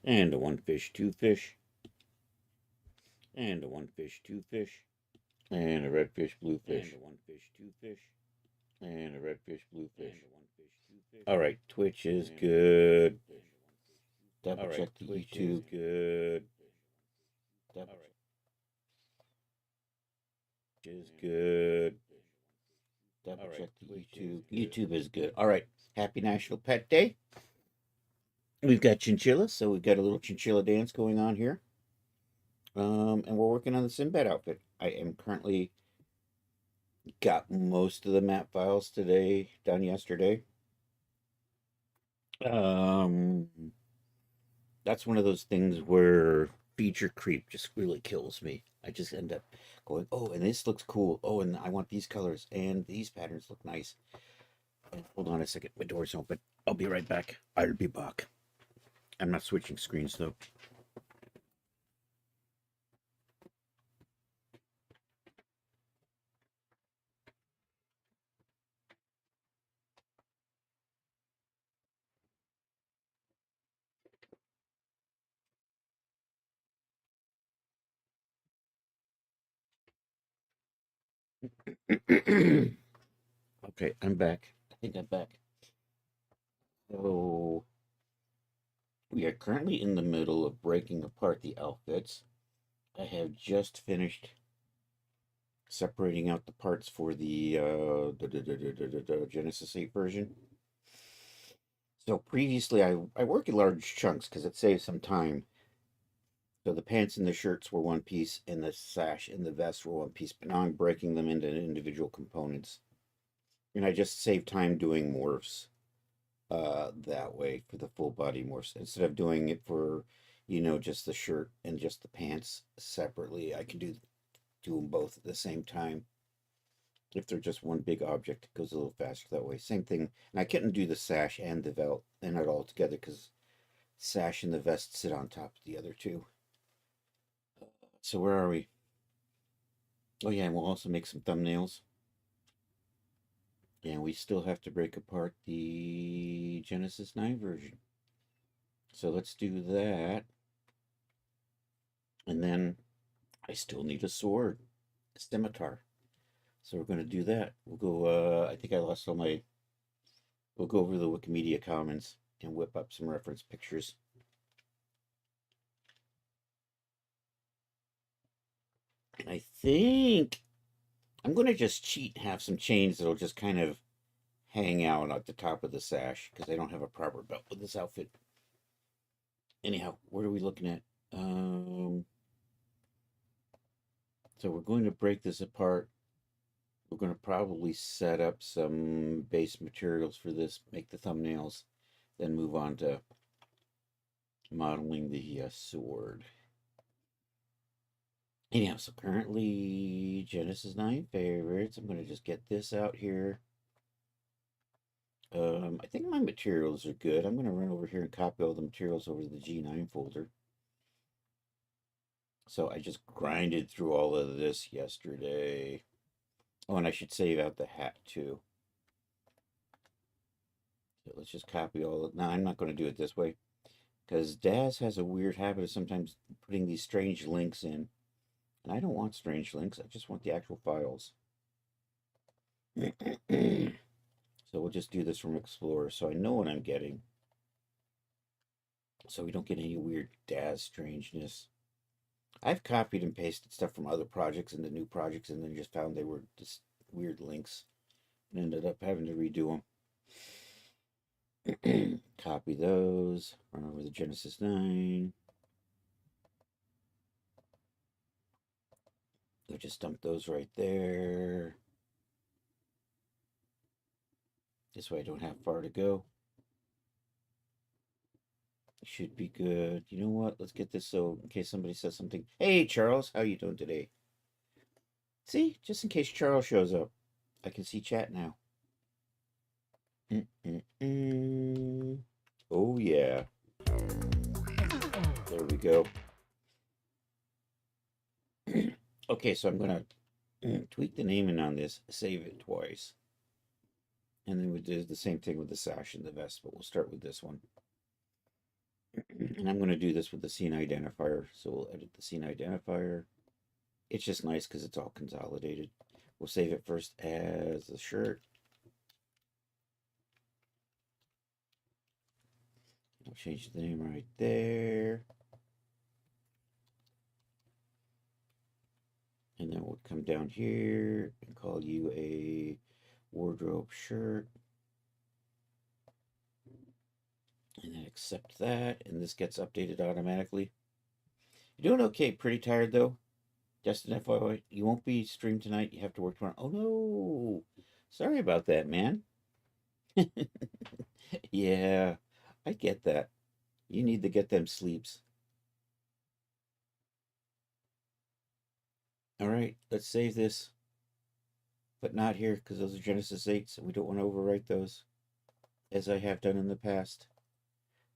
And a one fish, two fish. And a one fish, two fish. And a red fish, blue fish. And a one fish, two fish. And a red fish, blue fish. All right, Twitch is good. Double check the YouTube. Good. Double is good. Double check the YouTube. YouTube is good. All right. Happy National Pet Day. We've got chinchillas, so we've got a little chinchilla dance going on here. And we're working on the Sinbad outfit. I am currently got most of the map files today done yesterday. That's one of those things where feature creep just really kills me. I just end up going, oh, and this looks cool. Oh, and I want these colors, and these patterns look nice. And hold on a second, my door's open. I'll be right back. I'll be back. I'm not switching screens though. Okay, I'm back. I think I'm back. So we are currently in the middle of breaking apart the outfits. I have just finished separating out the parts for the Genesis 8 version. So previously I work in large chunks because it saves some time. So the pants and the shirts were one piece, and the sash and the vest were one piece, but now I'm breaking them into individual components. And I just save time doing morphs that way for the full body morphs. Instead of doing it for, just the shirt and just the pants separately, I can do them both at the same time. If they're just one big object, it goes a little faster that way. Same thing, and I couldn't do the sash and the belt and it all together because sash and the vest sit on top of the other two. So where are we? Oh yeah, and we'll also make some thumbnails. And we still have to break apart the Genesis 9 version. So let's do that. And then I still need a sword, a scimitar. So we're going to do that. We'll go, I think I lost all my, we'll go over the Wikimedia Commons and whip up some reference pictures. And I think I'm going to just cheat and have some chains that'll just kind of hang out at the top of the sash because I don't have a proper belt with this outfit. Anyhow, what are we looking at? So we're going to break this apart. We're going to probably set up some base materials for this, make the thumbnails, then move on to modeling the sword. Anyhow, so currently Genesis 9 favorites. I'm going to just get this out here. I think my materials are good. I'm going to run over here and copy all the materials over to the G9 folder. So I just grinded through all of this yesterday. Oh, and I should save out the hat too. So let's just copy all of it. Now, I'm not going to do it this way because Daz has a weird habit of sometimes putting these strange links in. And I don't want strange links. I just want the actual files. So we'll just do this from Explorer so I know what I'm getting. So we don't get any weird Daz strangeness. I've copied and pasted stuff from other projects into new projects and then just found they were just weird links and ended up having to redo them. Copy those, run over the Genesis 9. We'll just dump those right there. This way I don't have far to go. Should be good. You know what? Let's get this so in case somebody says something. Hey, Charles, how you doing today? See, just in case Charles shows up, I can see chat now. Oh, yeah. There we go. Okay, so I'm going to tweak the naming on this, save it twice. And then we do the same thing with the sash and the vest, but we'll start with this one. And I'm going to do this with the scene identifier. So we'll edit the scene identifier. It's just nice because it's all consolidated. We'll save it first as a shirt. I'll change the name right there. And then we'll come down here and call you a wardrobe shirt. And then accept that. And this gets updated automatically. You're doing okay. Pretty tired though. Just an FYI, you won't be streamed tonight. You have to work tomorrow. Oh no. Sorry about that, man. Yeah, I get that. You need to get them sleeps. All right, let's save this, but not here because those are Genesis 8s and we don't want to overwrite those, as I have done in the past.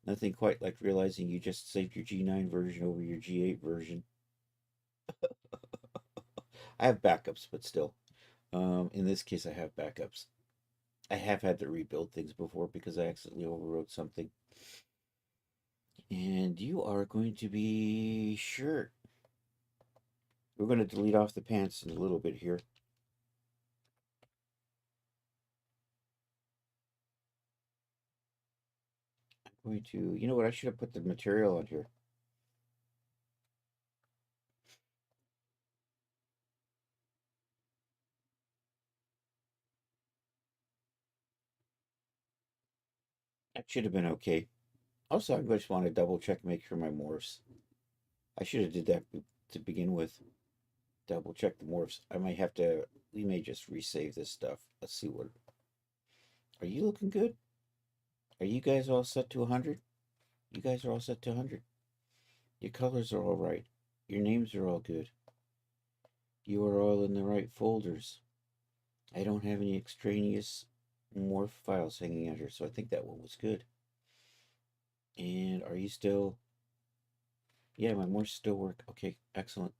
Nothing quite like realizing you just saved your G9 version over your G8 version. I have backups, but still. In this case, I have backups. I have had to rebuild things before because I accidentally overwrote something. And you are going to be shirt. We're going to delete off the pants in a little bit here. I'm going to, you know what, I should have put the material on here. That should have been okay. Also, I just want to double check, make sure my morphs. I should have did that to begin with. Double check the morphs. I might have to, we may just resave this stuff. Let's see what, are you looking good? Are you guys all set to 100? You guys are all set to 100. Your colors are all right. Your names are all good. You are all in the right folders. I don't have any extraneous morph files hanging out here, so I think that one was good. And are you still, yeah, my morphs still work. Okay, excellent.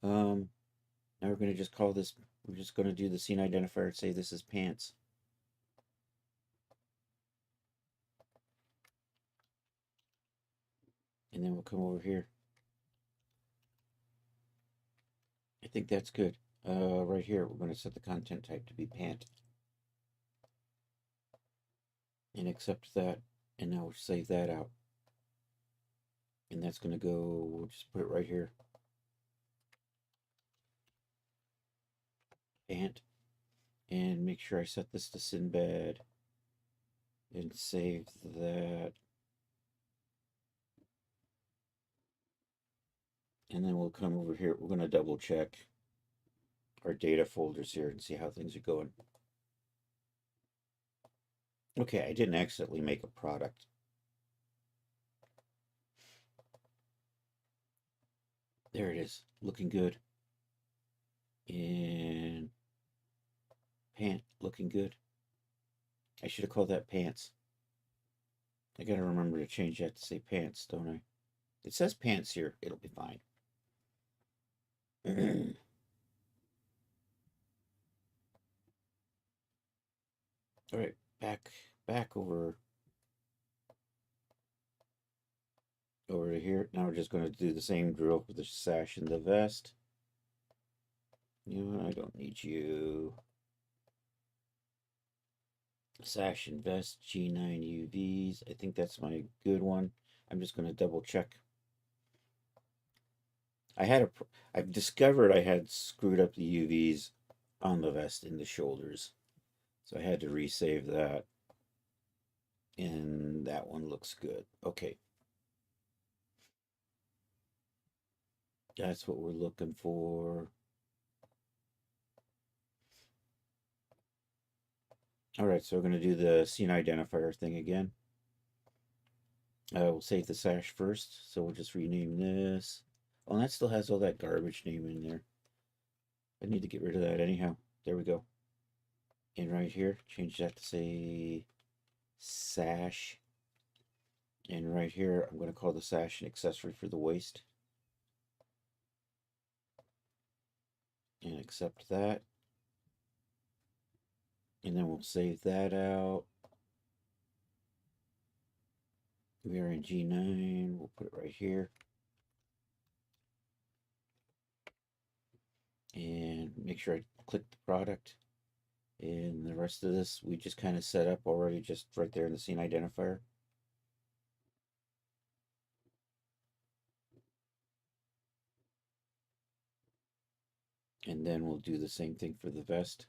Now we're going to just call this, we're just going to do the scene identifier and say this is pants. And then we'll come over here. I think that's good. Right here, we're going to set the content type to be pant. And accept that. And now we'll save that out. And that's going to go, we'll just put it right here. Pant. And make sure I set this to Sinbad. And save that. And then we'll come over here. We're going to double check our data folders here and see how things are going. Okay, I didn't accidentally make a product. There it is, looking good. And pant, looking good. I should have called that pants. I gotta remember to change that to say pants, don't I? It says pants here, it'll be fine. All right, back over to here. Now we're just going to do the same drill for the sash and the vest. You know, I don't need you. Sash and vest, G9 UVs. I think that's my good one. I'm just going to double check. I've discovered I had screwed up the UVs on the vest in the shoulders. So I had to resave that. And that one looks good. Okay. That's what we're looking for. All right, so we're going to do the scene identifier thing again. We'll save the sash first, so we'll just rename this. Oh, and that still has all that garbage name in there. I need to get rid of that anyhow. There we go. And right here, change that to say sash. And right here, I'm going to call the sash an accessory for the waist. And accept that. And then we'll save that out. We are in G9. We'll put it right here. And make sure I click the product. And the rest of this we just kind of set up already, just right there in the scene identifier. And then we'll do the same thing for the vest.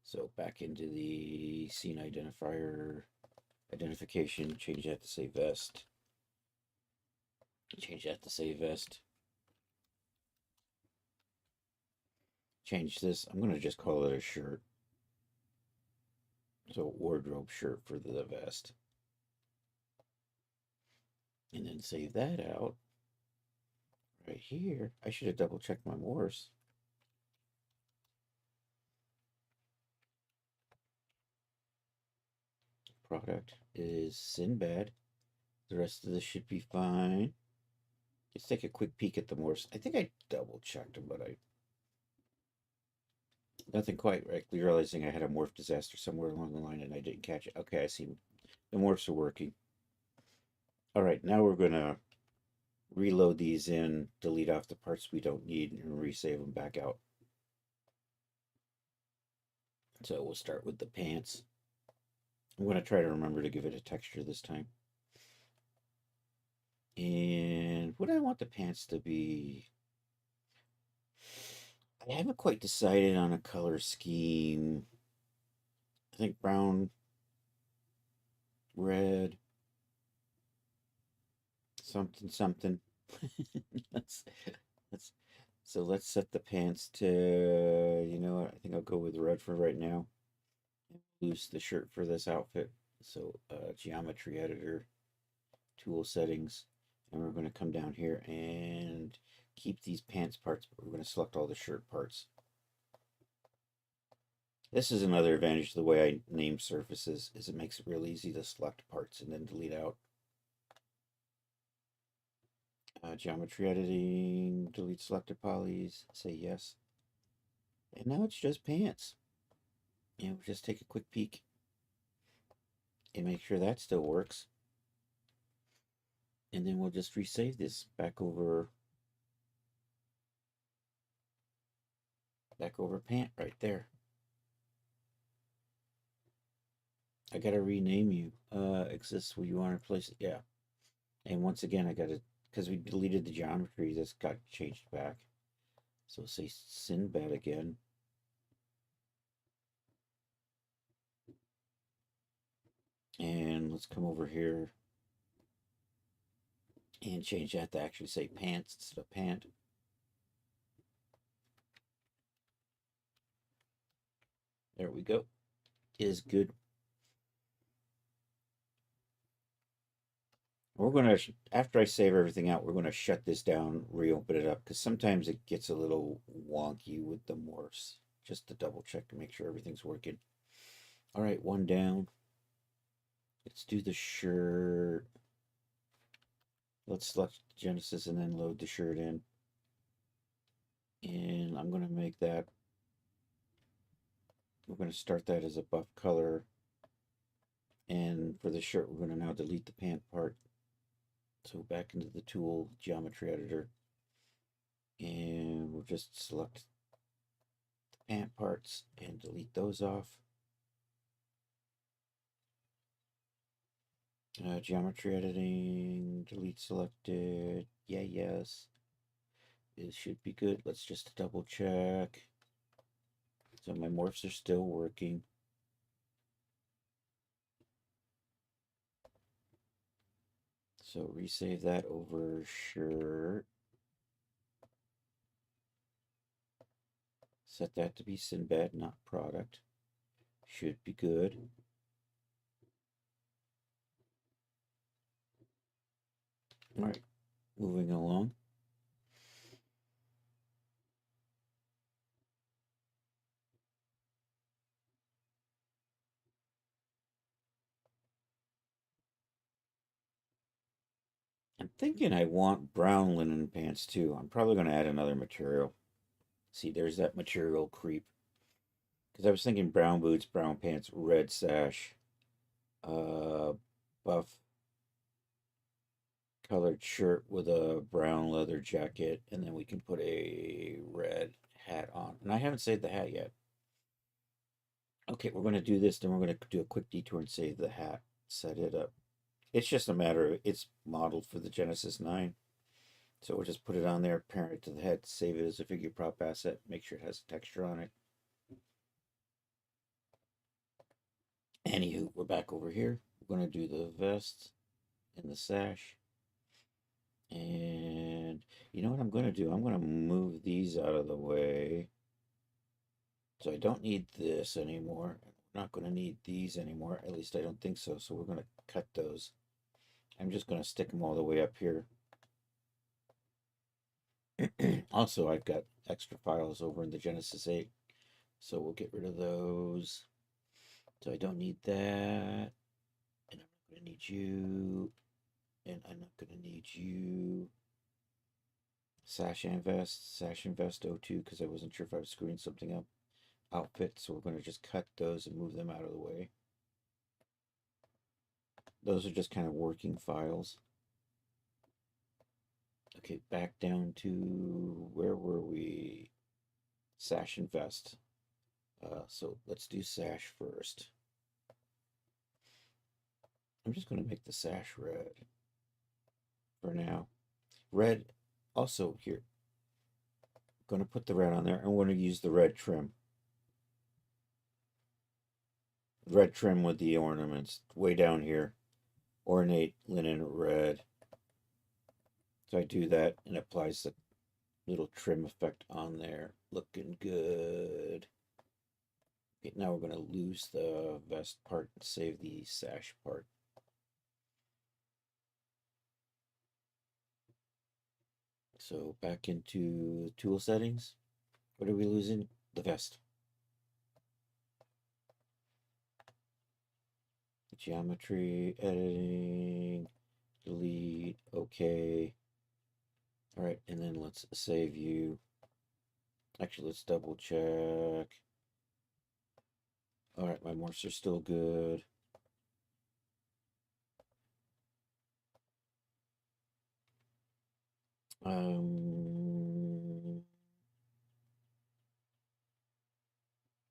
So back into the scene identifier identification, change that to say vest. Change that to say vest. Change this. I'm going to just call it a shirt. So wardrobe shirt for the vest. And then save that out. Right here. I should have double checked my morphs. Product is Sinbad. The rest of this should be fine. Let's take a quick peek at the morphs. I think I double checked them, but nothing quite right. Realizing I had a morph disaster somewhere along the line and I didn't catch it. Okay, I see the morphs are working. All right, now we're gonna reload these in, delete off the parts we don't need, and resave them back out. So we'll start with the pants. I'm going to try to remember to give it a texture this time. And what I want the pants to be, I haven't quite decided on a color scheme. I think brown, red, something, something. let's, so let's set the pants to, you know what, I think I'll go with red for right now. Loose the shirt for this outfit. So geometry editor, tool settings, and we're going to come down here and keep these pants parts, but we're going to select all the shirt parts. This is another advantage of the way I name surfaces, is it makes it real easy to select parts and then delete out. Geometry editing, delete selected polys, say yes. And now it's just pants. And we'll just take a quick peek and make sure that still works. And then we'll just resave this back over pant right there. I gotta rename you. Exists where you want to place it. Yeah. And once again, I gotta, because we deleted the geometry, this got changed back. So say Sinbad again. And let's come over here and change that to actually say pants instead of pant. There we go. Is good. We're going to, after I save everything out, we're going to shut this down, reopen it up, because sometimes it gets a little wonky with the morphs. Just to double check to make sure everything's working. All right, one down. Let's do the shirt. Let's select Genesis and then load the shirt in. And I'm going to make that, we're going to start that as a buff color. And for the shirt, we're going to now delete the pant part. So back into the tool, geometry editor. And we'll just select the pant parts and delete those off. Geometry editing, delete selected. Yeah, yes. It should be good. Let's just double check. So my morphs are still working. So resave that over shirt. Set that to be Sinbad, not product. Should be good. All right, moving along. I'm thinking I want brown linen pants too. I'm probably going to add another material. See, there's that material creep. Because I was thinking brown boots, brown pants, red sash, buff colored shirt with a brown leather jacket, and then we can put a red hat on. And I haven't saved the hat yet. Okay, we're going to do this, then we're going to do a quick detour and save the hat, set it up. It's just a matter of, it's modeled for the Genesis 9. So we'll just put it on there, parent it to the head, save it as a figure prop asset, make sure it has a texture on it. Anywho, we're back over here. We're going to do the vest and the sash. And you know what I'm going to do? I'm going to move these out of the way. So I don't need this anymore. I'm not going to need these anymore. At least I don't think so. So we're going to cut those. I'm just going to stick them all the way up here. Also, I've got extra files over in the Genesis 8. So we'll get rid of those. So I don't need that. And I'm not going to need you. And I'm not going to need you. Sash and vest 02 because I wasn't sure if I was screwing something up. Outfit, so we're going to just cut those and move them out of the way. Those are just kind of working files. Okay, back down to, where were we? Sash and vest. So let's do sash first. I'm just going to make the sash red for now. Red, also here. I'm going to put the red on there, and we're going to use the red trim. Red trim with the ornaments way down here. Ornate linen red. So I do that and applies the little trim effect on there. Looking good. Okay, now we're going to lose the vest part and save the sash part. So back into tool settings. What are we losing? The vest. Geometry, editing, delete, okay. All right, and then let's save you. Actually, let's double check. All right, my morphs are still good.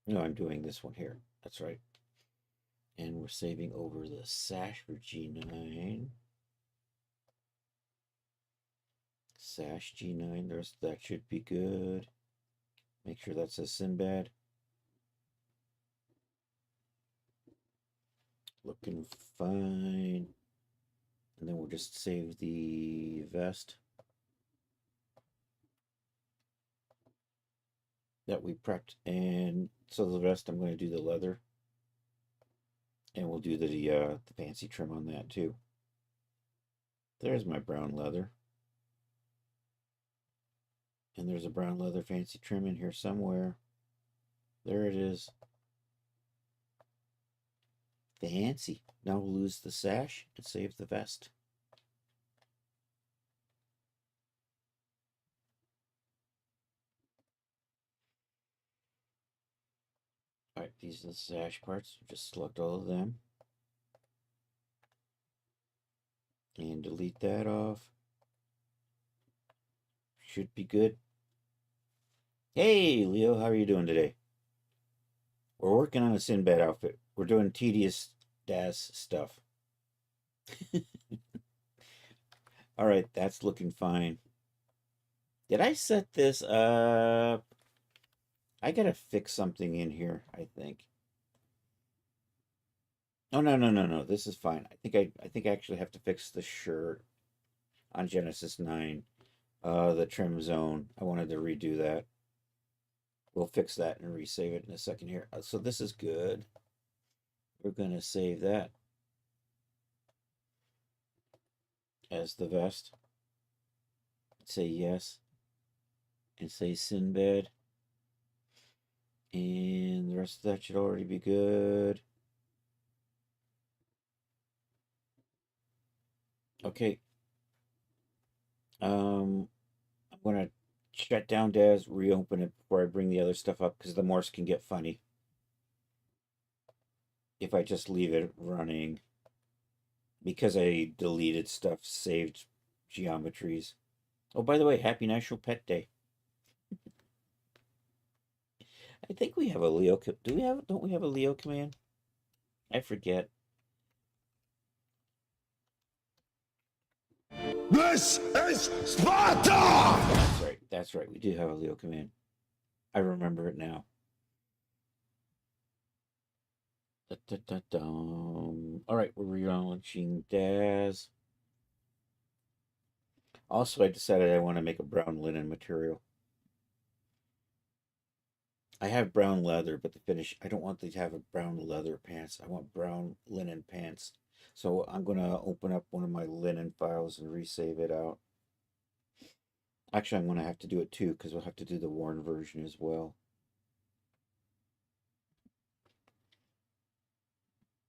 No, I'm doing this one here. That's right. And we're saving over the sash for G9. Sash G9, that should be good. Make sure that says Sinbad. Looking fine. And then we'll just save the vest that we prepped. And so the vest, I'm going to do the leather. And we'll do the fancy trim on that too. There's my brown leather. And there's a brown leather fancy trim in here somewhere. There it is. Fancy. Now we'll lose the sash and save the vest. Alright, these are the sash parts. Just select all of them. And delete that off. Should be good. Hey, Leo, how are you doing today? We're working on a Sinbad outfit. We're doing tedious DAS stuff. All right, that's looking fine. Did I set this up? I gotta fix something in here, I think. Oh, no. This is fine. I think I actually have to fix the shirt on Genesis 9. The trim zone. I wanted to redo that. We'll fix that and resave it in a second here. So this is good. We're gonna save that as the vest. Say yes. And say Sinbad. And the rest of that should already be good. Okay. I'm gonna shut down DAS, reopen it before I bring the other stuff up because the morphs can get funny if I just leave it running because I deleted stuff saved geometries. Oh, by the way, happy National Pet Day. I think we have a Leo. Do we have? Don't we have a Leo command? I forget. This is Sparta! That's right. That's right. We do have a Leo command. I remember it now. Da, da, da, dum. All right, we're relaunching Daz. Also, I decided I want to make a brown linen material. I have brown leather, but the finish, I don't want to have a brown leather pants. I want brown linen pants. So I'm going to open up one of my linen files and resave it out. Actually, I'm going to have to do it too because we'll have to do the worn version as well.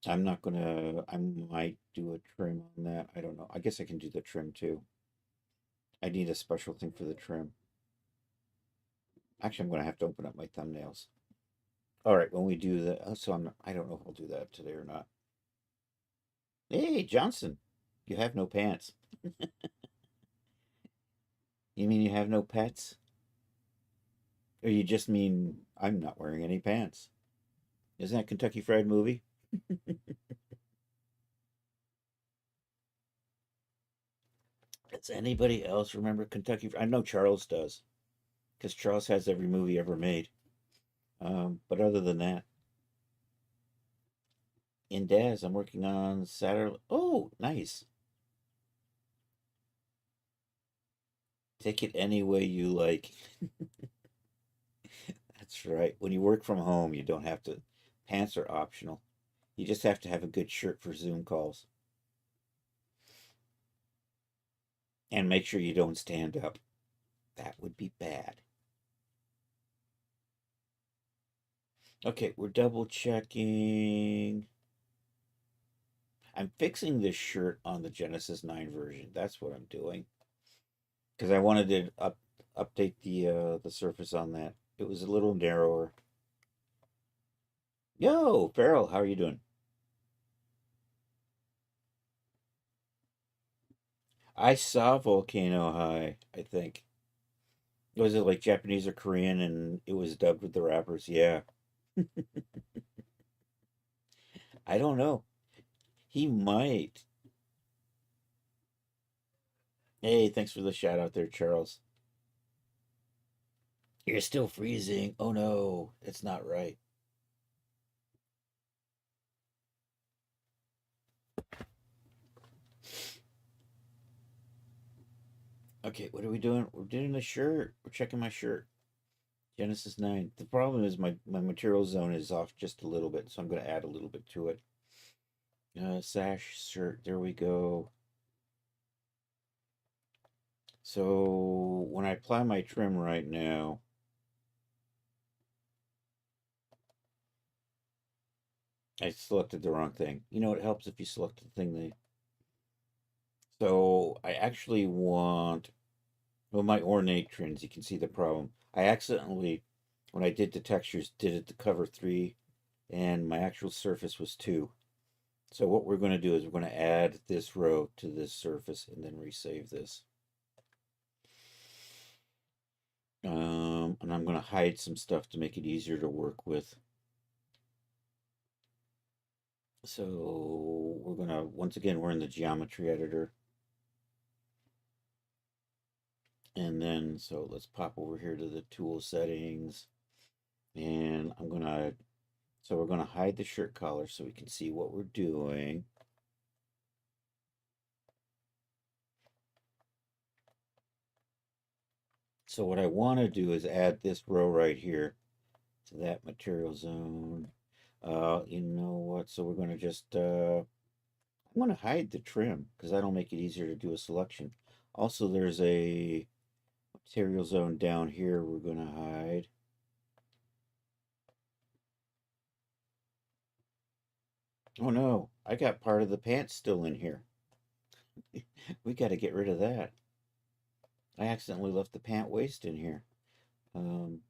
I'm not going to, I might do a trim on that. I don't know. I guess I can do the trim too. I need a special thing for the trim. Actually, I'm going to have to open up my thumbnails. All right, when we do that, so I don't know if I'll do that today or not. Hey, Johnson, you have no pants. You mean you have no pets? Or you just mean I'm not wearing any pants? Isn't that Kentucky Fried Movie? Does anybody else remember Kentucky? I know Charles does, because Charles has every movie ever made. But other than that, in Daz, I'm working on Saturday. Oh, nice. Take it any way you like. That's right. When you work from home, you don't have to. Pants are optional. You just have to have a good shirt for Zoom calls. And make sure you don't stand up. That would be bad. Okay, we're double checking. I'm fixing this shirt on the Genesis 9 version. That's what I'm doing. Because I wanted to update the surface on that. It was a little narrower. Yo, Farrell, how are you doing? I saw Volcano High, I think. Was it like Japanese or Korean and it was dubbed with the rappers? Yeah. I don't know. He might. Hey, thanks for the shout out there, Charles. You're still freezing. Oh no, it's not right. Okay, what are we doing? We're doing a shirt. We're checking my shirt. Genesis 9. The problem is my material zone is off just a little bit, so I'm going to add a little bit to it. Sash shirt. There we go. So when I apply my trim right now, I selected the wrong thing. You know, it helps if you select the thing they. So I actually want, well, my ornate trims, you can see the problem. I accidentally, when I did the textures, did it to cover 3, and my actual surface was 2. So what we're going to do is we're going to add this row to this surface and then resave this. And I'm going to hide some stuff to make it easier to work with. So we're going to, once again, we're in the geometry editor. And then, so let's pop over here to the tool settings. And I'm going to, so we're going to hide the shirt collar so we can see what we're doing. So what I want to do is add this row right here to that material zone. You know what? So we're going to just, I'm going to hide the trim because that'll make it easier to do a selection. Also, there's a material zone down here we're going to hide. Oh no, I got part of the pants still in here. We got to get rid of that. I accidentally left the pant waist in here. Um,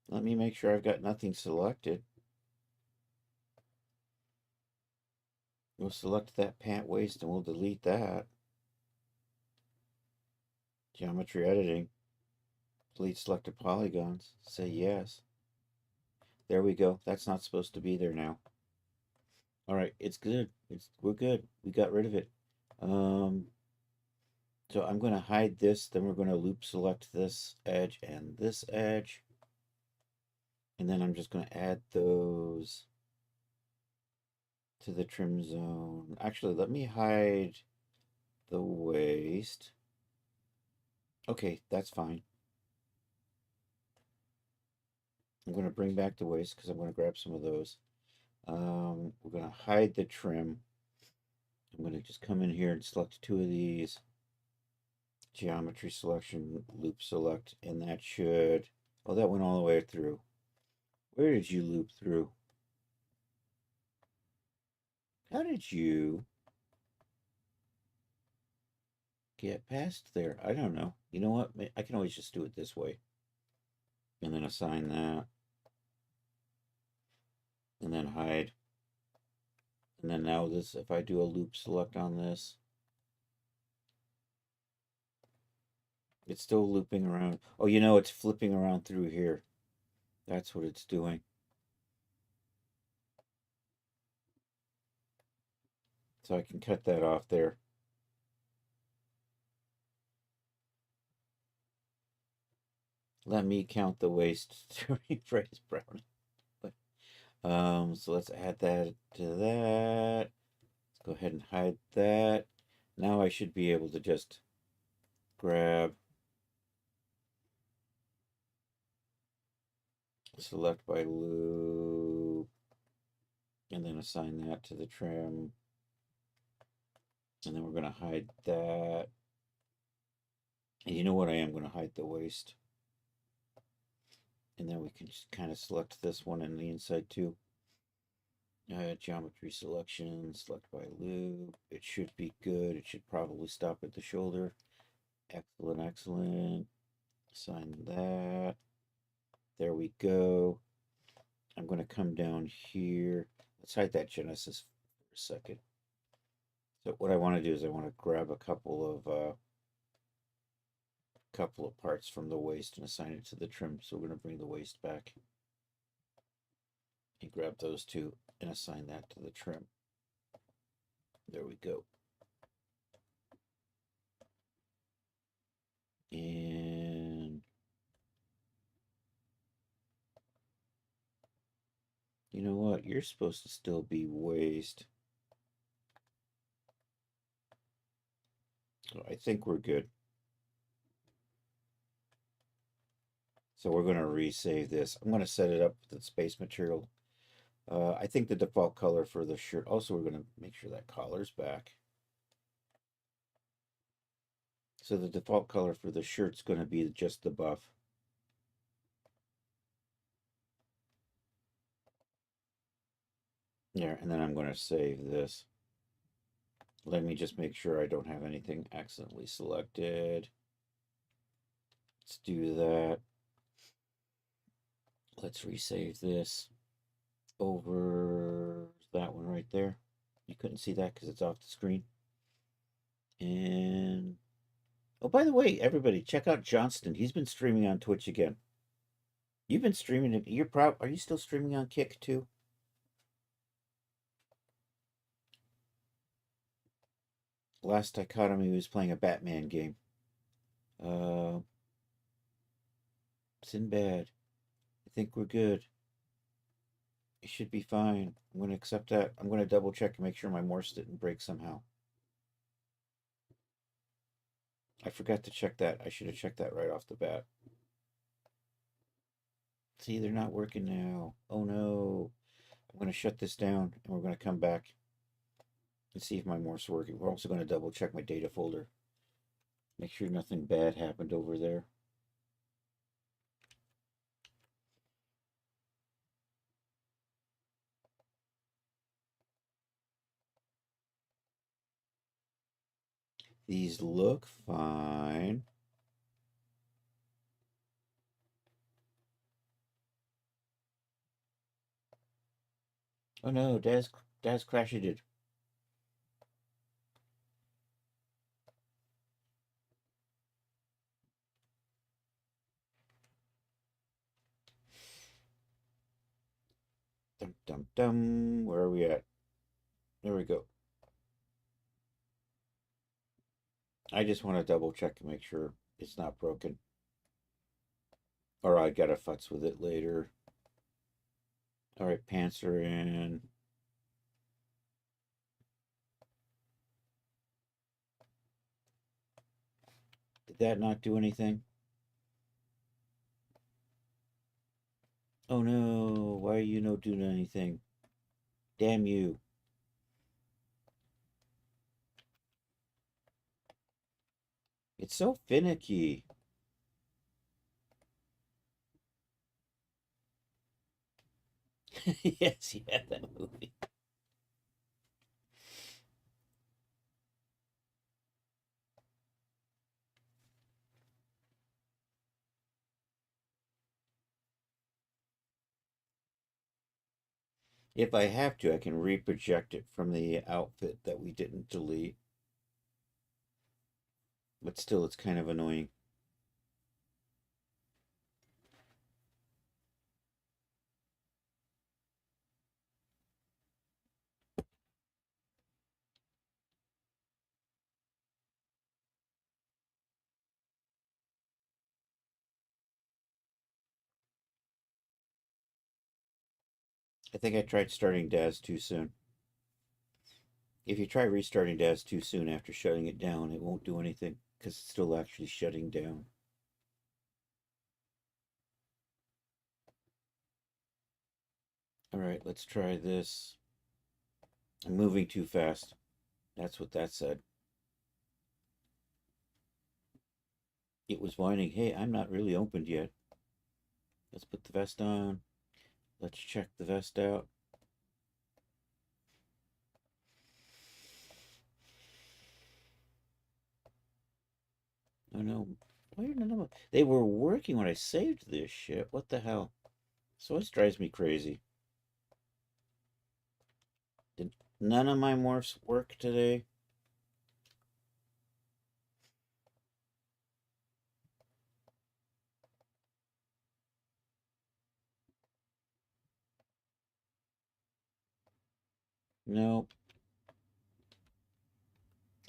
Let me make sure I've got nothing selected. We'll select that pant waist and we'll delete that. Geometry editing. Delete selected polygons. Say yes. There we go. That's not supposed to be there now. All right, it's good. We're good. We got rid of it. Um, so I'm going to hide this. Then we're going to loop select this edge and this edge. And then I'm just going to add those to the trim zone. Actually, let me hide the waist. Okay, that's fine. I'm going to bring back the waist because I'm going to grab some of those. We're going to hide the trim. I'm going to just come in here and select two of these. Geometry selection, loop select, and that should... Oh, that went all the way through. Where did you loop through? How did you get past there? I don't know. You know what? I can always just do it this way. And then assign that. And then hide. And then now this, if I do a loop select on this, it's still looping around. Oh, you know, it's flipping around through here. That's what it's doing. So I can cut that off there. Let me count the waist to rephrase Browning. So let's add that to that. Let's go ahead and hide that. Now I should be able to just grab, select by loop, and then assign that to the trim. And then we're going to hide that. And you know what? I am going to hide the waist. And then we can just kind of select this one in the inside too. Geometry selection, select by loop. It should be good. It should probably stop at the shoulder. Excellent, excellent. Assign that. There we go. I'm going to come down here. Let's hide that Genesis for a second. So what I want to do is I want to grab a couple of parts from the waist and assign it to the trim. So we're going to bring the waist back and grab those two and assign that to the trim. There we go. And you know what? You're supposed to still be waist. So I think we're good. So we're going to resave this. I'm going to set it up with the space material. I think the default color for the shirt. Also, we're going to make sure that collar's back. So the default color for the shirt's going to be just the buff. There, and then I'm going to save this. Let me just make sure I don't have anything accidentally selected. Let's do that. Let's resave this over that one right there. You couldn't see that because it's off the screen. And oh, by the way, everybody, check out Johnston. He's been streaming on Twitch again. You've been streaming it. You're proud. Are you still streaming on Kick too? Last I caught him, he was playing a Batman game. Sinbad. I think we're good. It should be fine. I'm going to accept that. I'm going to double check and make sure my Morse didn't break somehow. I forgot to check that. I should have checked that right off the bat. See, they're not working now. Oh no. I'm going to shut this down and we're going to come back and see if my Morse is working. We're also going to double check my data folder. Make sure nothing bad happened over there. These look fine. Oh no, Daz crashed it. Dum dum dum. Where are we at? There we go. I just want to double check and make sure it's not broken. Or I gotta futz with it later. All right, pants are in. Did that not do anything? Oh no, why are you no doing anything? Damn you. It's so finicky. Yes, yeah, that movie. If I have to, I can reproject it from the outfit that we didn't delete. But still, it's kind of annoying. I think I tried starting Daz too soon. If you try restarting Daz too soon after shutting it down, it won't do anything because it's still actually shutting down. All right, let's try this. I'm moving too fast. That's what that said. It was whining, hey, I'm not really opened yet. Let's put the vest on. Let's check the vest out. Oh no. Why did none of they were working when I saved this shit? What the hell? So it drives me crazy. Did none of my morphs work today? No.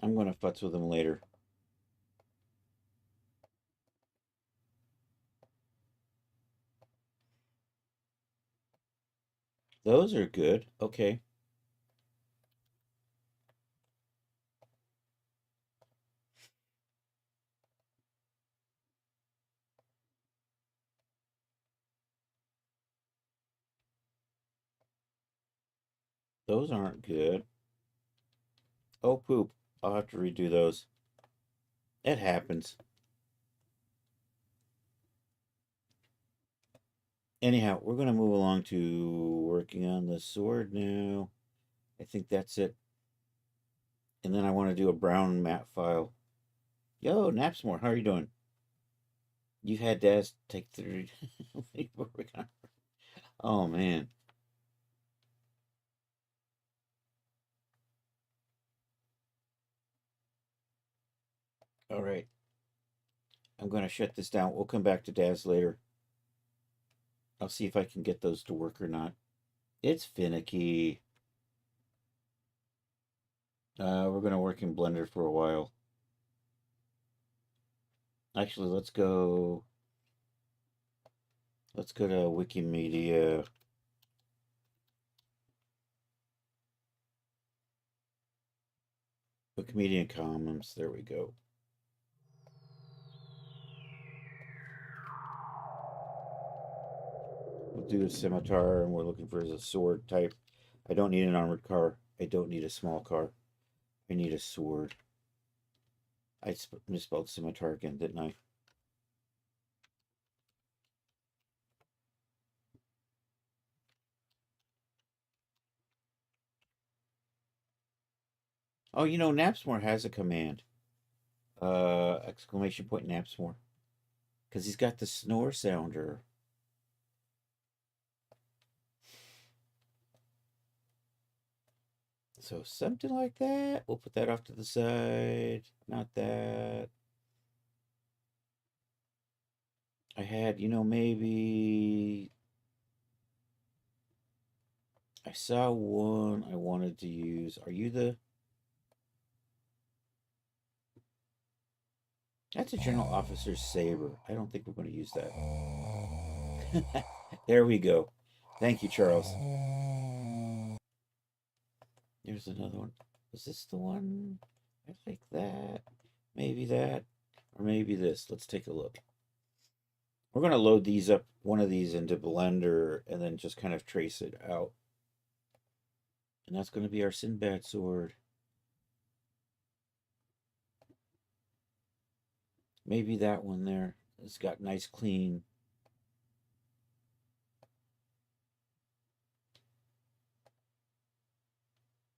I'm gonna futz with them later. Those are good. Okay. Those aren't good. Oh poop. I'll have to redo those. It happens. Anyhow, we're gonna move along to working on the sword now. I think that's it. And then I want to do a brown matte file. Yo, Napsmore, how are you doing? You had Daz take three. Oh man. All right. I'm gonna shut this down. We'll come back to Daz later. I'll see if I can get those to work or not. It's finicky. We're gonna work in Blender for a while. Actually, let's go. Let's go to Wikimedia. Wikimedia Commons. There we go. We'll do a scimitar, and we're looking for a sword type. I don't need an armored car. I don't need a small car. I need a sword. I misspelled scimitar again, didn't I? Oh, you know, Napsmore has a command. Exclamation point Napsmore. Because he's got the snore sounder. So something like that. We'll put that off to the side. Not that. I had, maybe I saw one I wanted to use. Are you the... That's a general officer's saber. I don't think we're going to use that. There we go. Thank you, Charles. There's another one. Is this the one? I think that. Maybe that. Or maybe this. Let's take a look. We're going to load these up, one of these into Blender, and then just kind of trace it out. And that's going to be our Sinbad sword. Maybe that one there. It's got nice clean.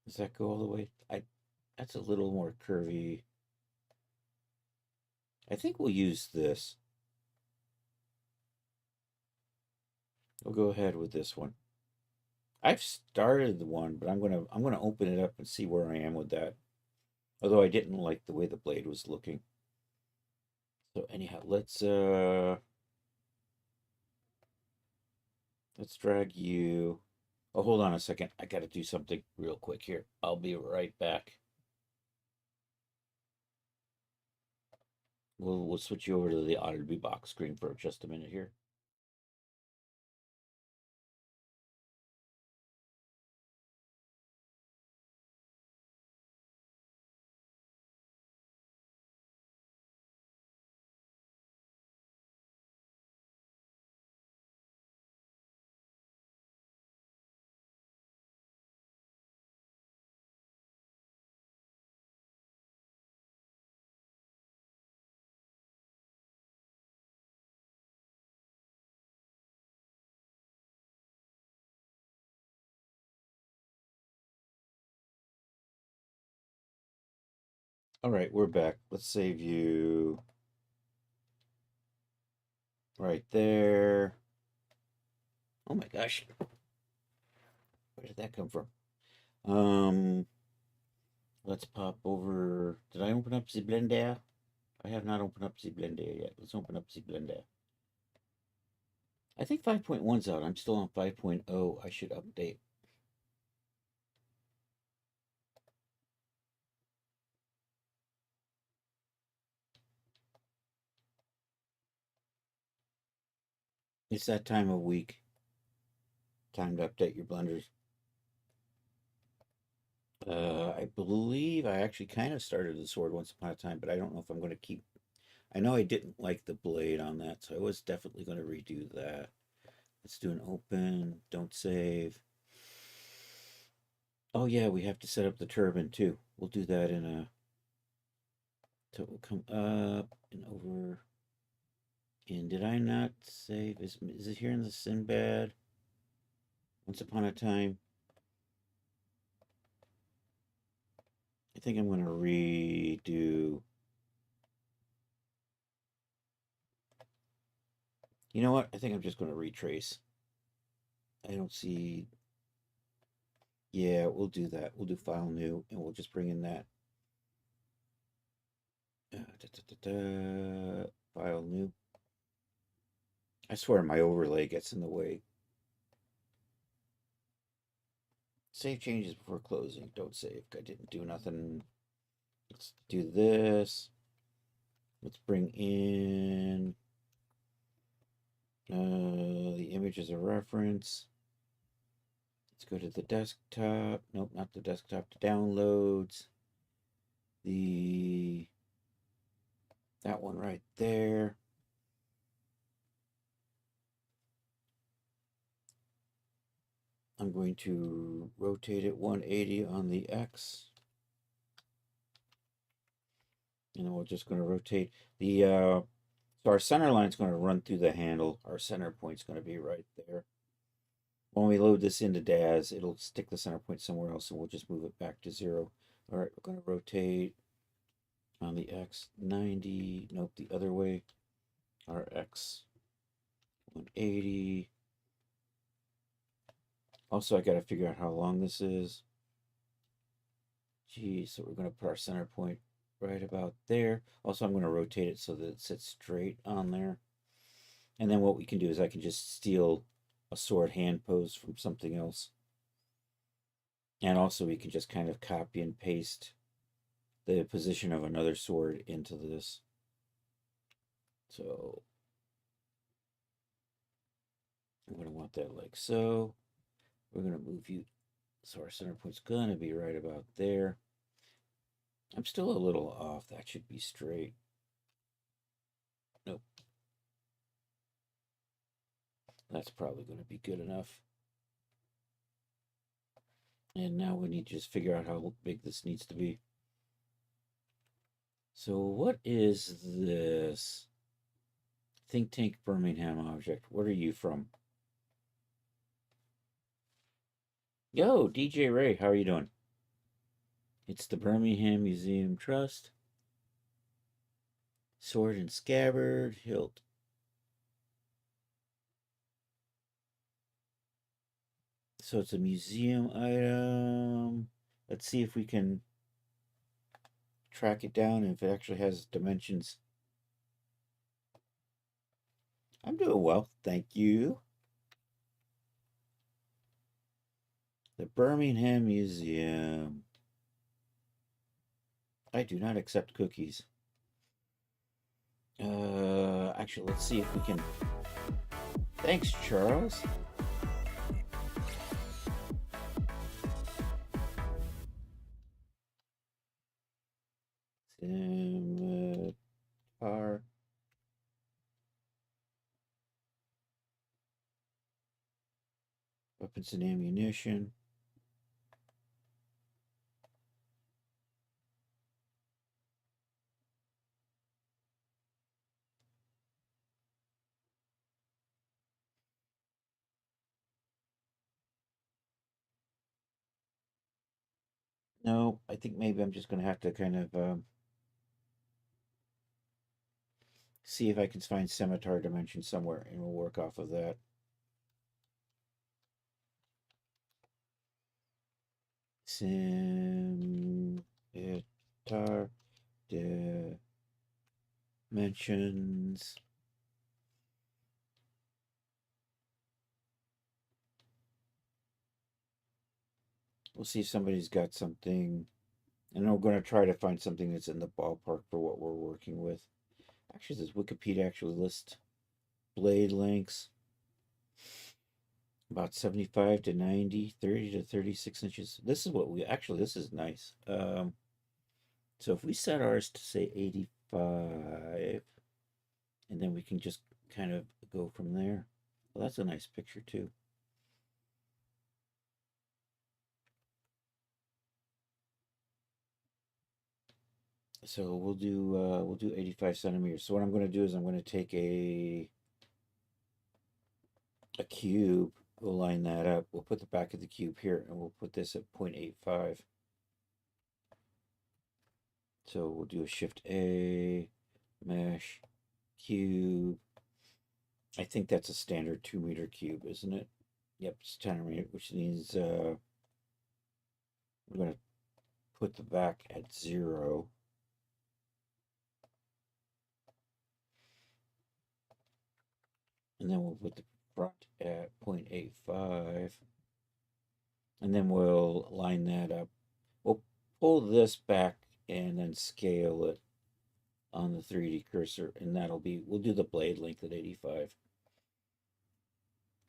Does that go all the way? That's a little more curvy. I think we'll use this. We'll go ahead with this one. I've started the one, but I'm gonna open it up and see where I am with that. Although I didn't like the way the blade was looking. So anyhow, let's drag you. Oh, hold on a second. I gotta do something real quick here. I'll be right back. We'll switch you over to the Oddity box screen for just a minute here. All right, we're back. Let's save you right there. Oh my gosh. Where did that come from? Let's pop over. Did I open up the Blender? I have not opened up the Blender yet. Let's open up the Blender. I think 5.1's out. I'm still on 5.0. I should update. It's that time of week. Time to update your blenders. I believe I actually kind of started the sword once upon a time, but I don't know if I'm going to keep. I know I didn't like the blade on that, so I was definitely going to redo that. Let's do an open. Don't save. Oh yeah, we have to set up the turbine too. We'll do that in a. So it will come up and over. And did I not save? Is it here in the Sinbad? Once upon a time. I think I'm going to redo. You know what? I think I'm just going to retrace. I don't see. Yeah, we'll do that. We'll do file new and we'll just bring in that. File new. I swear my overlay gets in the way. Save changes before closing. Don't save. I didn't do nothing. Let's do this. Let's bring in the image as a reference. Let's go to the desktop. Nope, not the desktop. The downloads. That one right there. I'm going to rotate it 180 on the X. And then we're just going to rotate the, so our center line is going to run through the handle. Our center point is going to be right there. When we load this into DAS, it'll stick the center point somewhere else, and we'll just move it back to 0. All right, we're going to rotate on the X 90. Nope, the other way. Our X 180. Also, I got to figure out how long this is. Geez, so we're going to put our center point right about there. Also, I'm going to rotate it so that it sits straight on there. And then what we can do is I can just steal a sword hand pose from something else. And also we can just kind of copy and paste the position of another sword into this. So I'm going to want that like so. We're going to move you. So our center point's going to be right about there. I'm still a little off. That should be straight. Nope. That's probably going to be good enough. And now we need to just figure out how big this needs to be. So what is this? Think Tank Birmingham object. What are you from? Yo, DJ Ray, how are you doing? It's the Birmingham Museum Trust. Sword and scabbard, hilt. So it's a museum item. Let's see if we can track it down and if it actually has dimensions. I'm doing well, thank you. The Birmingham Museum. I do not accept cookies. Actually, let's see if we can. Thanks, Charles. Scimitar. Weapons and ammunition. No, I think maybe I'm just going to have to kind of see if I can find scimitar dimension somewhere, and we'll work off of that. Scimitar dimensions. We'll see if somebody's got something. And we're going to try to find something that's in the ballpark for what we're working with. Actually, this Wikipedia actually lists blade lengths about 75 to 90, 30 to 36 inches. This is what we actually, this is nice. So if we set ours to say 85, and then we can just kind of go from there. Well, that's a nice picture too. So we'll do 85 centimeters. So what I'm going to do is I'm going to take a cube. We'll line that up. We'll put the back of the cube here, and we'll put this at 0.85. So we'll do a Shift A, mesh, cube. I think that's a standard 2-meter cube, isn't it? Yep, it's 10 meter, which means we're going to put the back at 0. And then we'll put the front at 0.85. And then we'll line that up. We'll pull this back and then scale it on the 3D cursor. And that'll be, we'll do the blade length at 85.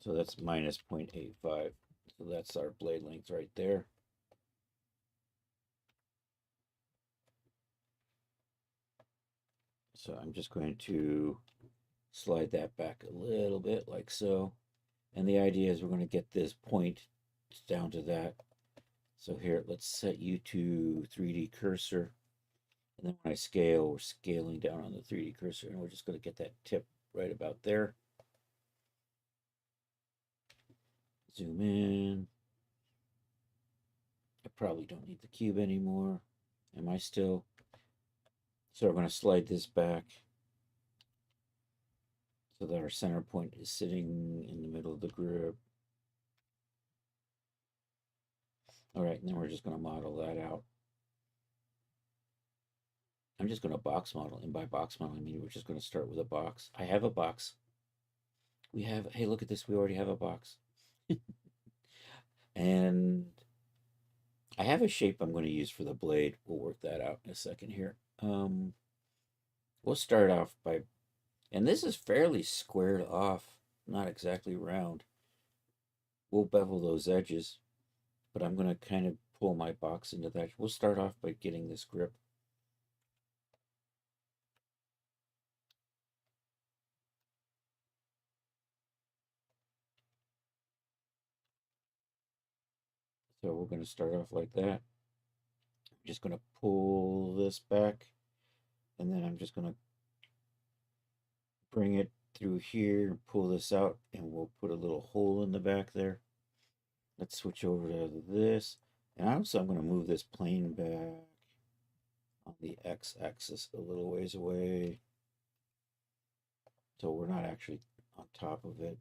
So that's minus 0.85. So that's our blade length right there. So I'm just going to slide that back a little bit like so. And the idea is we're going to get this point down to that. So here, let's set you to 3D cursor. And then when I scale, we're scaling down on the 3D cursor, and we're just going to get that tip right about there. Zoom in. I probably don't need the cube anymore. Am I still? So we're going to slide this back so that our center point is sitting in the middle of the grip. All right, and then we're just going to model that out. I'm just going to box model, and by box model, I mean we're just going to start with a box. I have a box. We have, hey, look at this. We already have a box. And I have a shape I'm going to use for the blade. We'll work that out in a second here. We'll start off by, and this is fairly squared off, not exactly round. We'll bevel those edges, but I'm going to kind of pull my box into that. We'll start off by getting this grip. So we're going to start off like that. I'm just going to pull this back, and then I'm just going to bring it through here, pull this out, and we'll put a little hole in the back there. Let's switch over to this. And also I'm going to move this plane back on the x-axis a little ways away, so we're not actually on top of it.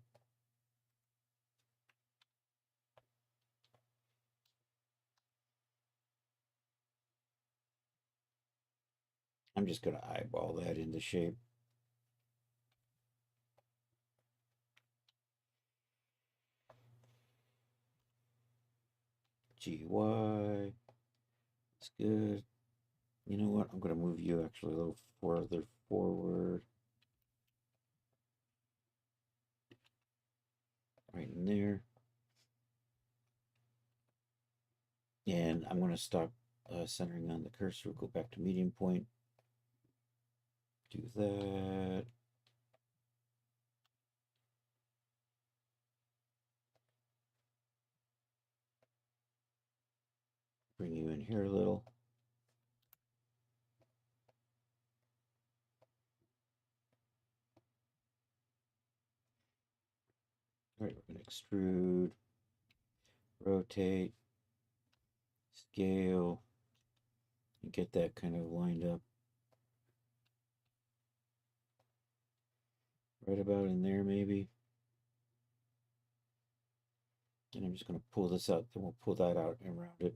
I'm just going to eyeball that into shape. GY. It's good. You know what? I'm going to move you actually a little further forward. Right in there. And I'm going to stop centering on the cursor. Go back to medium point. Do that. Bring you in here a little. All right, we're going to extrude, rotate, scale, and get that kind of lined up. Right about in there, maybe. And I'm just going to pull this out, then we'll pull that out and round it.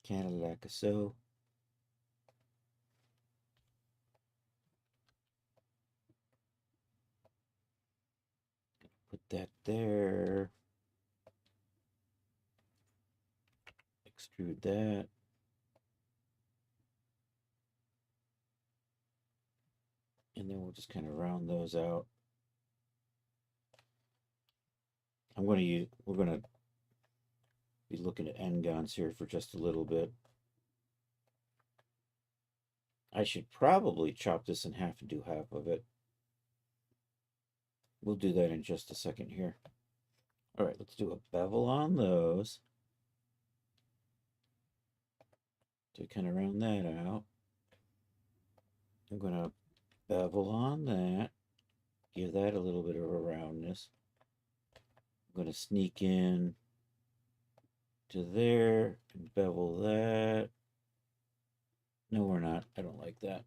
Kind of like so. Put that there. Extrude that. And then we'll just kind of round those out. We're going to be looking at n-gons here for just a little bit. I should probably chop this in half and do half of it. We'll do that in just a second here. All right, let's do a bevel on those to kind of round that out. I'm going to bevel on that, give that a little bit of a roundness. I'm going to sneak in to there and bevel that. No, we're not. I don't like that.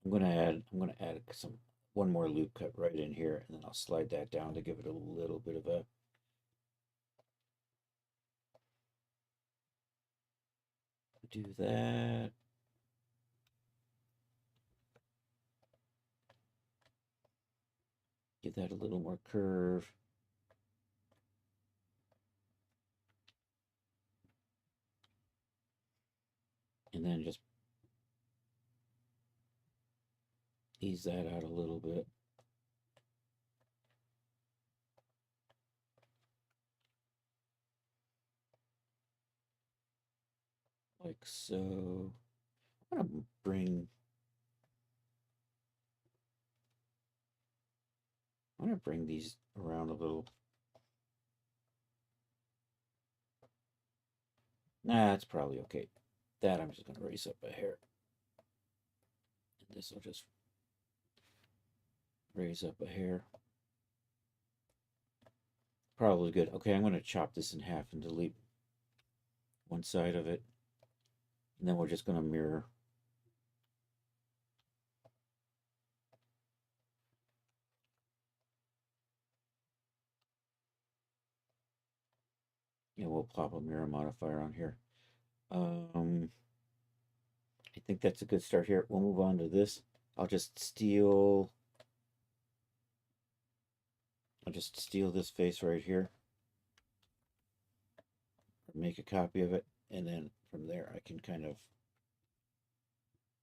I'm going to add one more loop cut right in here, and then I'll slide that down to give it a little bit of a do that. Give that a little more curve. And then just ease that out a little bit. Like so. I'm going to bring these around a little. Nah, it's probably okay. That I'm just going to raise up a hair. And this will just raise up a hair. Probably good. Okay, I'm going to chop this in half and delete one side of it. And then we're just going to mirror. And we'll plop a mirror modifier on here. I think that's a good start here. We'll move on to this. I'll just steal I'll just steal this face right here, or make a copy of it, and then from there I can kind of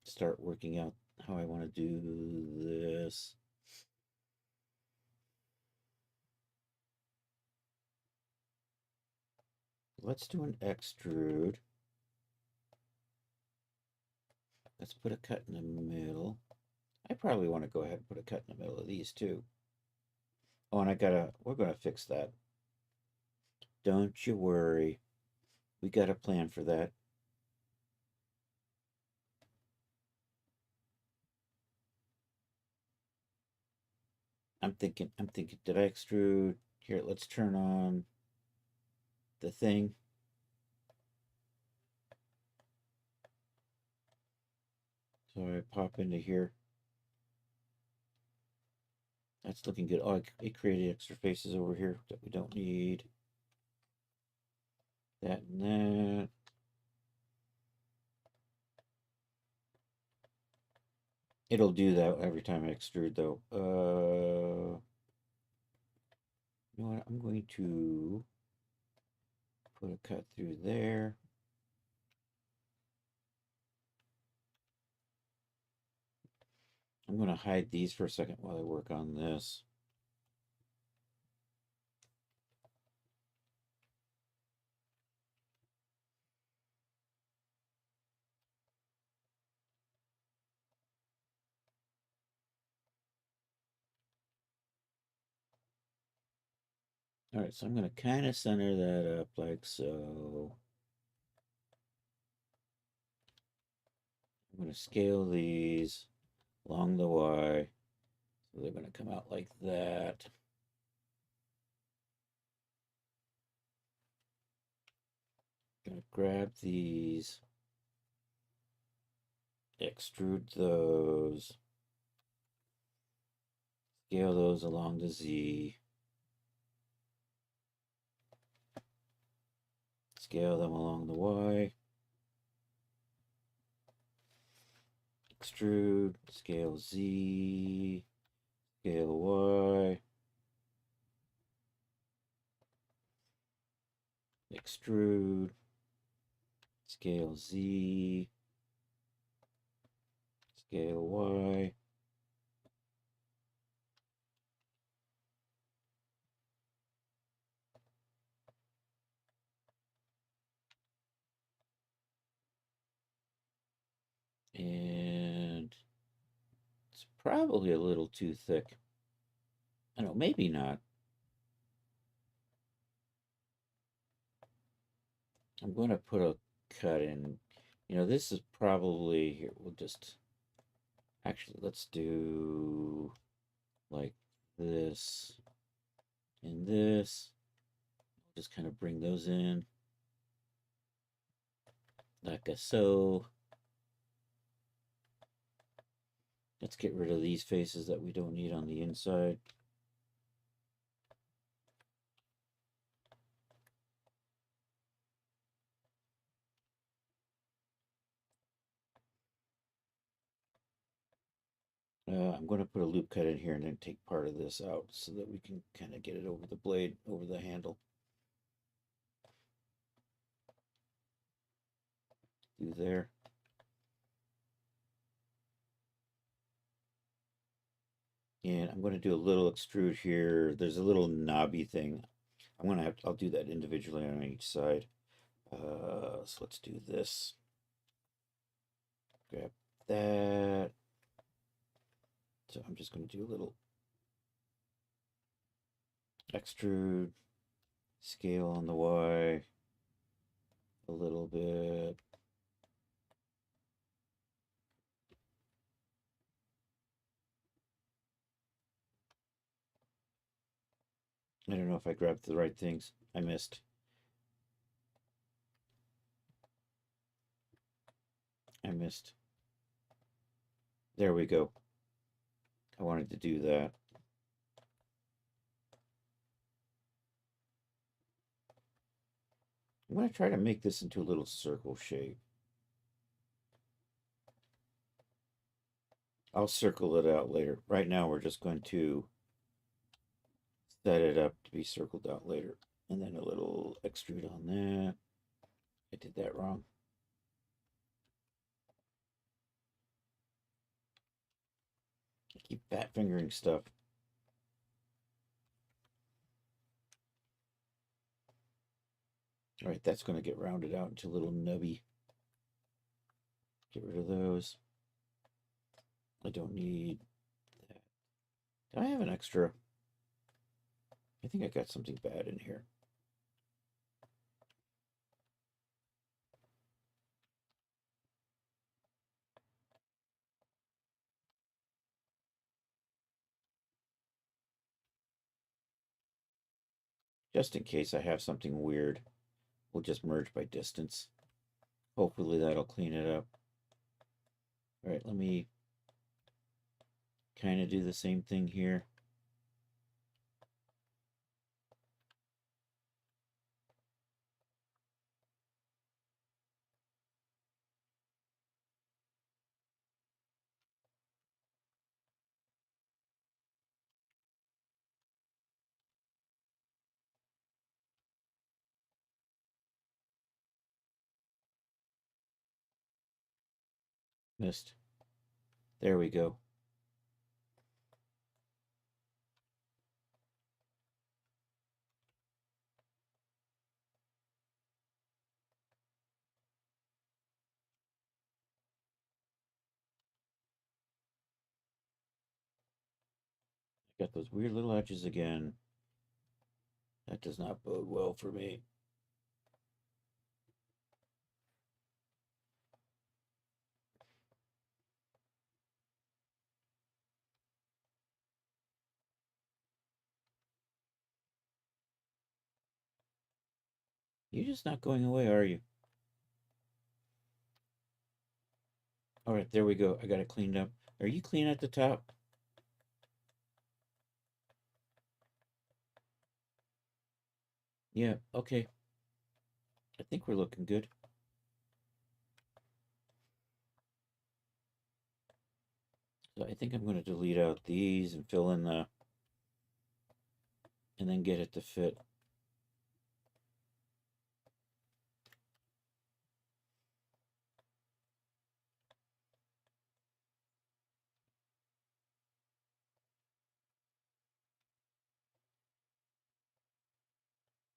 start working out how I want to do this. Let's do an extrude. Let's put a cut in the middle. I probably want to go ahead and put a cut in the middle of these too. Oh, and we're gonna fix that. Don't you worry. We got a plan for that. I'm thinking, did I extrude? Here, let's turn on the thing. So I pop into here. That's looking good. Oh, it created extra faces over here that we don't need. That and that. It'll do that every time I extrude though. You know what? I'm going to put a cut through there. I'm going to hide these for a second while I work on this. All right, so I'm going to kind of center that up like so. I'm going to scale these along the Y. So they're going to come out like that. Going to grab these, extrude those, scale those along the Z, scale them along the Y, extrude, scale Z, scale Y, extrude, scale Z, scale Y. And it's probably a little too thick. I don't know, maybe not. I'm going to put a cut in. You know, this is probably, here, we'll just, actually, let's do like this and this. Just kind of bring those in like so. Let's get rid of these faces that we don't need on the inside. I'm going to put a loop cut in here and then take part of this out so that we can kind of get it over the blade, over the handle. Do there. And I'm going to do a little extrude here. There's a little knobby thing. I'll do that individually on each side. So let's do this. Grab that. So I'm just going to do a little extrude, scale on the Y a little bit. I don't know if I grabbed the right things. I missed. I missed. There we go. I wanted to do that. I'm going to try to make this into a little circle shape. I'll circle it out later. Right now, we're just going to set it up to be circled out later. And then a little extrude on that. I did that wrong. I keep fat fingering stuff. All right, that's going to get rounded out into a little nubby. Get rid of those. I don't need that. Do I have an extra? I think I got something bad in here. Just in case I have something weird, we'll just merge by distance. Hopefully that'll clean it up. All right, let me kind of do the same thing here. Missed. There we go. Got those weird little edges again. That does not bode well for me. You're just not going away, are you? All right, there we go. I got it cleaned up. Are you clean at the top? Yeah, okay. I think we're looking good. So I think I'm going to delete out these and fill in the, and then get it to fit.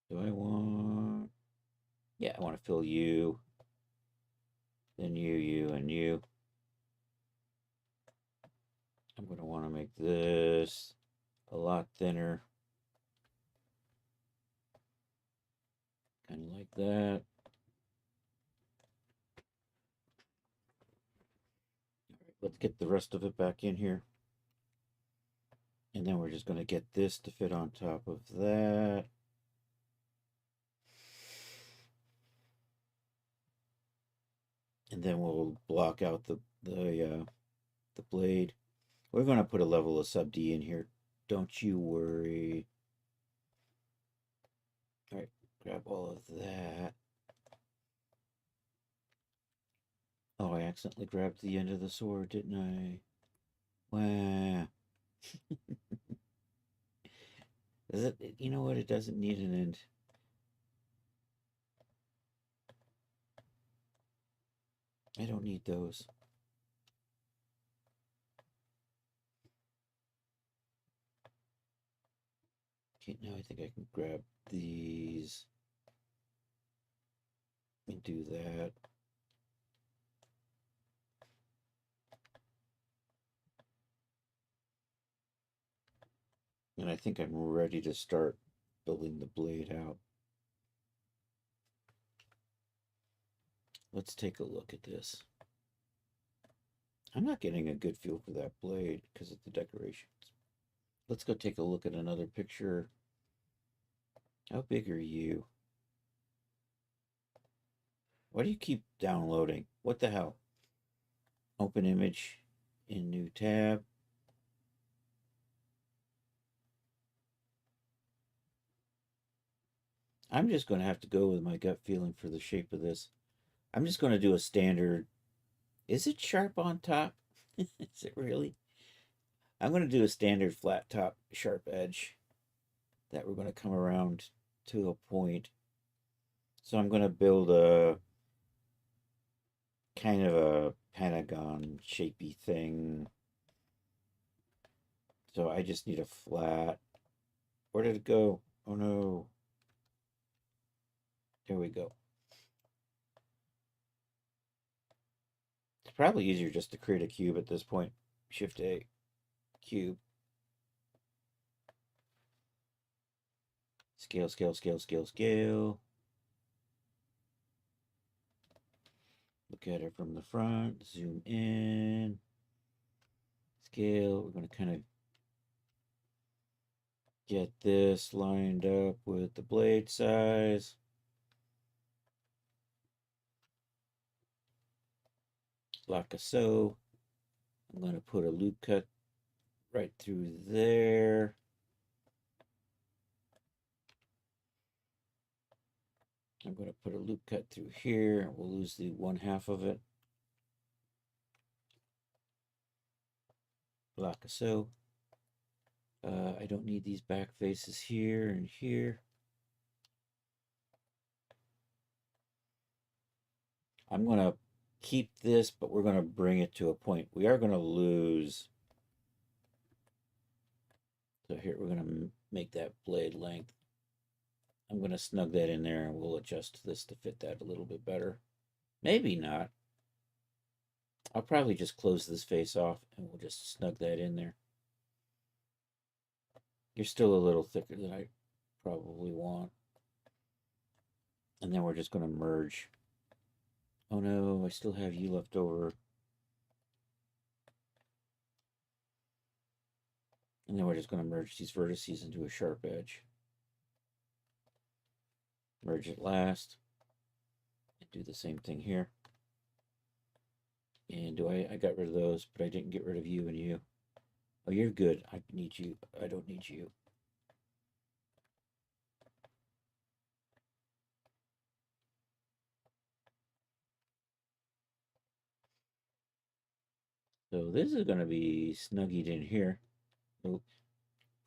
Do I want, yeah, I want to fill you, then you, and you. I'm going to want to make this a lot thinner. Kind of like that. All right, let's get the rest of it back in here. And then we're just going to get this to fit on top of that. And then we'll block out the blade. We're going to put a level of sub D in here. Don't you worry. All right, grab all of that. Oh, I accidentally grabbed the end of the sword, didn't I? Wow. Does it, you know what? It doesn't need an end. I don't need those. Okay, now I think I can grab these and do that. And I think I'm ready to start building the blade out. Let's take a look at this. I'm not getting a good feel for that blade because of the decorations. Let's go take a look at another picture. How big are you? Why do you keep downloading? What the hell? Open image in new tab. I'm just going to have to go with my gut feeling for the shape of this. I'm just going to do a standard. Is it sharp on top? Is it really? I'm going to do a standard flat top sharp edge. that we're going to come around to a point. So I'm going to build a kind of a pentagon shapey thing. So I just need a flat. Where did it go? Oh no. There we go. It's probably easier just to create a cube at this point. Shift A, cube. Scale, scale, scale, scale, scale. Look at it from the front. Zoom in. Scale. We're going to kind of get this lined up with the blade size. Like so. I'm going to put a loop cut right through there. I'm going to put a loop cut through here. We'll lose the 1/2 of it. Like so. I don't need these back faces here and here. I'm going to keep this, but we're going to bring it to a point. We are going to lose. So here we're going to make that blade length. I'm going to snug that in there and we'll adjust this to fit that a little bit better. Maybe not. I'll probably just close this face off and we'll just snug that in there. You're still a little thicker than I probably want. And then we're just going to merge. Oh no, I still have you left over. And then we're just going to merge these vertices into a sharp edge. Merge it last. And do the same thing here. And I got rid of those, but I didn't get rid of you and you. Oh, you're good. I need you. I don't need you. So this is going to be snuggied in here. Oops.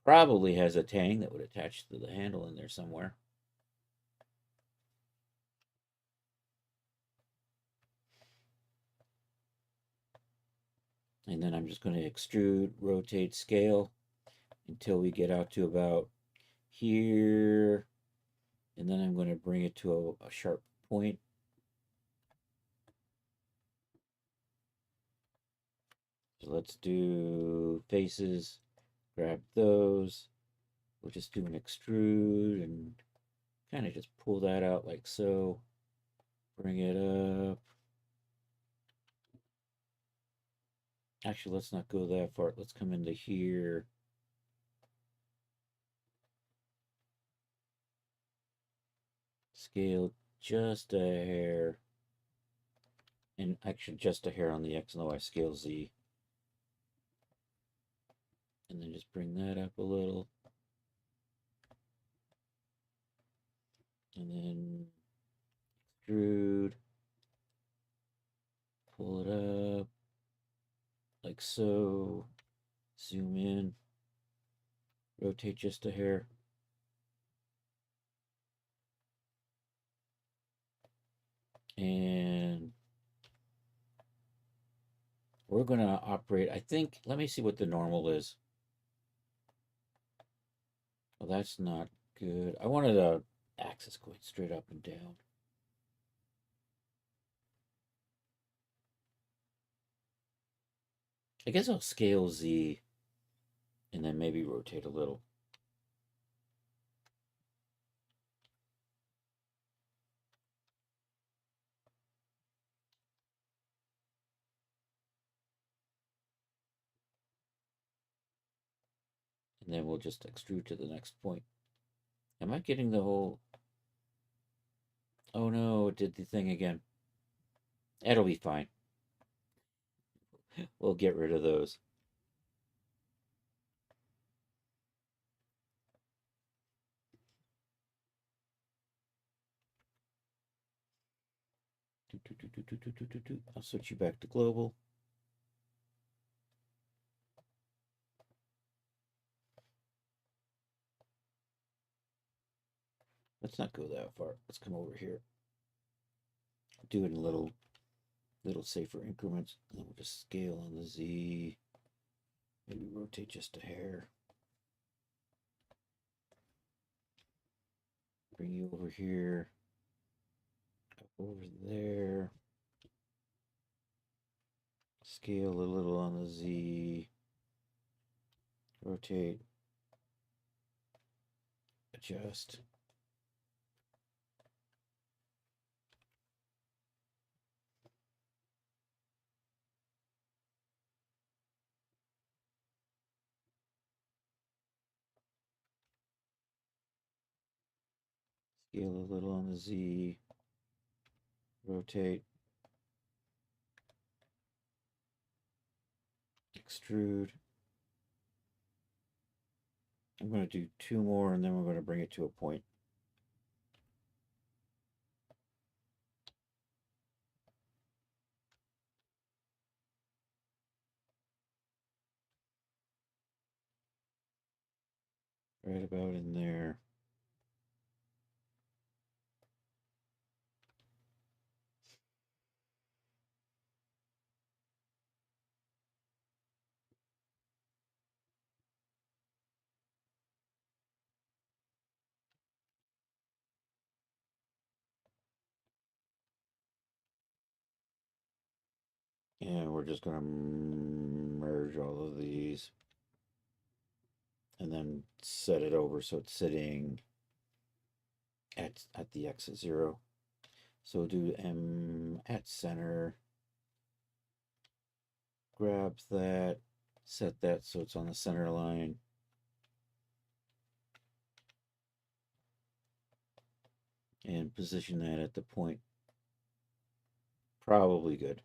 Probably has a tang that would attach to the handle in there somewhere. And then I'm just going to extrude, rotate, scale until we get out to about here. And then I'm going to bring it to a sharp point. So let's do faces, grab those. We'll just do an extrude and kind of just pull that out like so. Bring it up. Actually, let's not go that far. Let's come into here. Scale just a hair. And actually just a hair on the X and the Y. Scale Z. And then just bring that up a little. And then extrude. Pull it up. Like so. Zoom in. Rotate just a hair. And we're going to operate, I think, let me see what the normal is. Well, that's not good. I wanted a axis going straight up and down. I guess I'll scale Z and then maybe rotate a little. And then we'll just extrude to the next point. Am I getting the whole... Oh no, it did the thing again. That'll be fine. We'll get rid of those. I'll switch you back to global. Let's not go that far. Let's come over here. Do it in little safer increments. And then we'll just scale on the Z. Maybe rotate just a hair. Bring you over here. Up over there. Scale a little on the Z. Rotate. Adjust. Scale a little on the Z. Rotate. Extrude. I'm going to do 2 more and then we're going to bring it to a point. Right about in there. And we're just going to merge all of these and then set it over so it's sitting at the X at 0. So we'll do M at center, grab that, set that so it's on the center line. And position that at the point. Probably good.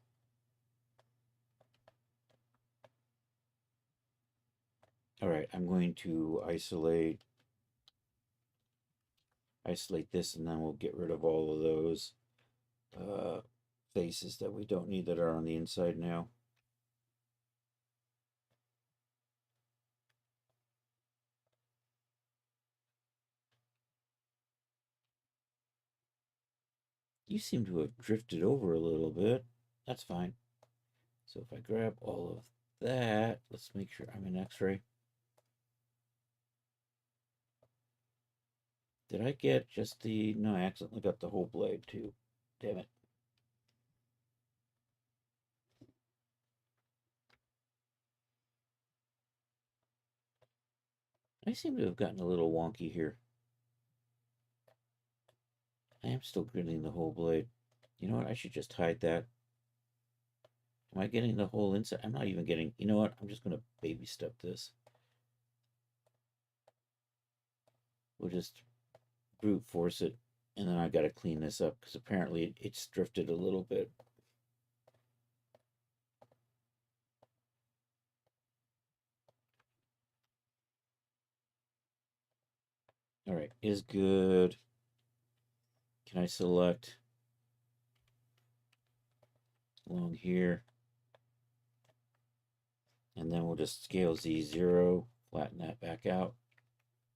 All right, I'm going to isolate this, and then we'll get rid of all of those faces that we don't need that are on the inside now. You seem to have drifted over a little bit. That's fine. So if I grab all of that, let's make sure I'm in X-ray. Did I get just the... No, I accidentally got the whole blade too. Damn it. I seem to have gotten a little wonky here. I am still getting the whole blade. You know what? I should just hide that. Am I getting the whole inside? I'm not even getting... You know what? I'm just going to baby step this. We'll just brute force it. And then I got to clean this up because apparently it's drifted a little bit. All right, is good. Can I select along here? And then we'll just scale Z0, flatten that back out,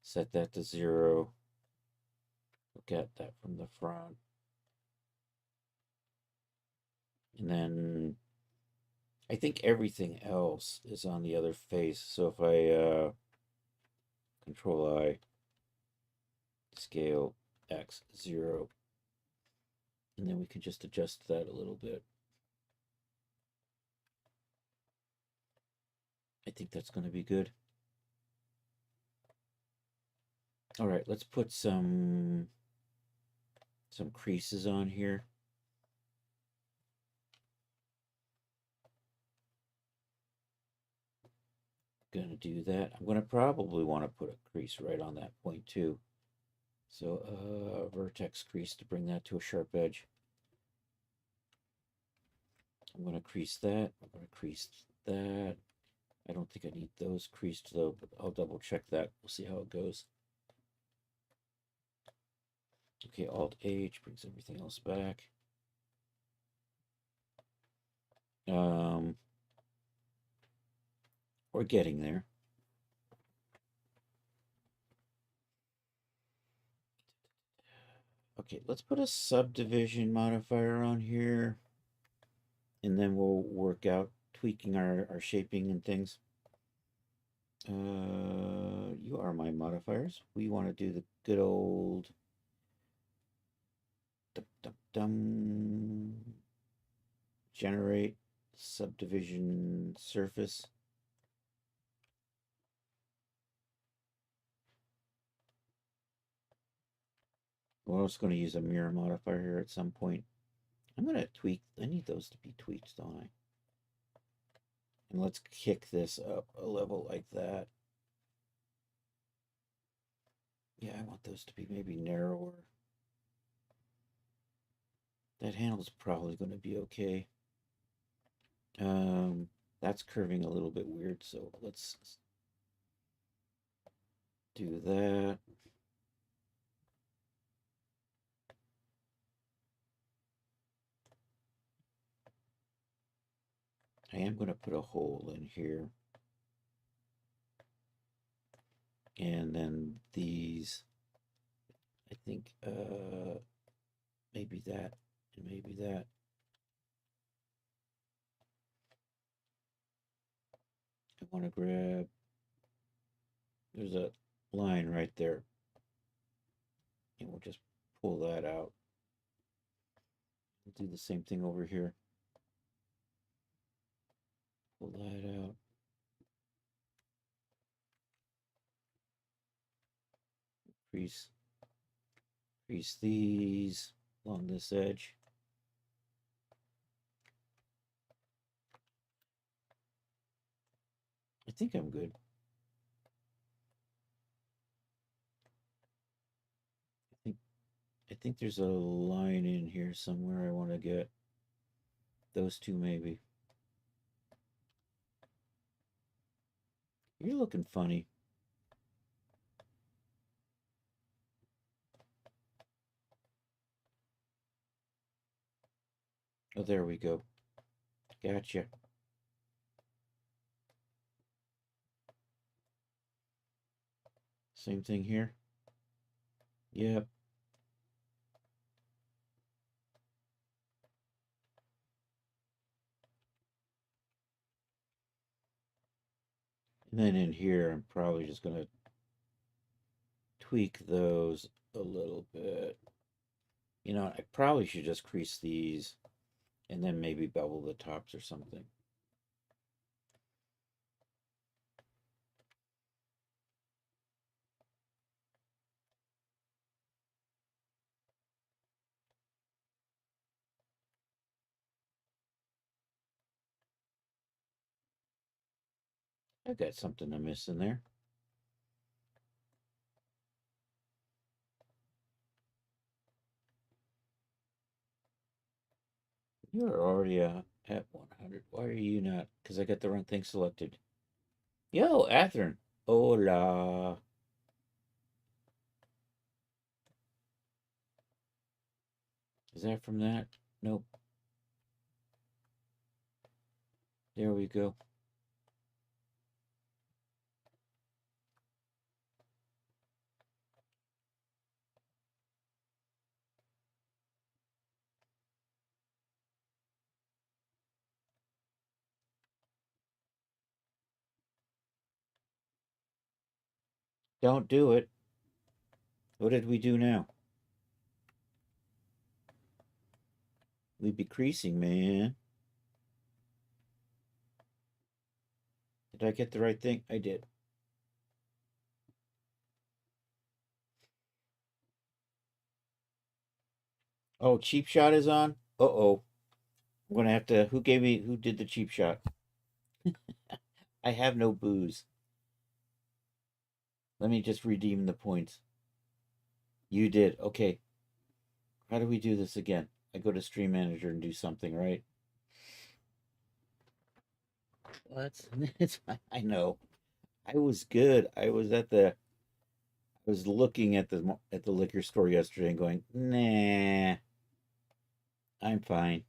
set that to 0. Look at that from the front. And then I think everything else is on the other face. So if I Control I, scale X0, and then we can just adjust that a little bit. I think that's going to be good. All right, let's put some creases on here. Gonna do that. I'm gonna probably want to put a crease right on that point too. So vertex crease to bring that to a sharp edge. I'm gonna crease that. I'm gonna crease that. I don't think I need those creased though, but I'll double check that. We'll see how it goes. Okay, Alt H brings everything else back. We're getting there. Okay, let's put a subdivision modifier on here, and then we'll work out tweaking our shaping and things. You are my modifiers. We want to do the good old dum, dum, dum, generate subdivision surface. We're also going to use a mirror modifier here at some point. I'm going to tweak. I need those to be tweaked, don't I? And let's kick this up a level like that. Yeah, I want those to be maybe narrower. That handle's probably going to be okay. That's curving a little bit weird, so let's do that. I am going to put a hole in here. And then these, I think, maybe that, and maybe that. I want to grab, there's a line right there. And we'll just pull that out. We'll do the same thing over here. Pull that out. Crease these along this edge. I think I'm good. I think there's a line in here somewhere I want to get. Those two maybe. You're looking funny. Oh, there we go. Gotcha. Same thing here. Yep. And then in here, I'm probably just going to tweak those a little bit. You know, I probably should just crease these and then maybe bevel the tops or something. I've got something I'm missing there. You're already at 100. Why are you not? Because I got the wrong thing selected. Yo, Atherin. Hola. Is that from that? Nope. There we go. Don't do it. What did we do now? We'd be creasing, man. Did I get the right thing? I did. Oh, cheap shot is on? Uh-oh. I'm gonna have to, who did the cheap shot? I have no booze. Let me just redeem the points. You did. Okay. How do we do this again? I go to Stream Manager and do something, right? What? It's, I know. I was good. I was looking at the liquor store yesterday and going, nah, I'm fine.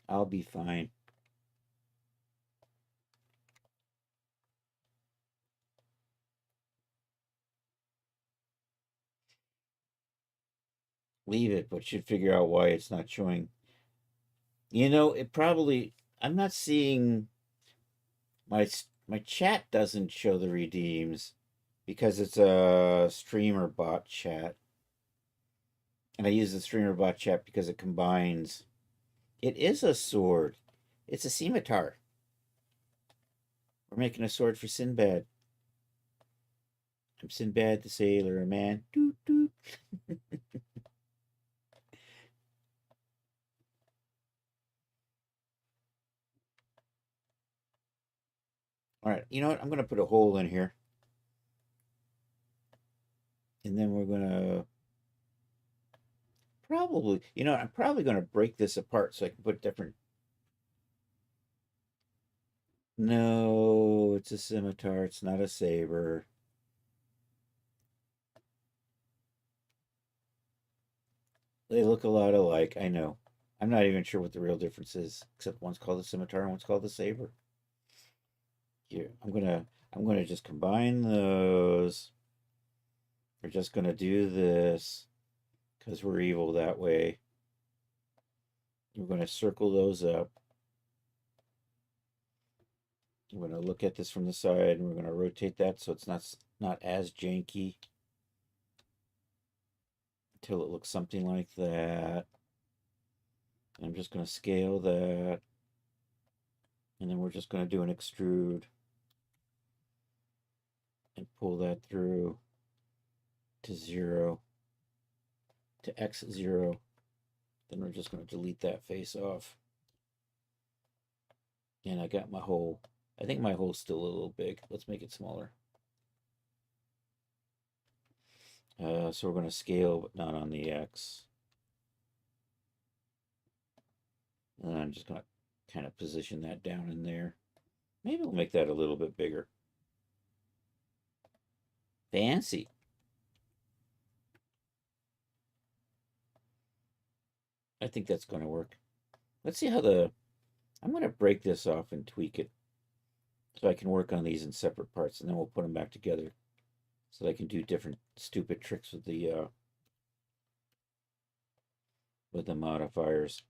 I'll be fine. leave it, but should figure out why it's not showing. It probably. I'm not seeing my chat doesn't show the redeems because it's a streamer bot chat, and I use the streamer bot chat because it combines. It is a sword. It's a scimitar. We're making a sword for Sinbad. I'm Sinbad the sailor man. Doot doot. All right, you know what? I'm gonna put a hole in here, and then we're gonna probably, I'm probably gonna break this apart so I can put different. No, it's a scimitar. It's not a saber. They look a lot alike. I know. I'm not even sure what the real difference is, except one's called a scimitar and one's called a saber. Here, I'm gonna just combine those. We're just gonna do this because we're evil that way. We're gonna circle those up. We're gonna look at this from the side, and we're gonna rotate that so it's not as janky until it looks something like that. I'm just gonna scale that, and then we're just gonna do an extrude and pull that through to 0 to x0. Then we're just going to delete that face off. And I got my hole. I think my hole's still a little big. Let's make it smaller. So we're going to scale, but not on the X. And I'm just going to kind of position that down in there. Maybe we'll make that a little bit bigger. Fancy. I think that's going to work. Let's see how I'm going to break this off and tweak it so I can work on these in separate parts, and then we'll put them back together so that I can do different stupid tricks with the modifiers.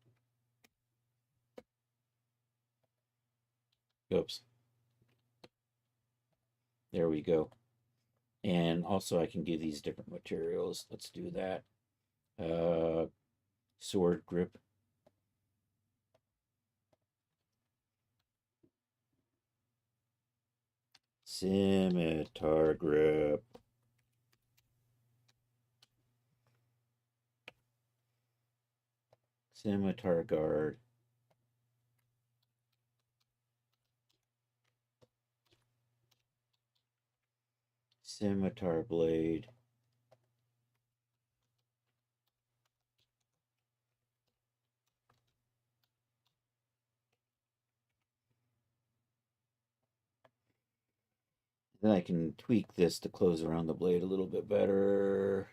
Oops. There we go. And also I can give these different materials. Let's do that. Sword grip. Scimitar grip. Scimitar guard. Scimitar blade. Then I can tweak this to close around the blade a little bit better.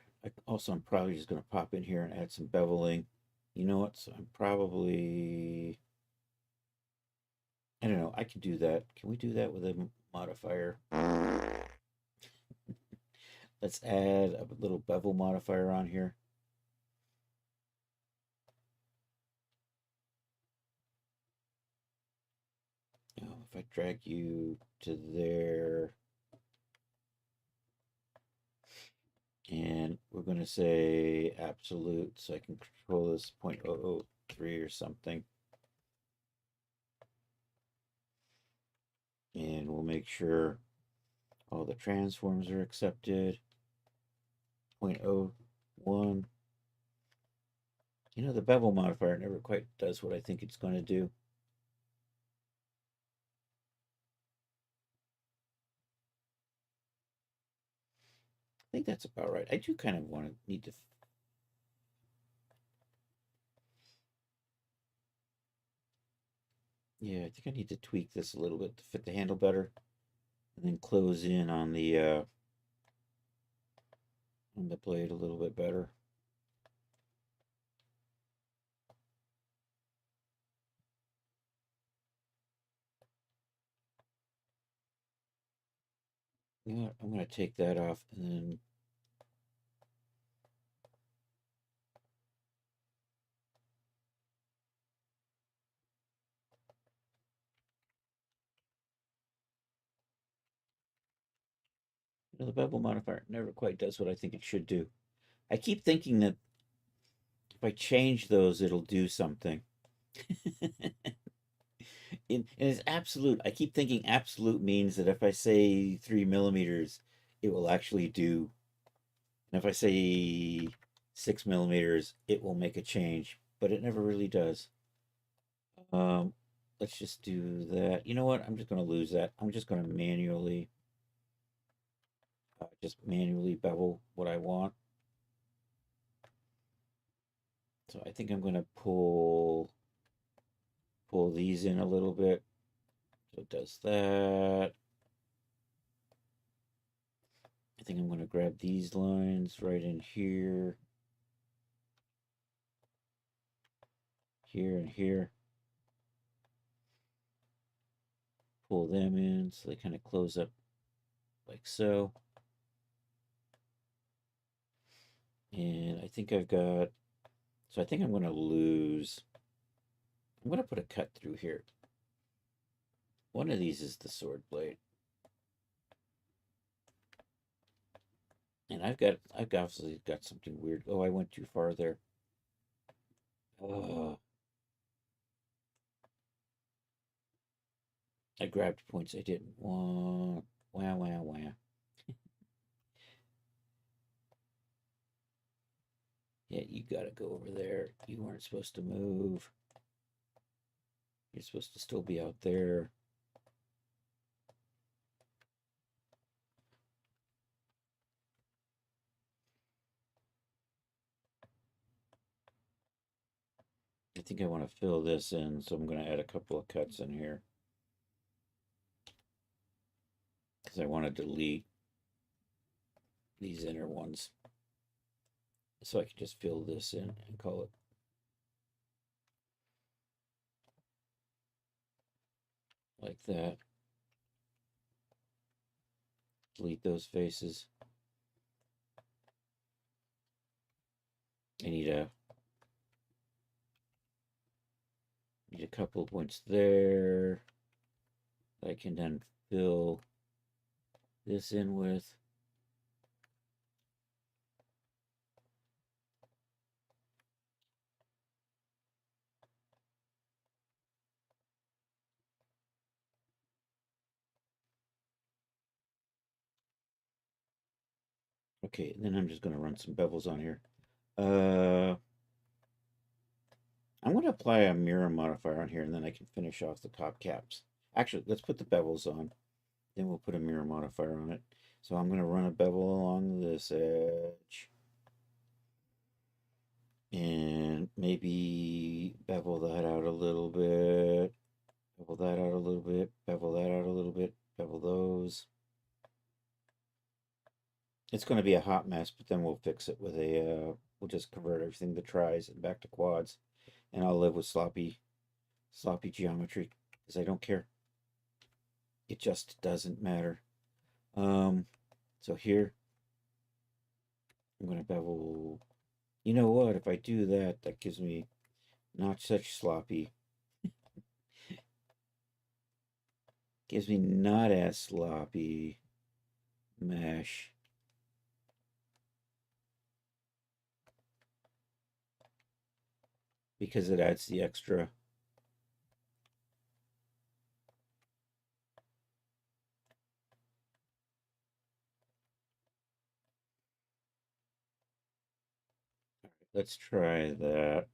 I'm probably just going to pop in here and add some beveling. You know what? So I'm probably, I don't know. I can do that. Can we do that with a modifier? Let's add a little bevel modifier on here. If I drag you to there, and we're going to say absolute, so I can control this 0.003 or something. And we'll make sure all the transforms are accepted. 0.01. The bevel modifier never quite does what I think it's going to do. I think that's about right. I do kind of need to. Yeah, I think I need to tweak this a little bit to fit the handle better, and then close in on the blade a little bit better. You know what? I'm going to take that off and then The bevel modifier never quite does what I think it should do. I keep thinking that if I change those, it'll do something. And it's absolute. I keep thinking absolute means that if I say 3 millimeters, it will actually do. And if I say 6 millimeters, it will make a change, but it never really does. Um, let's just do that. You know what? I'm just going to lose that. I'm just going to manually bevel what I want. So I think I'm going to pull these in a little bit. So it does that. I think I'm going to grab these lines right in here, here, and here. Pull them in so they kind of close up like so. And I think I've got, so I think I'm going to lose, I'm going to put a cut through here. One of these is the sword blade. And I've obviously got something weird. Oh, I went too far there. Oh, I grabbed points I didn't want. Wow, wow, wow. Yeah, you gotta go over there. You weren't supposed to move. You're supposed to still be out there. I think I want to fill this in, so I'm going to add a couple of cuts in here. Because I want to delete these inner ones. So I can just fill this in and call it. Like that. Delete those faces. I need a couple of points there. I can then fill this in with. Okay, and then I'm just going to run some bevels on here. I'm going to apply a mirror modifier on here, and then I can finish off the top caps. Actually, let's put the bevels on. Then we'll put a mirror modifier on it. So I'm going to run a bevel along this edge. And maybe bevel that out a little bit. Bevel that out a little bit. Bevel that out a little bit. Bevel those. It's going to be a hot mess, but then we'll fix it with we'll just convert everything to tris and back to quads. And I'll live with sloppy geometry because I don't care. It just doesn't matter. So here, I'm going to bevel. You know what? If I do that, that gives me not such sloppy. Gives me not as sloppy mesh. Because it adds the extra. Let's try that.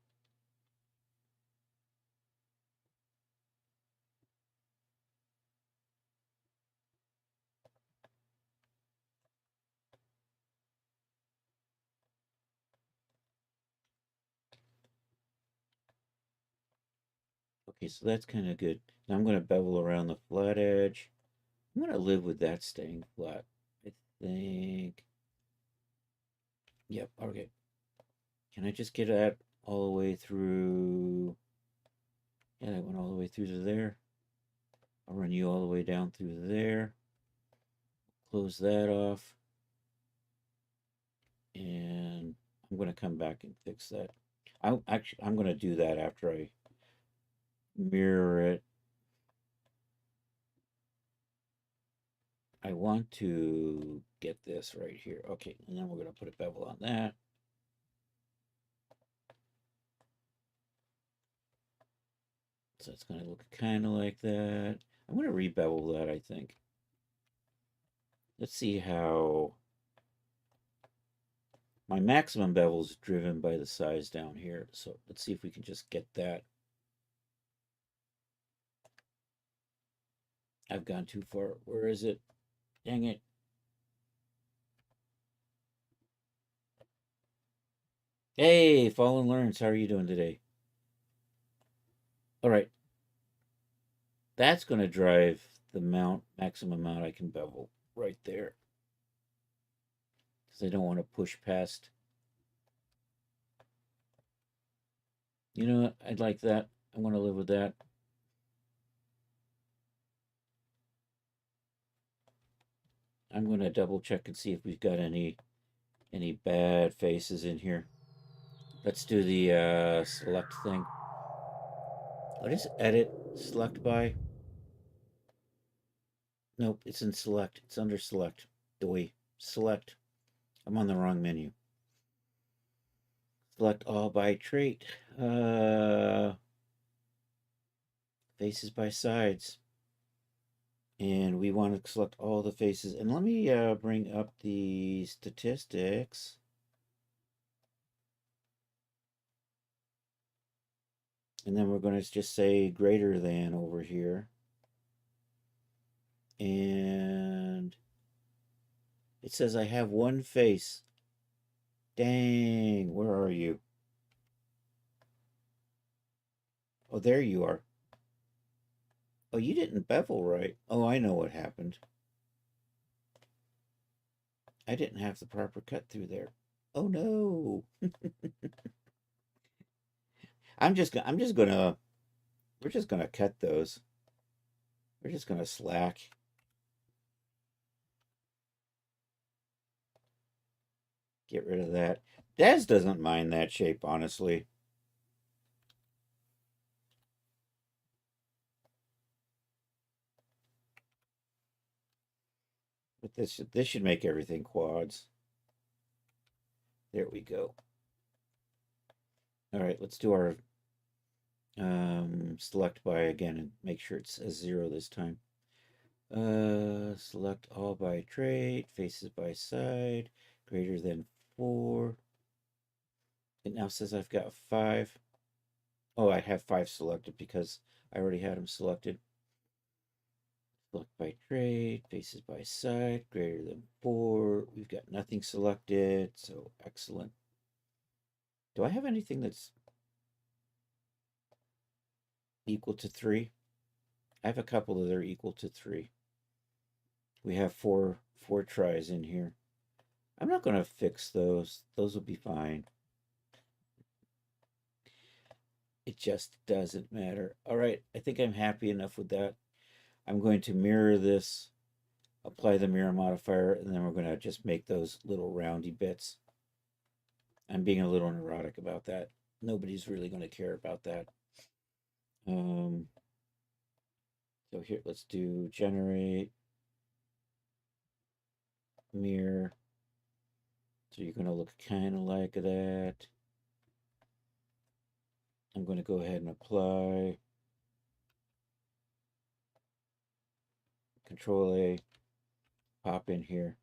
Okay, so that's kind of good. Now I'm going to bevel around the flat edge. I'm going to live with that staying flat, I think. Yep, okay. Can I just get that all the way through? Yeah, that went all the way through to there. I'll run you all the way down through there. Close that off. And I'm going to come back and fix that. I'm going to do that after I mirror it. I want to get this right here. Okay, and then we're going to put a bevel on that. So it's going to look kind of like that. I'm going to rebevel that, I think. Let's see how my maximum bevel is driven by the size down here. So let's see if we can just get that. I've gone too far. Where is it? Dang it. Hey, Fallen Learns, how are you doing today? All right, that's going to drive the maximum amount I can bevel right there. Because I don't want to push past. You know what? I'd like that. I want to live with that. I'm going to double check and see if we've got any bad faces in here. Let's do the select thing. What is edit select by? Nope, it's in select. It's under select. Doi. Select. I'm on the wrong menu. Select all by trait. Faces by sides. And we want to select all the faces. And let me bring up the statistics. And then we're going to just say greater than over here. And it says I have one face. Dang, where are you? Oh, there you are. Oh, you didn't bevel right. Oh, I know what happened. I didn't have the proper cut through there. Oh no. I'm just gonna we're just gonna cut those. We're just gonna slack. Get rid of that. Daz doesn't mind that shape, honestly. But this should make everything quads. There we go. All right, let's do our select by again and make sure it says 0 this time. Select all by trait, faces by side, greater than 4. It now says I've got 5. Oh, I have 5 selected because I already had them selected. Select by trait, faces by side, greater than 4. We've got nothing selected, so excellent. Do I have anything that's equal to 3? I have a couple that are equal to 3. We have four tries in here. I'm not going to fix those. Those will be fine. It just doesn't matter. All right, I think I'm happy enough with that. I'm going to mirror this, apply the mirror modifier, and then we're going to just make those little roundy bits. I'm being a little neurotic about that. Nobody's really going to care about that. So here, let's do generate mirror. So you're going to look kind of like that. I'm going to go ahead and apply. Control A, pop in here.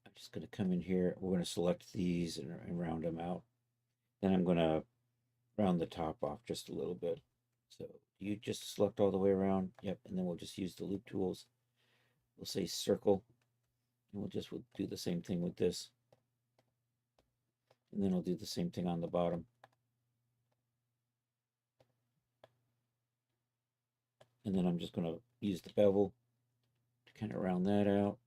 I'm just going to come in here. We're going to select these and round them out. Then I'm going to round the top off just a little bit. So you just select all the way around. Yep, and then we'll just use the loop tools. We'll say circle, and we'll do the same thing with this. And then I'll do the same thing on the bottom. And then I'm just going to use the bevel to kind of round that out.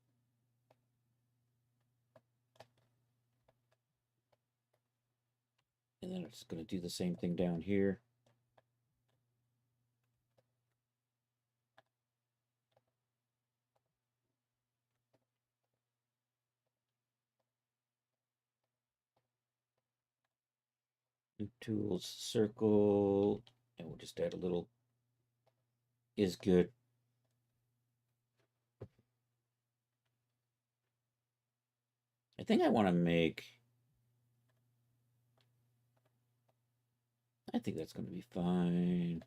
And then I'm just going to do the same thing down here. Loop tools, circle, and we'll just add a little is good. think I want to make. I think that's going to be fine.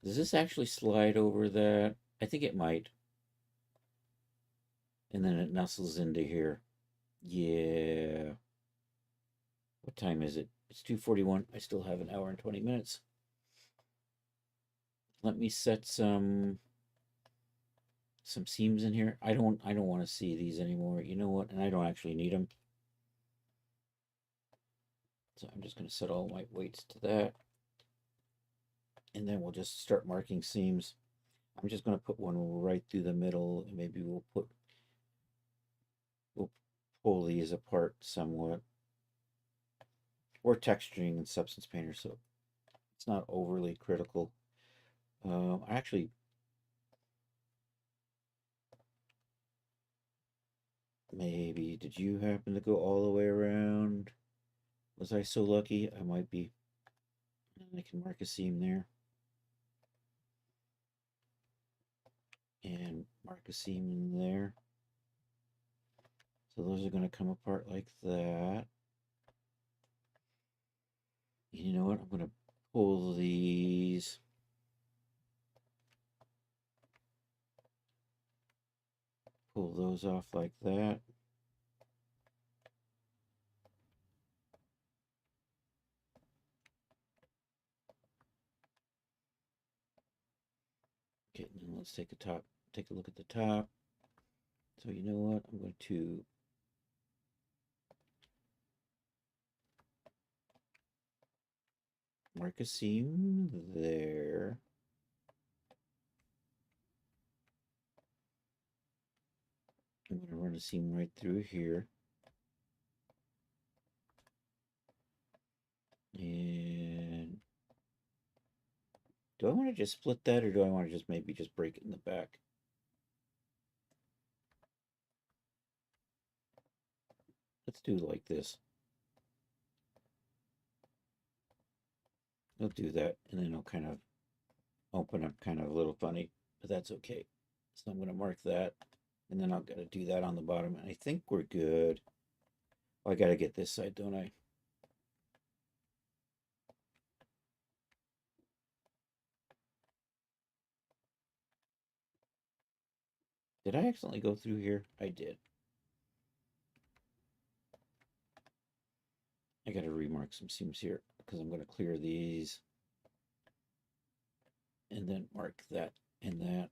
Does this actually slide over that? I think it might. And then it nestles into here. Yeah. What time is it? It's 2:41. I still have an hour and 20 minutes. Let me set some seams in here. I don't want to see these anymore. You know what? And I don't actually need them. So I'm just going to set all my weights to that. And then we'll just start marking seams. I'm just going to put one right through the middle, and maybe we'll pull these apart somewhat. Or texturing in Substance Painter, so it's not overly critical. Actually, maybe, did you happen to go all the way around? Was I so lucky? I might be. I can mark a seam there. And mark a seam in there. So those are going to come apart like that. And you know what? I'm going to pull these. Pull those off like that. Okay, now let's take a look at the top. So you know what? I'm going to mark a seam there. I'm going to run a seam right through here. And do I want to just split that, or do I want to just maybe just break it in the back? Let's do it like this. I'll do that, and then it'll kind of open up kind of a little funny, but that's okay. So I'm going to mark that, and then I've got to do that on the bottom, and I think we're good. Oh, I got to get this side, don't I? Did I accidentally go through here? I did. I got to remark some seams here because I'm going to clear these and then mark that and that.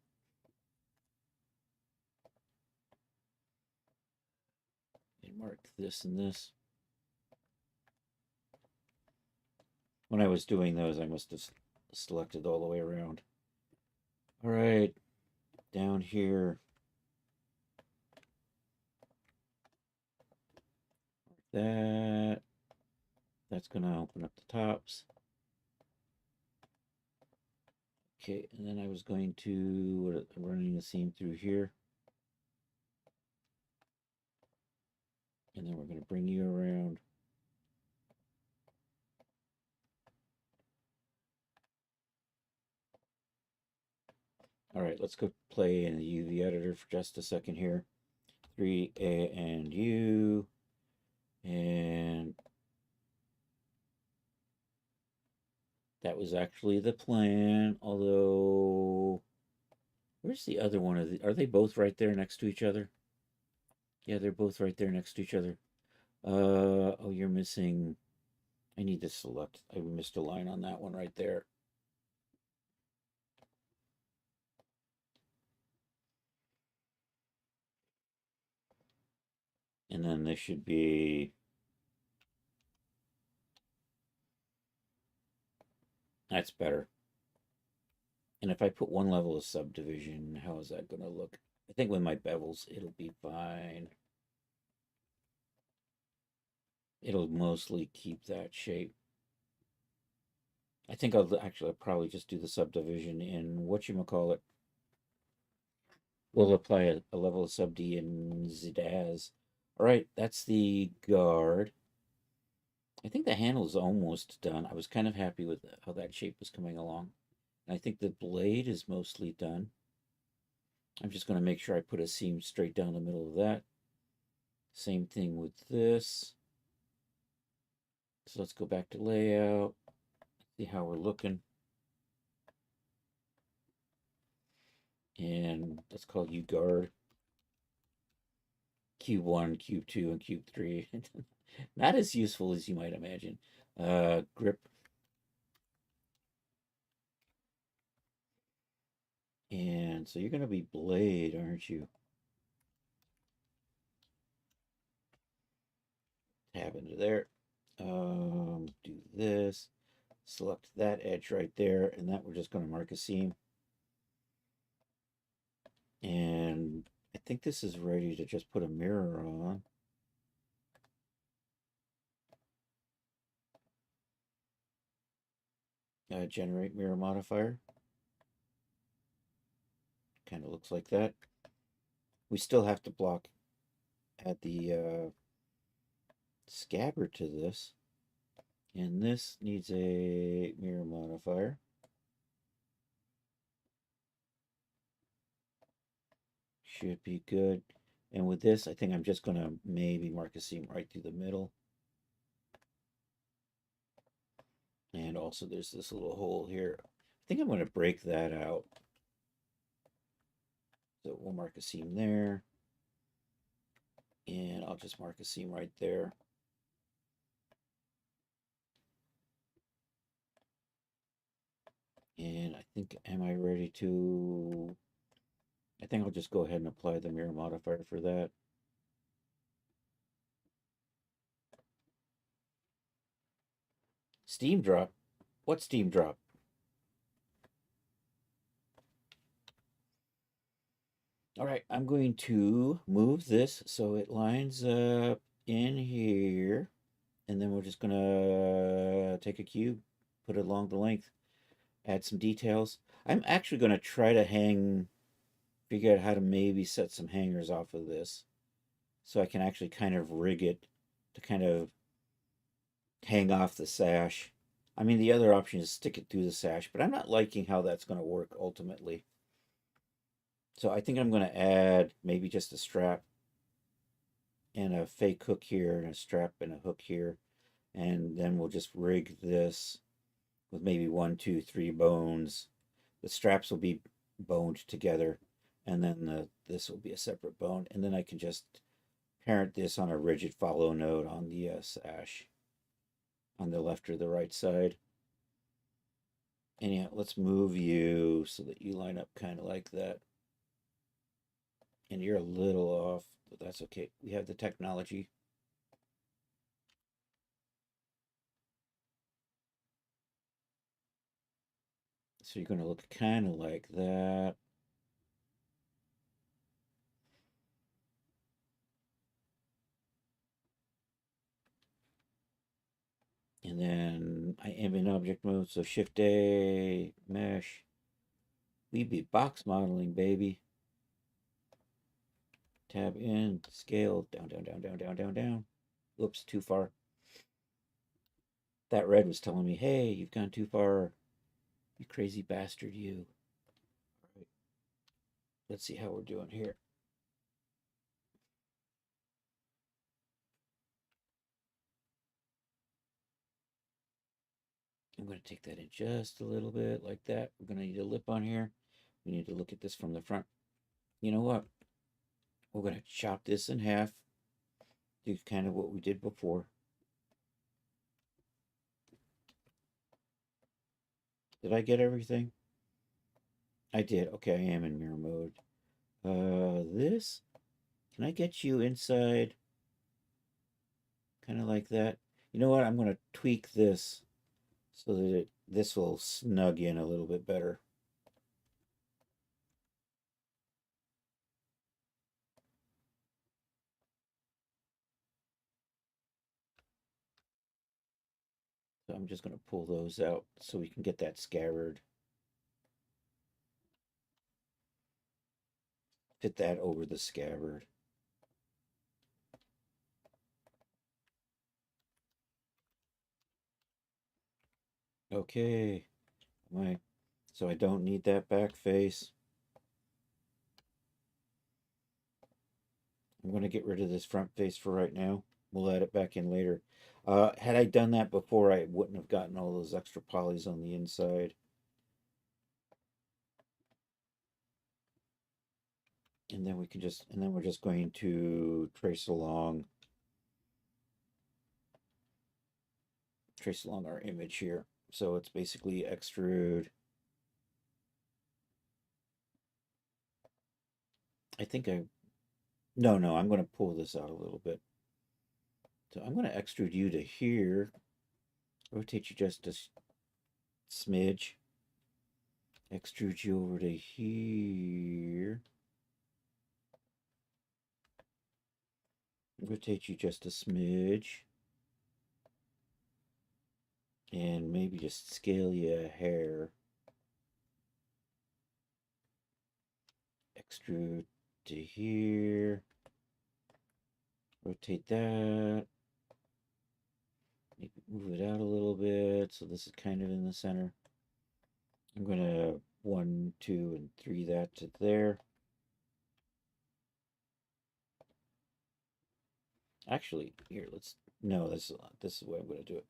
And mark this and this. When I was doing those, I must have selected all the way around. All right, down here. That. That's going to open up the tops. Okay, and then I was going to running the seam through here. And then we're going to bring you around. All right, let's go play in the UV editor for just a second here. 3A and U. And that was actually the plan, although where's the other one of the, are they both right there next to each other? Yeah, they're both right there next to each other. Oh, you're missing, I need to select, I missed a line on that one right there. And then this should be, that's better. And if I put one level of subdivision, how is that going to look? I think with my bevels, it'll be fine. It'll mostly keep that shape. I think I'll probably just do the subdivision in whatchamacallit. We'll apply a level of sub D in Zidaz. All right, that's the guard. I think the handle is almost done. I was kind of happy with how that shape was coming along. And I think the blade is mostly done. I'm just going to make sure I put a seam straight down the middle of that. Same thing with this. So let's go back to layout, see how we're looking. And let's call you guard. Cube 1, Cube 2, and Cube 3. Not as useful as you might imagine. Grip. And so you're going to be blade, aren't you? Tab into there. Do this. Select that edge right there. And that we're just going to mark a seam. And I think this is ready to just put a mirror on. Generate mirror modifier. Kind of looks like that. We still have to add the scabbard to this. And this needs a mirror modifier. Should be good. And with this, I think I'm just going to maybe mark a seam right through the middle. And also there's this little hole here. I think I'm going to break that out. So we'll mark a seam there. And I'll just mark a seam right there. And I think, am I ready to... I think I'll just go ahead and apply the mirror modifier for that. Steam drop? What steam drop? All right, I'm going to move this so it lines up in here. And then we're just going to take a cube, put it along the length, add some details. I'm actually going to try to figure out how to maybe set some hangers off of this. So I can actually kind of rig it to kind of hang off the sash. I mean, the other option is stick it through the sash, but I'm not liking how that's going to work ultimately. So I think I'm going to add maybe just a strap and a fake hook here and a strap and a hook here. And then we'll just rig this with maybe 1, 2, 3 bones. The straps will be boned together, and then this will be a separate bone. And then I can just parent this on a rigid follow node on the sash on the left or the right side. And yeah, let's move you so that you line up kind of like that. And you're a little off, but that's okay. We have the technology. So you're going to look kind of like that. And then I am in object mode, so Shift A, mesh. We be box modeling, baby. Tab in, scale, down, down, down, down, down, down, down. Oops, too far. That red was telling me, hey, you've gone too far. You crazy bastard, you. All right. Let's see how we're doing here. I'm going to take that in just a little bit like that. We're going to need a lip on here. We need to look at this from the front. You know what? We're going to chop this in half. Do kind of what we did before. Did I get everything? I did. Okay, I am in mirror mode. This, can I get you inside? Kind of like that. You know what? I'm going to tweak this so that this will snug in a little bit better. So I'm just going to pull those out so we can get that scabbard. Fit that over the scabbard. Okay. So I don't need that back face. I'm going to get rid of this front face for right now. We'll add it back in later. Had I done that before, I wouldn't have gotten all those extra polys on the inside. And then we're just going to trace along our image here. So it's basically extrude. No, I'm going to pull this out a little bit. So I'm going to extrude you to here. Rotate you just a smidge. Extrude you over to here. Rotate you just a smidge. And maybe just scale you a hair. Extrude to here. Rotate that. Maybe move it out a little bit so this is kind of in the center. I'm going to 1, 2, and 3 that to there. Actually, here, no, this is the way I'm going to do it.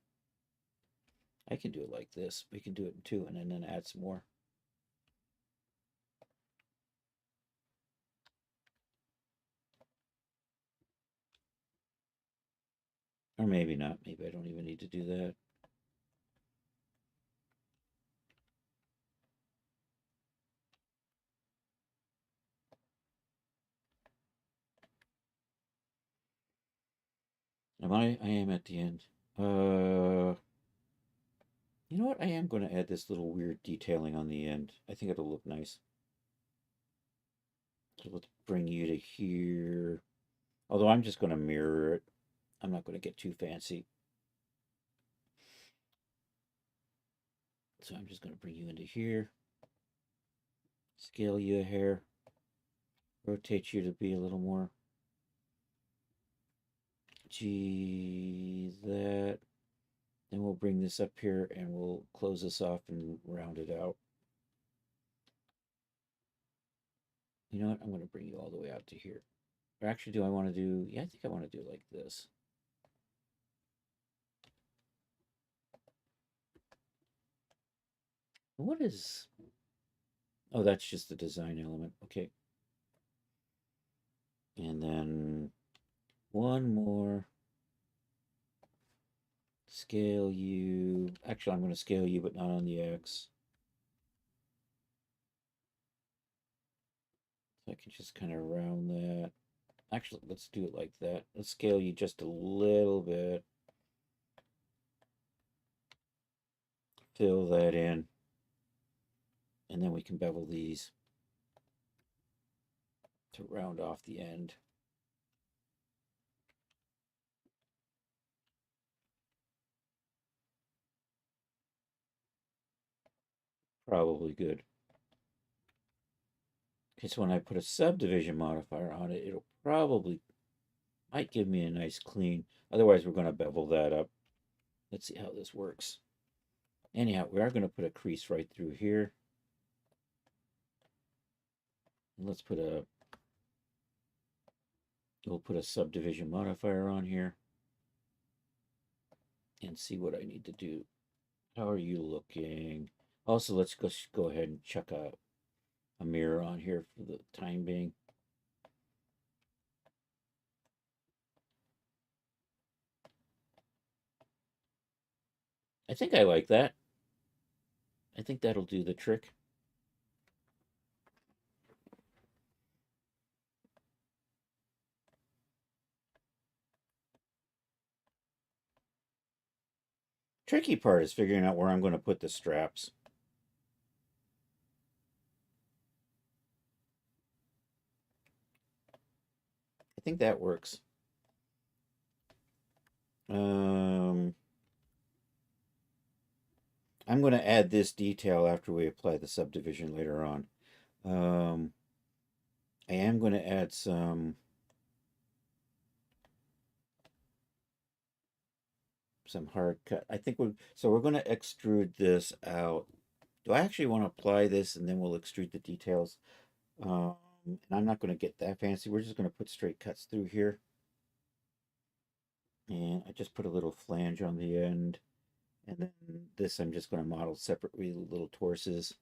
I can do it like this. We can do it in 2 and then add some more. Or maybe not. Maybe I don't even need to do that. I am at the end. You know what? I am going to add this little weird detailing on the end. I think it'll look nice. So let's bring you to here. Although I'm just going to mirror it. I'm not going to get too fancy. So I'm just going to bring you into here. Scale you a hair. Rotate you to be a little more. That. Then we'll bring this up here and we'll close this off and round it out. You know what? I'm going to bring you all the way out to here. Or actually, do I want to do... Yeah, I think I want to do it like this. What is... Oh, that's just the design element. Okay. And then one more. Scale you. Actually, I'm going to scale you, but not on the X. So I can just kind of round that. Actually, let's do it like that. Let's scale you just a little bit. Fill that in. And then we can bevel these to round off the end. Probably good. Okay, so when I put a subdivision modifier on it, it'll probably might give me a nice clean. Otherwise, we're going to bevel that up. Let's see how this works. Anyhow, we are going to put a crease right through here. And we'll put a subdivision modifier on here and see what I need to do. How are you looking? Also, let's go ahead and chuck a mirror on here for the time being. I think I like that. I think that'll do the trick. Tricky part is figuring out where I'm going to put the straps. I think that works. I'm going to add this detail after we apply the subdivision later on. I am going to add some hard cut. I think we're going to extrude this out. Do I actually want to apply this and then we'll extrude the details? And I'm not going to get that fancy. We're just going to put straight cuts through here. And I just put a little flange on the end. And then this I'm just going to model separately, little torsos.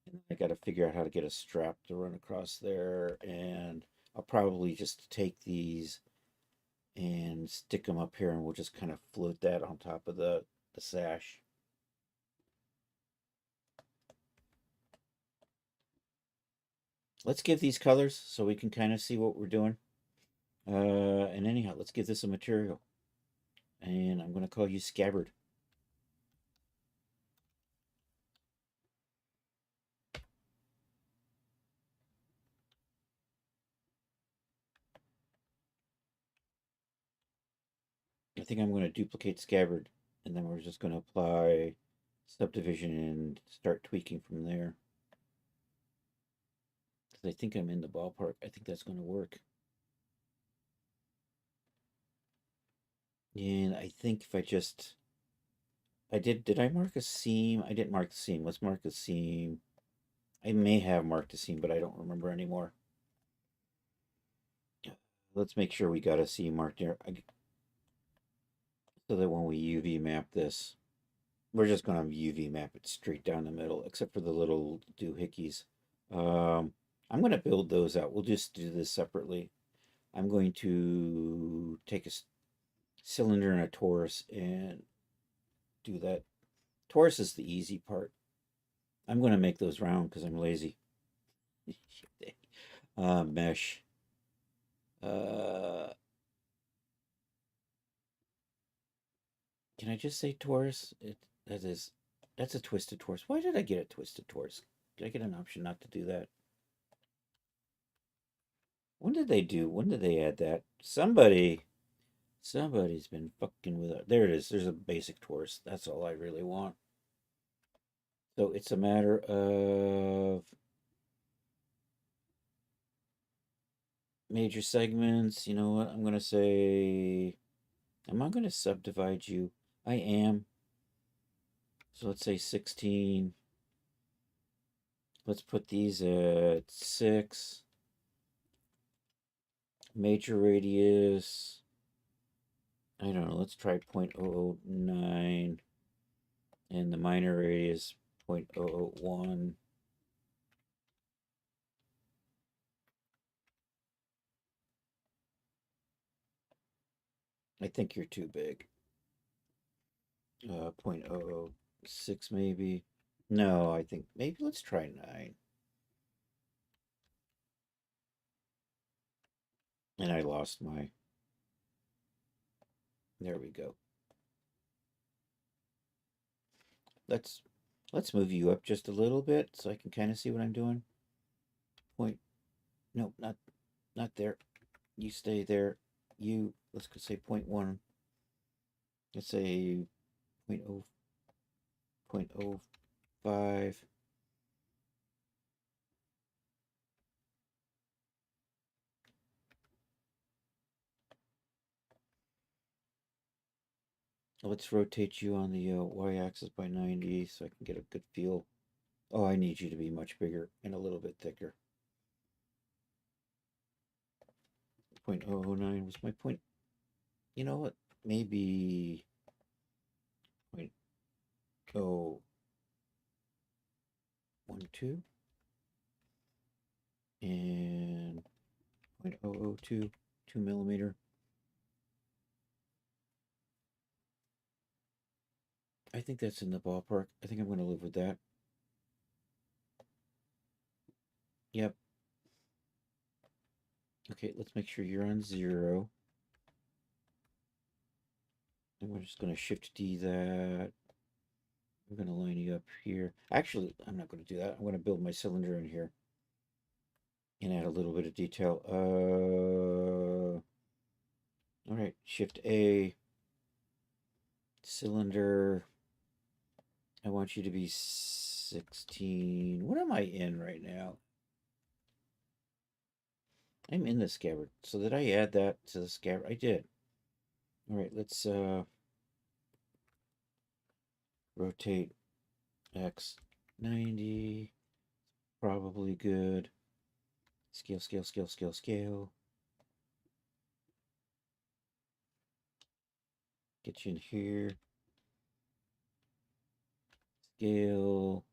And then I got to figure out how to get a strap to run across there. And I'll probably just take these and stick them up here, and we'll just kind of float that on top of the sash. Let's give these colors so we can kind of see what we're doing. And anyhow, let's give this a material. And I'm going to call you Scabbard. I think I'm going to duplicate Scabbard, and then we're just going to apply subdivision and start tweaking from there. Because I think I'm in the ballpark. I think that's going to work. And I think if I just... did I mark a seam? I didn't mark the seam. Let's mark the seam. I may have marked a seam, but I don't remember anymore. Let's make sure we got a seam marked there. So that when we UV map this, we're just going to UV map it straight down the middle, except for the little doohickeys. I'm going to build those out. We'll just do this separately. I'm going to take a cylinder and a torus and do that. Torus is the easy part. I'm going to make those round because I'm lazy. Mesh. Can I just say torus? That's a twisted torus. Why did I get a twisted torus? Did I get an option not to do that? When did they add that? Somebody's been fucking with it. There it is. There's a basic torus. That's all I really want. So it's a matter of major segments. You know what? I'm going to say, am I going to subdivide you? I am. So let's say 16. Let's put these at 6. Major radius, I don't know, let's try 0.009. And the minor radius, 0.001. I think you're too big. 0.006 maybe. No, I think maybe let's try 9. And I lost my... There we go. Let's move you up just a little bit so I can kind of see what I'm doing. No, not there. You stay there. Let's go say 0.1. Let's say 0.05. Let's rotate you on the y-axis by 90 so I can get a good feel. Oh, I need you to be much bigger and a little bit thicker. 0.009 was my point. You know what? Maybe 0.012 and 0.002, 2 millimeter. I think that's in the ballpark. I think I'm going to live with that. Yep. Okay, let's make sure you're on 0. And we're just going to shift D that. I'm going to line you up here. Actually, I'm not going to do that. I'm going to build my cylinder in here and add a little bit of detail. All right, Shift A, cylinder. I want you to be 16. What am I in right now? I'm in the scabbard. So did I add that to the scabbard? I did. All right, let's rotate X 90. Probably good. Scale, scale, scale, scale, scale. Get you in here. Scale.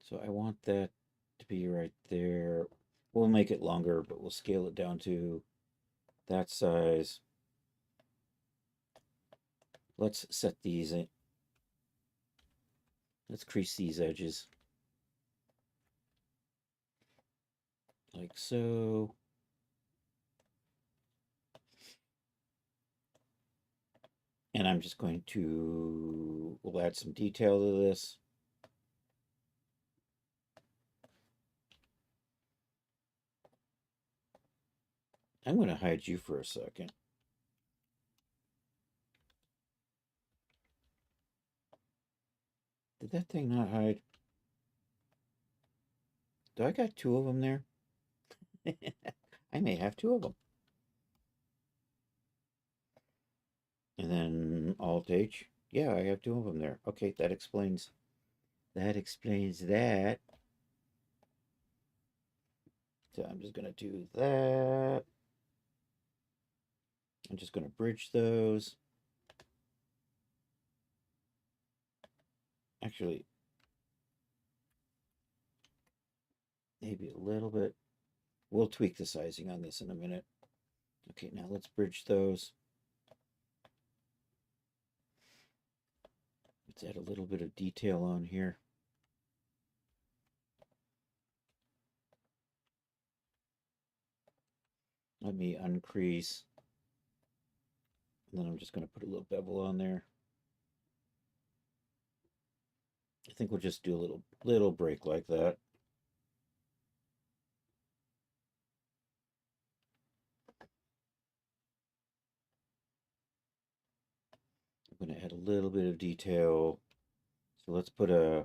So I want that to be right there. We'll make it longer, but we'll scale it down to that size. Let's set these in. Let's crease these edges. Like so. And I'm just going to, we'll add some detail to this. I'm going to hide you for a second. Did that thing not hide? Do I got two of them there? I may have two of them. And then Alt H. Yeah, I have two of them there. Okay, that explains that. So I'm just going to do that. I'm just going to bridge those. Actually, maybe a little bit. We'll tweak the sizing on this in a minute. Okay, now let's bridge those. Let's add a little bit of detail on here. Let me uncrease. And then I'm just going to put a little bevel on there. I think we'll just do a little break like that. I'm going to add a little bit of detail. So let's put a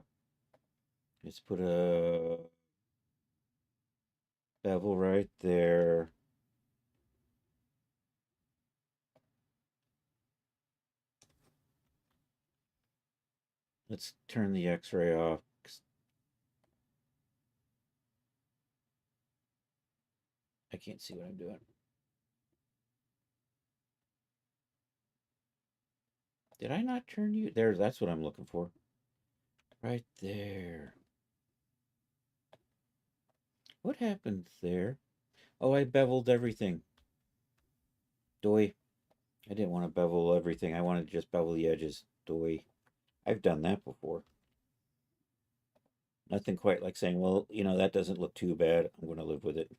bevel right there. Let's turn the X-ray off. I can't see what I'm doing. Did I not turn you? There, that's what I'm looking for. Right there. What happened there? Oh, I beveled everything. Doy. I didn't want to bevel everything. I wanted to just bevel the edges. Doy. I've done that before. Nothing quite like saying, well, that doesn't look too bad. I'm going to live with it.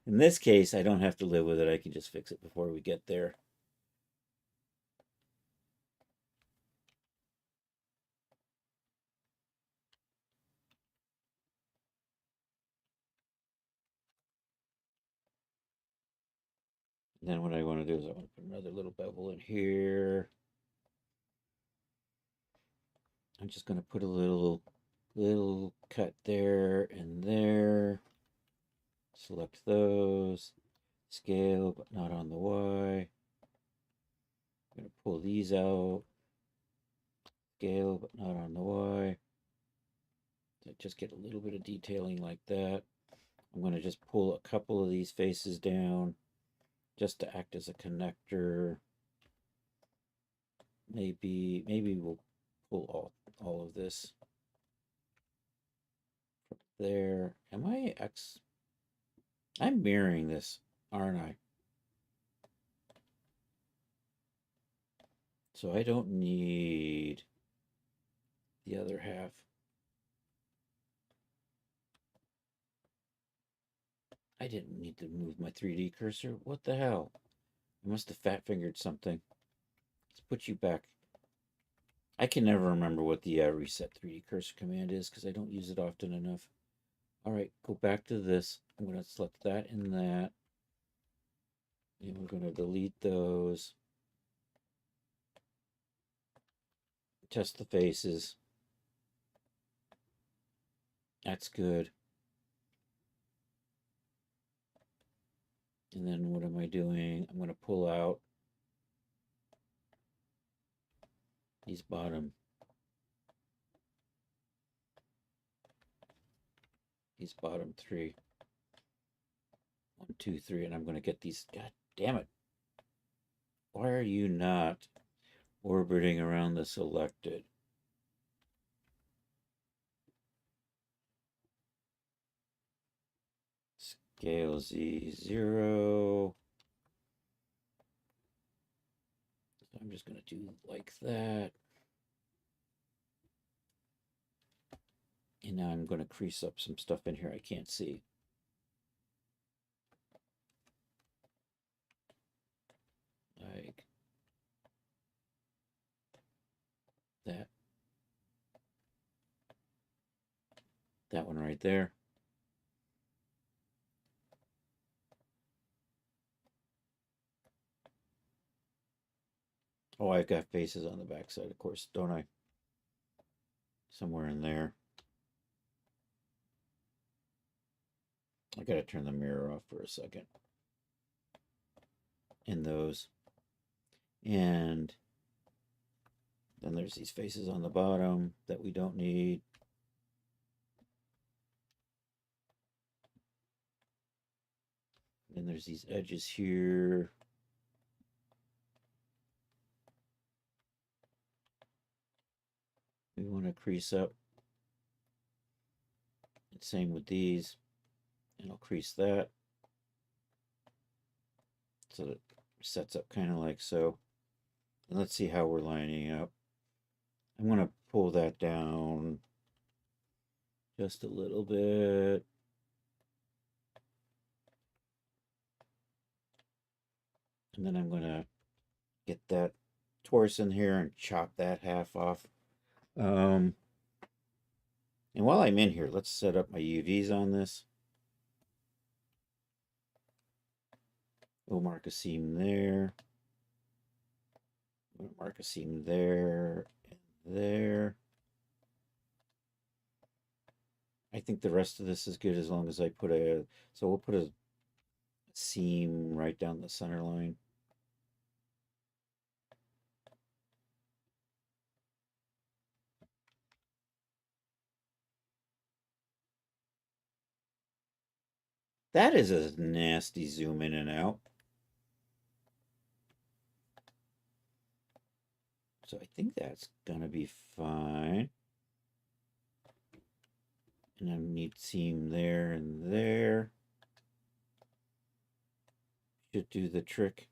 In this case, I don't have to live with it. I can just fix it before we get there. And then what I want to do is I want to put another little bevel in here. I'm just going to put a little cut there and there. Select those. Scale, but not on the Y. I'm going to pull these out. Scale, but not on the Y. So just get a little bit of detailing like that. I'm going to just pull a couple of these faces down just to act as a connector. Maybe we'll pull all of this from there. Am I I'm mirroring this, aren't I? So I don't need the other half. I didn't need to move my 3D cursor. What the hell? I must have fat fingered something. Let's put you back. I can never remember what the reset 3D cursor command is because I don't use it often enough. All right, go back to this. I'm going to select that and that. And we're going to delete those. Test the faces. That's good. And then what am I doing? I'm going to pull out these bottom. these bottom three. 1, 2, 3, and I'm going to get these. God damn it. Why are you not orbiting around the selected? Scale Z0. So I'm just going to do like that. And now I'm going to crease up some stuff in here I can't see. Like that. That one right there. Oh, I've got faces on the backside, of course, don't I? Somewhere in there. I gotta turn the mirror off for a second. In those. And then there's these faces on the bottom that we don't need. And there's these edges here. We want to crease up. And same with these. And I'll crease that. So that it sets up kind of like so. And let's see how we're lining up. I'm going to pull that down just a little bit. And then I'm going to get that torso in here and chop that half off. And while I'm in here, let's set up my UVs on this. We'll mark a seam there. We'll mark a seam there and there. I think the rest of this is good as long as I put a, so we'll put a seam right down the center line. That is a nasty zoom in and out. So I think that's gonna be fine. And I need seam there and there. Should do the trick.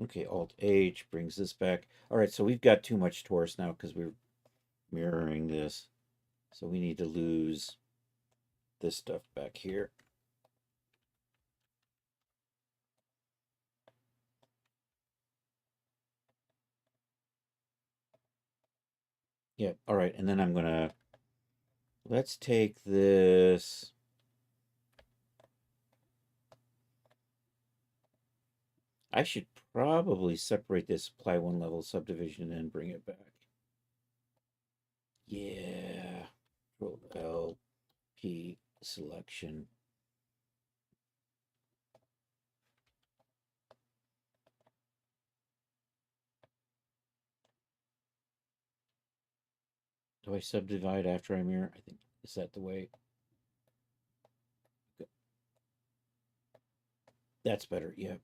Okay, Alt H brings this back. All right, so we've got too much torus now because we're mirroring this. So we need to lose this stuff back here. Yeah, all right, and then I'm gonna, let's take this. I should probably separate this apply one level subdivision and bring it back. Yeah, Control L, P, selection. Do I subdivide after I mirror? I think, is that the way? Okay. That's better, yeah.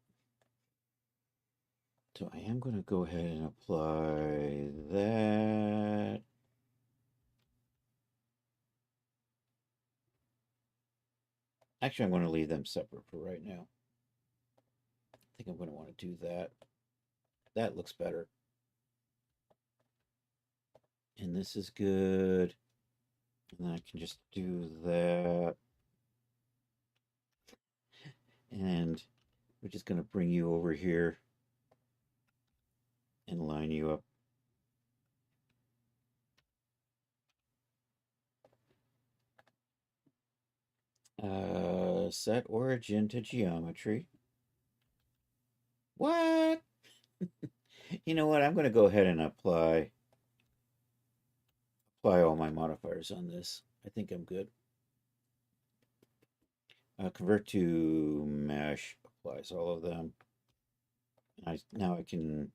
So I am going to go ahead and apply that. Actually, I'm going to leave them separate for right now. I think I'm going to want to do that. That looks better. And this is good. And then I can just do that. And we're just going to bring you over here and line you up. Set origin to geometry. What? You know what? I'm going to go ahead and apply all my modifiers on this. I think I'm good. Convert to mesh, applies all of them. Now I can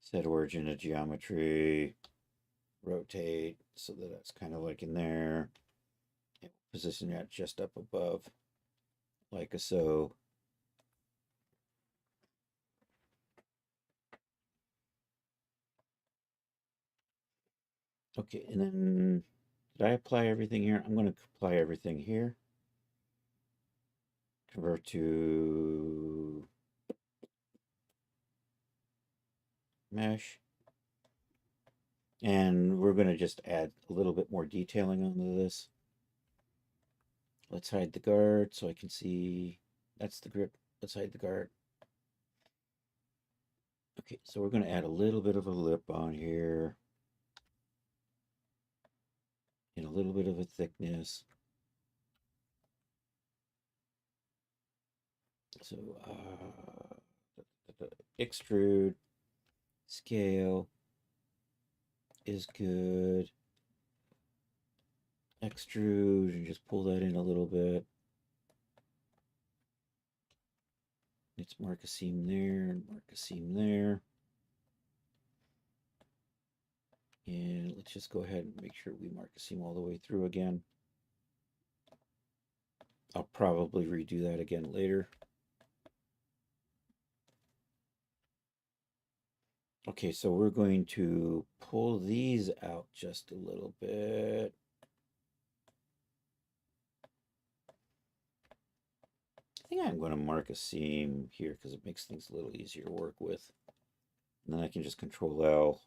set origin to geometry. rotate so that it's kind of like in there. And position that just up above, like so. Okay, and then did I apply everything here? I'm going to apply everything here. Convert to mesh. And we're going to just add a little bit more detailing onto this. Let's hide the guard so I can see. That's the grip. Let's hide the guard. Okay, so we're going to add a little bit of a lip on here. And a little bit of a thickness. So extrude, scale is good. Extrude and just pull that in a little bit. Let's mark a seam there and mark a seam there. And let's just go ahead and make sure we mark a seam all the way through again. I'll probably redo that again later. Okay, so we're going to pull these out just a little bit. I think I'm going to mark a seam here because it makes things a little easier to work with. And then I can just Control L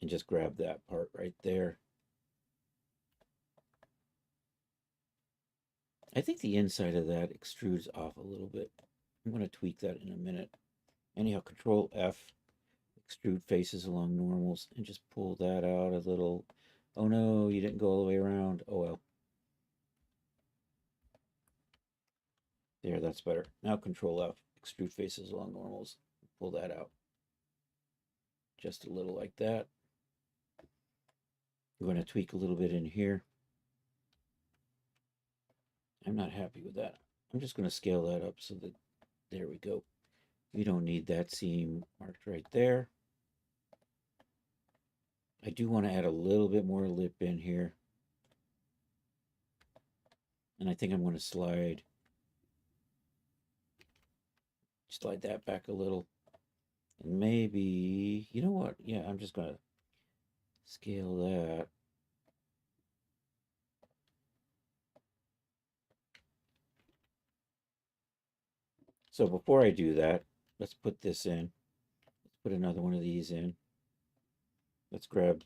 and just grab that part right there. I think the inside of that extrudes off a little bit. I'm going to tweak that in a minute. Anyhow, Control F, extrude faces along normals, and just pull that out a little. Oh no, you didn't go all the way around. Oh well. There, that's better. Now Control F, extrude faces along normals. Pull that out. Just a little like that. I'm going to tweak a little bit in here. I'm not happy with that. I'm just going to scale that up so that, there we go. We don't need that seam marked right there. I do want to add a little bit more lip in here. And I think I'm going to slide that back a little. And maybe, you know what? Yeah, I'm just going to scale that. So before I do that, let's put this in. Let's put another one of these in. Let's grab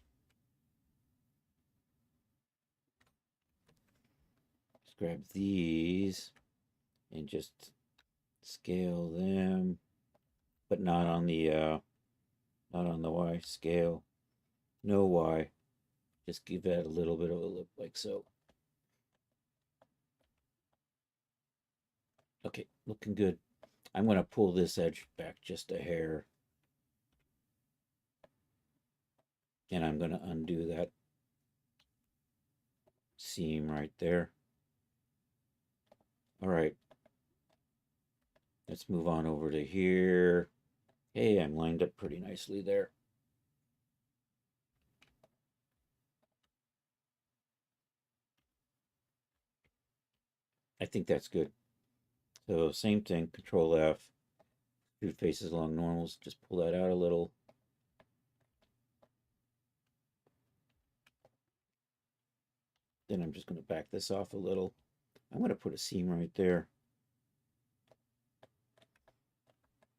these and just scale them, but not on the Y scale. No Y. Just give that a little bit of a lip like so. Okay, looking good. I'm going to pull this edge back just a hair. And I'm going to undo that seam right there. All right. Let's move on over to here. Hey, I'm lined up pretty nicely there. I think that's good. So same thing, Control F, extrude faces along normals, just pull that out a little. Then I'm just going to back this off a little. I'm going to put a seam right there.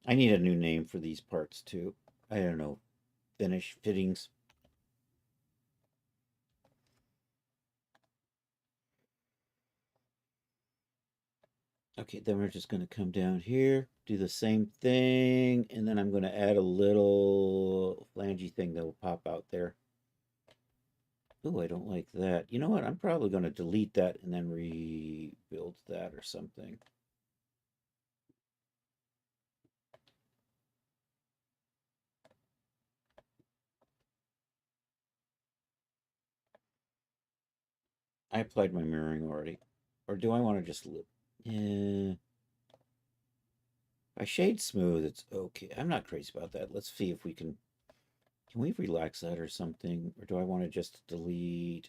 I need a new name for these parts too. I don't know, fittings. Okay, then we're just going to come down here, do the same thing, and then I'm going to add a little flangey thing that will pop out there. Oh, I don't like that. You know what? I'm probably going to delete that and then rebuild that or something. I applied my mirroring already. Or do I want to just... Yeah. I shade smooth, it's okay. I'm not crazy about that. Let's see if we can we relax that or something? Or do I want to just delete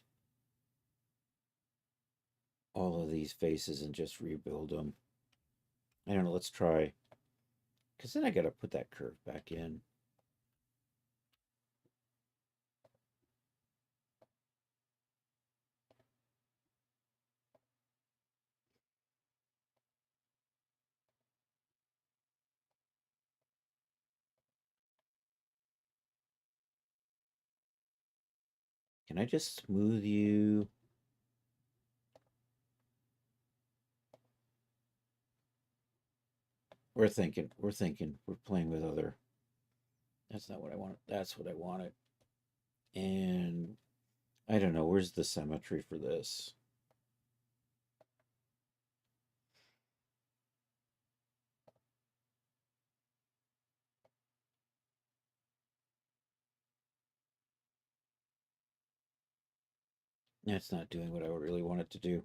all of these faces and just rebuild them? I don't know, let's try. Because then I got to put that curve back in. Can I just smooth you? We're playing with other. That's not what I want. That's what I wanted. And I don't know, where's the symmetry for this? That's not doing what I really want it to do.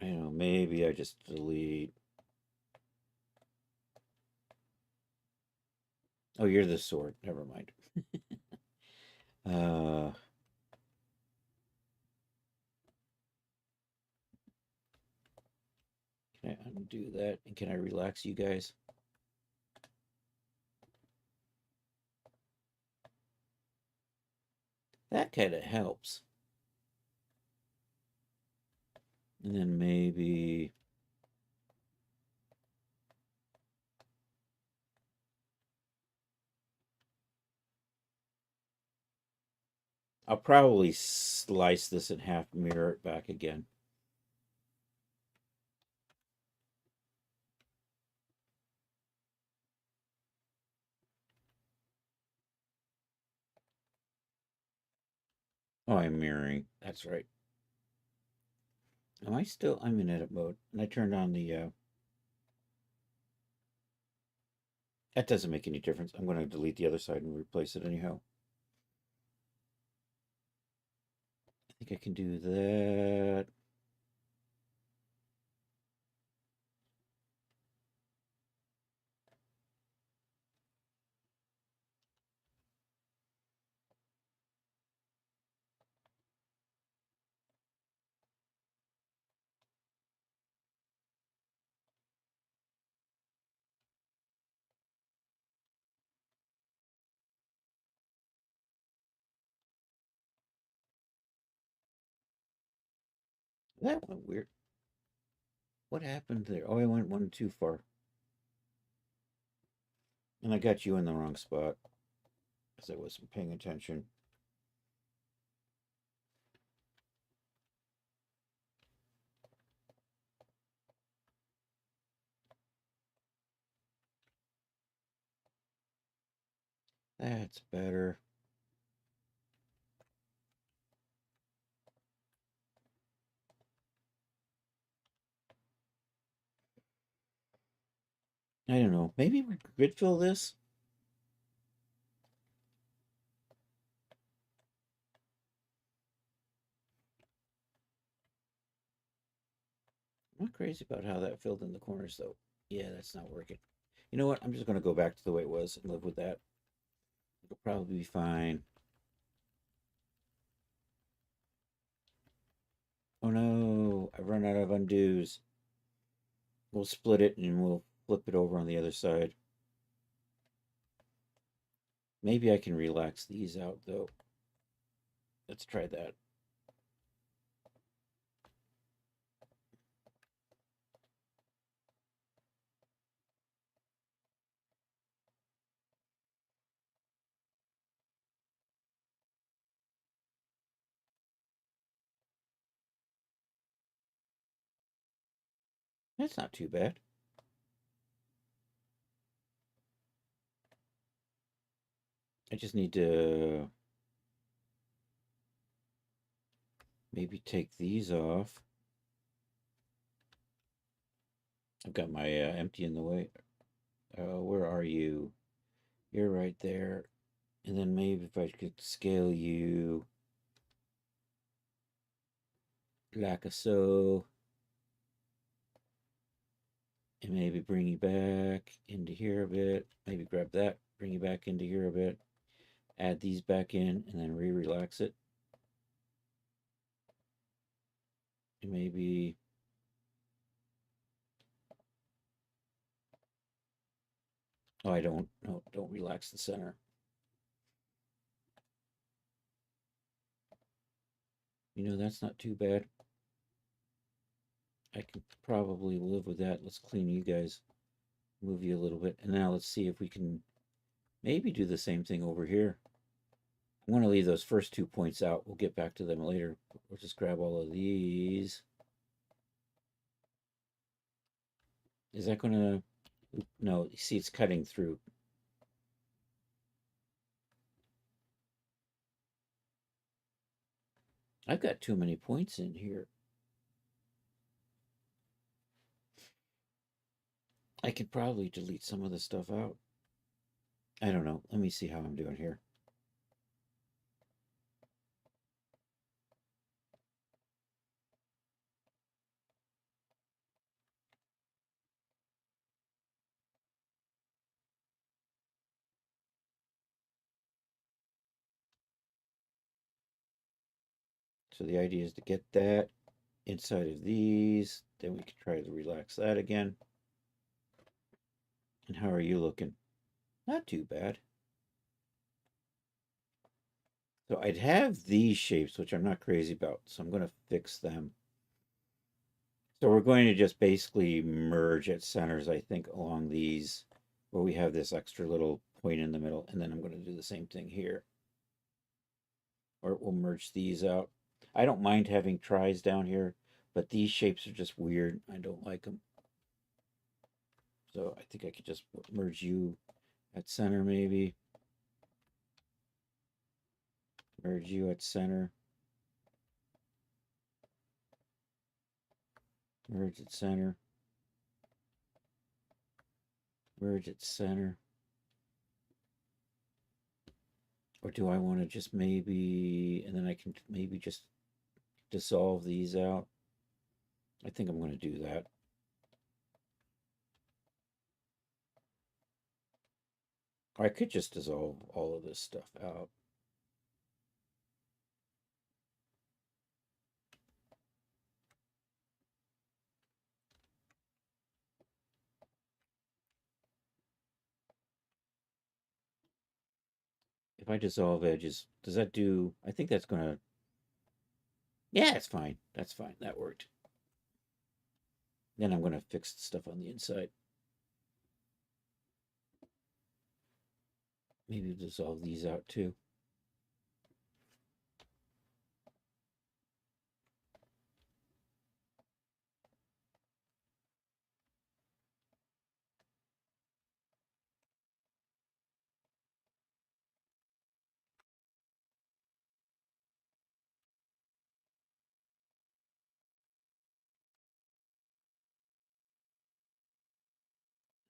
I don't know, maybe I just delete. Oh, you're the sword. Never mind. uh, can I undo that? And can I relax you guys? That kind of helps. And then maybe I'll probably slice this in half, mirror it back again. Oh, I'm mirroring. That's right. Am I still? I'm in edit mode. And I turned on the. That doesn't make any difference. I'm going to delete the other side and replace it anyhow. I think I can do that. That went weird. What happened there? Oh, I went one too far. And I got you in the wrong spot because I wasn't paying attention. That's better. I don't know. Maybe we grid fill this? I'm not crazy about how that filled in the corners, though. Yeah, that's not working. You know what? I'm just going to go back to the way it was and live with that. It'll probably be fine. Oh no, I've run out of undos. We'll split it and we'll flip it over on the other side. Maybe I can relax these out, though. Let's try that. That's not too bad. I just need to maybe take these off. I've got my empty in the way. Where are you? You're right there. And then maybe if I could scale you like a so. And maybe bring you back into here a bit. Maybe grab that, bring you back into here a bit. Add these back in and then relax it. And maybe oh, I don't. No, don't relax the center. You know, that's not too bad. I can probably live with that. Let's clean you guys. Move you a little bit. And now let's see if we can maybe do the same thing over here. I'm going to leave those first 2 points out. We'll get back to them later. We'll just grab all of these. Is that going to... No, you see it's cutting through. I've got too many points in here. I could probably delete some of the stuff out. I don't know. Let me see how I'm doing here. So the idea is to get that inside of these. Then we can try to relax that again. And how are you looking? Not too bad. So I'd have these shapes, which I'm not crazy about. So I'm going to fix them. So we're going to just basically merge at centers, I think, along these where we have this extra little point in the middle. And then I'm going to do the same thing here. Or we'll merge these out. I don't mind having tries down here, but these shapes are just weird. I don't like them. So I think I could just merge you at center maybe. Merge you at center. Merge at center. Merge at center. Or do I want to just maybe, and then I can maybe just dissolve these out? I think I'm going to do that. Or I could just dissolve all of this stuff out. If I dissolve edges, does that do, I think that's going to, yeah, it's fine. That's fine. That worked. Then I'm going to fix the stuff on the inside. Maybe dissolve these out too.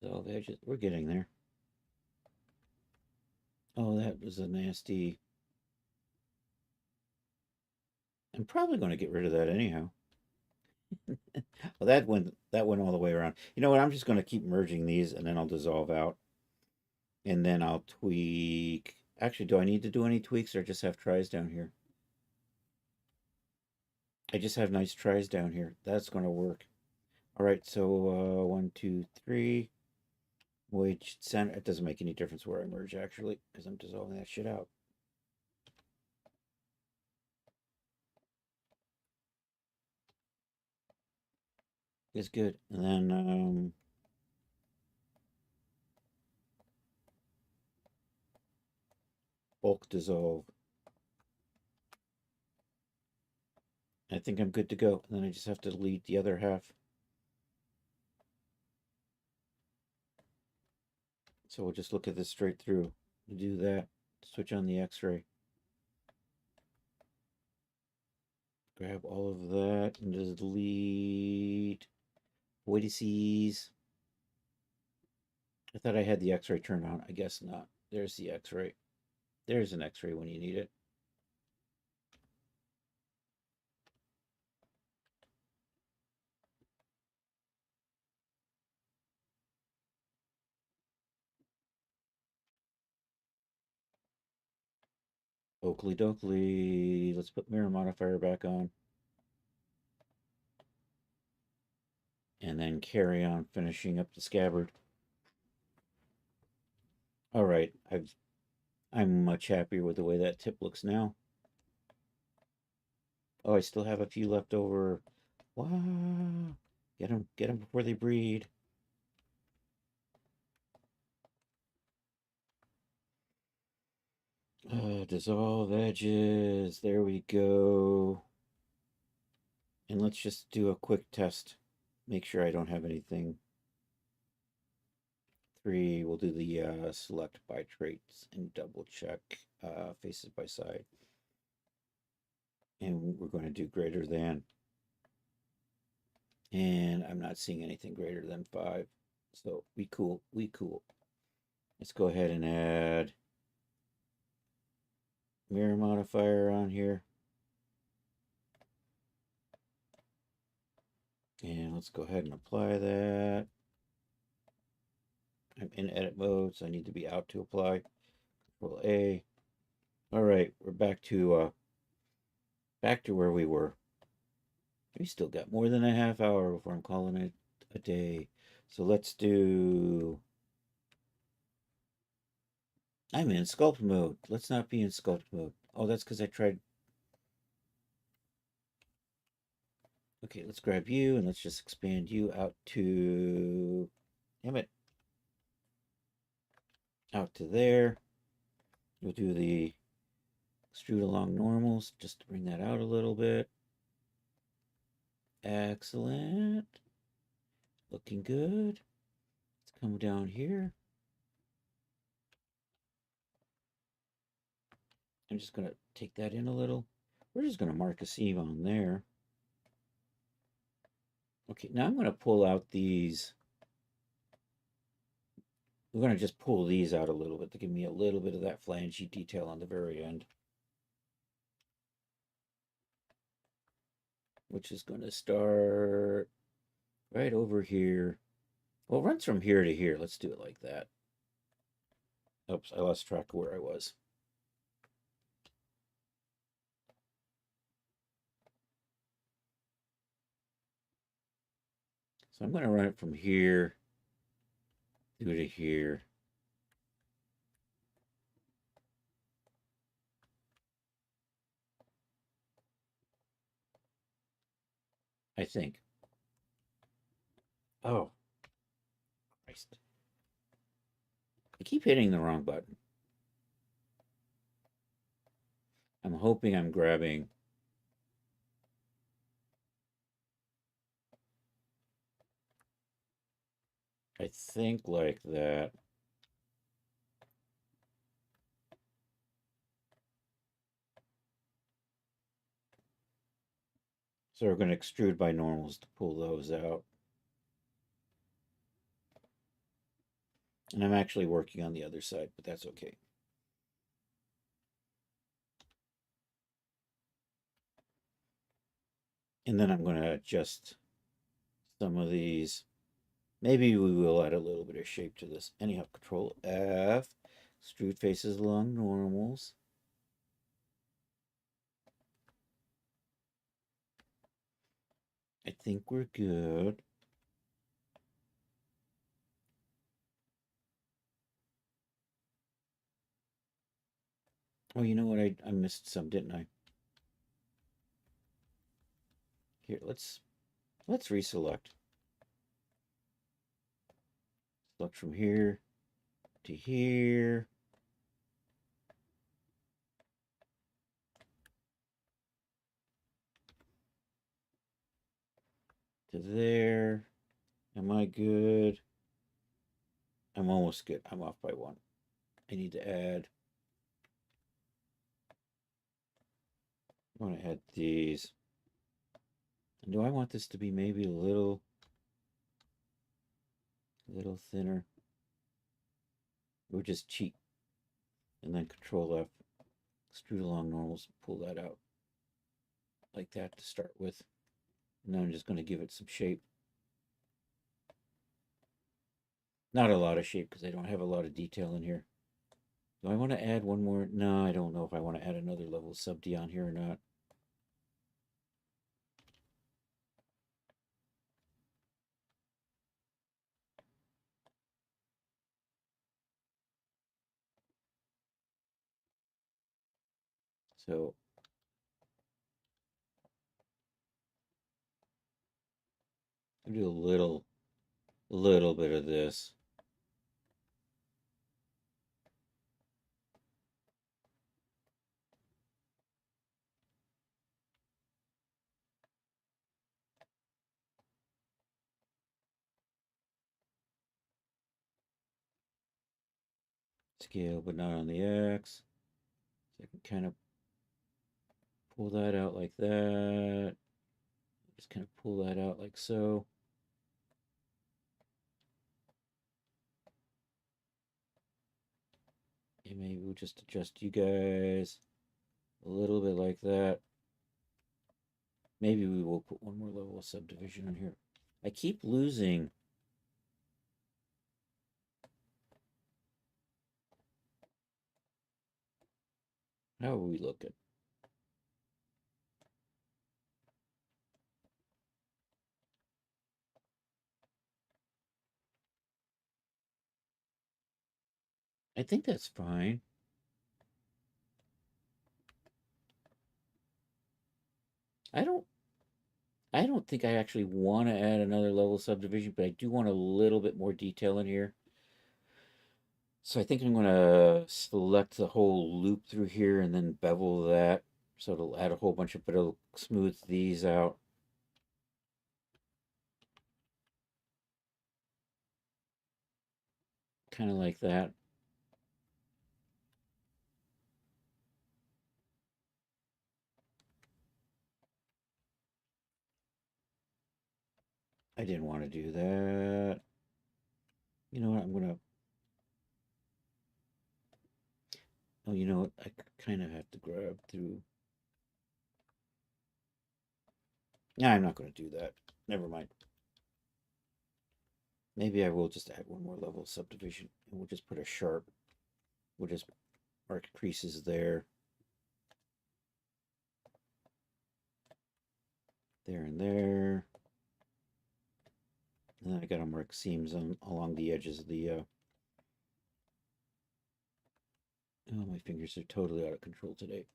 Dissolve edges. We're getting there. Oh, that was a nasty. I'm probably going to get rid of that anyhow. Well, that went all the way around. You know what? I'm just going to keep merging these, and then I'll dissolve out, and then I'll tweak. Actually, do I need to do any tweaks, or just have tries down here? I just have nice tries down here. That's going to work. All right. So 1, 2, 3. Which center? It doesn't make any difference where I merge actually, because I'm dissolving that shit out. It's good. And then bulk dissolve. I think I'm good to go. And then I just have to delete the other half. So we'll just look at this straight through. Do that. Switch on the X-ray. Grab all of that and just delete vortices. I thought I had the X-ray turned on. I guess not. There's the X-ray. There's an X-ray when you need it. Oakley dokley. Let's put mirror modifier back on. And then carry on finishing up the scabbard. All right, I'm much happier with the way that tip looks now. Oh, I still have a few left over. Wow. Get them before they breed. Dissolve edges. There we go. And let's just do a quick test. Make sure I don't have anything. 3, we'll do the select by traits and double check faces by side. And we're going to do greater than. And I'm not seeing anything greater than 5. So we cool. Let's go ahead and add mirror modifier on here. And let's go ahead and apply that. I'm in edit mode, so I need to be out to apply. Control A. All right, we're back to where we were. We still got more than a half hour before I'm calling it a day. So let's do. I'm in sculpt mode. Let's not be in sculpt mode. Oh, that's because I tried. Okay, let's grab you and let's just expand you out to. Damn it. Out to there. We'll do the extrude along normals just to bring that out a little bit. Excellent. Looking good. Let's come down here. I'm just going to take that in a little. We're just going to mark a seam on there. Okay, now I'm going to pull out these. We're going to just pull these out a little bit to give me a little bit of that flangey detail on the very end. Which is going to start right over here. Well, it runs from here to here. Let's do it like that. Oops, I lost track of where I was. So I'm going to run it from here through to here. I think. Oh, Christ. I keep hitting the wrong button. I'm hoping I'm grabbing. I think like that. So we're going to extrude by normals to pull those out. And I'm actually working on the other side, but that's okay. And then I'm going to adjust some of these. Maybe we will add a little bit of shape to this. Anyhow, Control F, extrude faces along normals. I think we're good. Oh, you know what? I missed some, didn't I? Here, let's reselect. Select from here to here. To there. Am I good? I'm almost good. I'm off by 1. I need to add. I want to add these. And do I want this to be maybe a little thinner? Or just cheat. And then Control F. Extrude along normals. Pull that out. Like that to start with. And then I'm just going to give it some shape. Not a lot of shape because I don't have a lot of detail in here. Do I want to add one more? No, I don't know if I want to add another level of sub D on here or not. So I'll do a little bit of this. Scale, but not on the X. So I can kind of pull that out like that. Just kind of pull that out like so. And maybe we'll just adjust you guys a little bit like that. Maybe we will put one more level of subdivision on here. I keep losing. How are we looking? I think that's fine. I don't I don't think I actually want to add another level of subdivision, but I do want a little bit more detail in here. So I think I'm going to select the whole loop through here and then bevel that. So it'll add a whole bunch of, but it'll smooth these out. Kind of like that. I didn't want to do that. You know what? I'm going to, oh, you know what? I kind of have to grab through. No, I'm not going to do that. Never mind. Maybe I will just add one more level of subdivision and we'll just put a sharp, we'll just mark creases there, there and there. And then I got to mark seams along the edges of the, oh, my fingers are totally out of control today.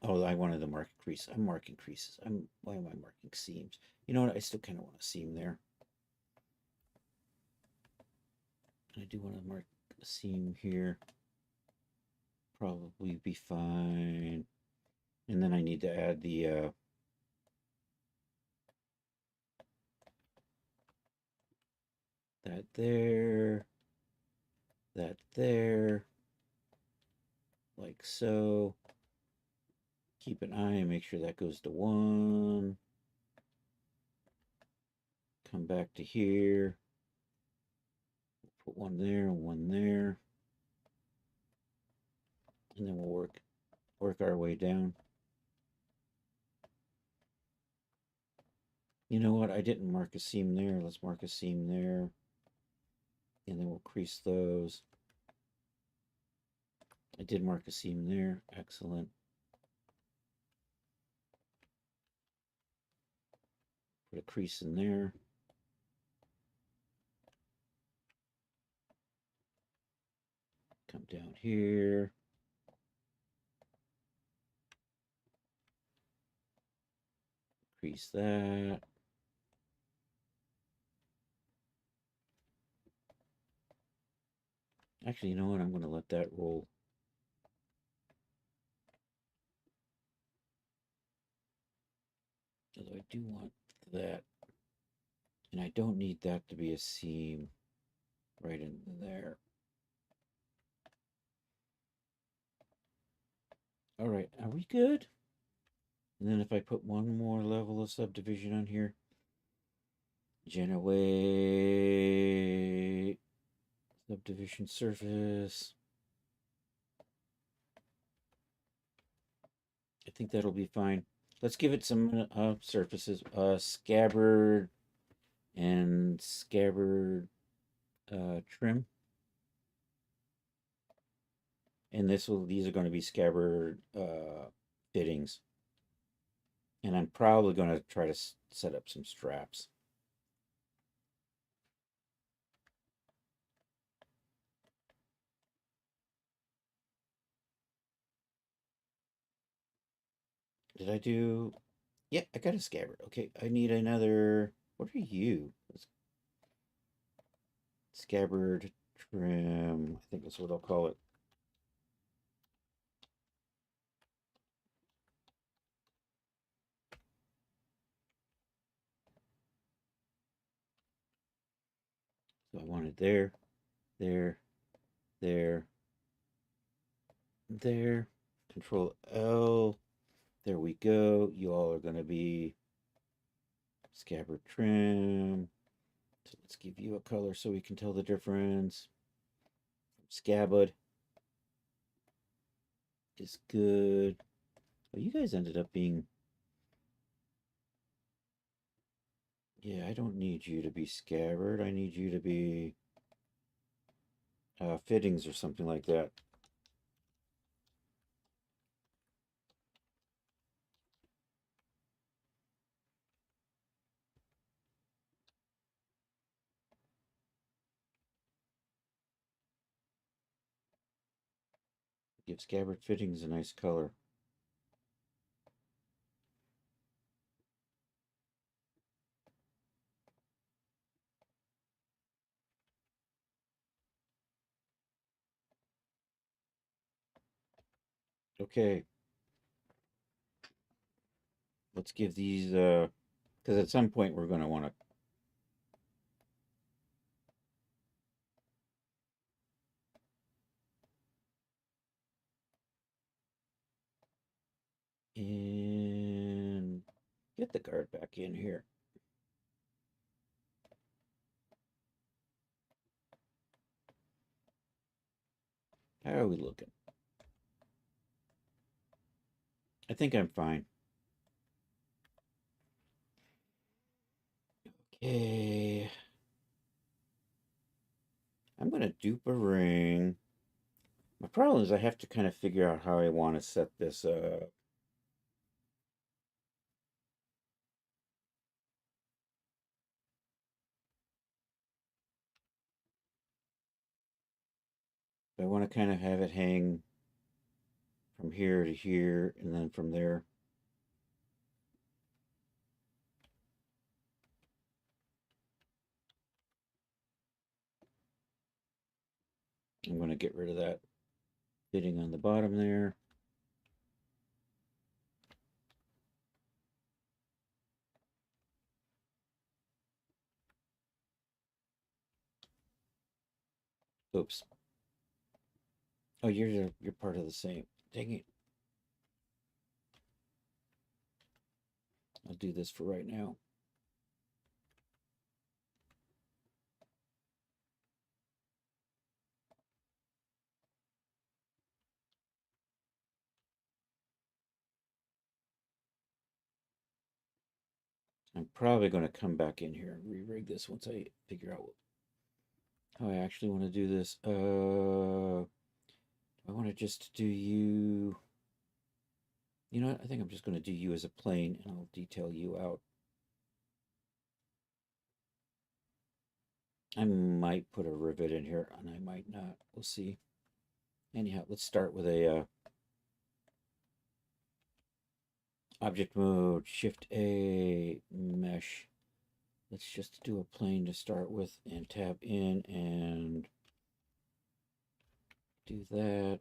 Oh, I wanted to mark crease. I'm marking creases. Why am I marking seams? You know what? I still kind of want a seam there. I do want to mark a seam here. Probably be fine. And then I need to add the that there, like so. Keep an eye and make sure that goes to 1. Come back to here. Put one there and one there. And then we'll work our way down. You know what? I didn't mark a seam there. Let's mark a seam there. And then we'll crease those. I did mark a seam there. Excellent. Put a crease in there. Come down here. Crease that. Actually, you know what? I'm going to let that roll. Although I do want that. And I don't need that to be a seam right in there. All right, are we good? And then if I put one more level of subdivision on here, generate subdivision surface. I think that'll be fine. Let's give it some surfaces. Scabbard and scabbard trim. And these are going to be scabbard fittings. And I'm probably going to try to set up some straps. Did I do? Yeah, I got a scabbard. Okay, I need another. What are you? Scabbard trim. I think that's what I'll call it. So I want it there, there, there, there. Control L. There we go. You all are going to be scabbard trim. So let's give you a color so we can tell the difference. Scabbard is good. Well, you guys ended up being. Yeah, I don't need you to be scabbard. I need you to be fittings or something like that. Give scabbard fittings a nice color. Okay, let's give these, because at some point we're going to want to. And get the guard back in here. How are we looking? I think I'm fine. Okay. I'm going to dupe a ring. My problem is I have to kind of figure out how I want to set this up. I want to kind of have it hang from here to here and then from there. I'm going to get rid of that fitting on the bottom there. Oops. Oh, you're part of the same. Dang it. I'll do this for right now. I'm probably going to come back in here and re-rig this once I figure out how I actually want to do this. I want to just do you. You know what? I think I'm just going to do you as a plane and I'll detail you out. I might put a rivet in here and I might not. We'll see. Anyhow, let's start with a object mode, Shift A, mesh. Let's just do a plane to start with and tab in and do that.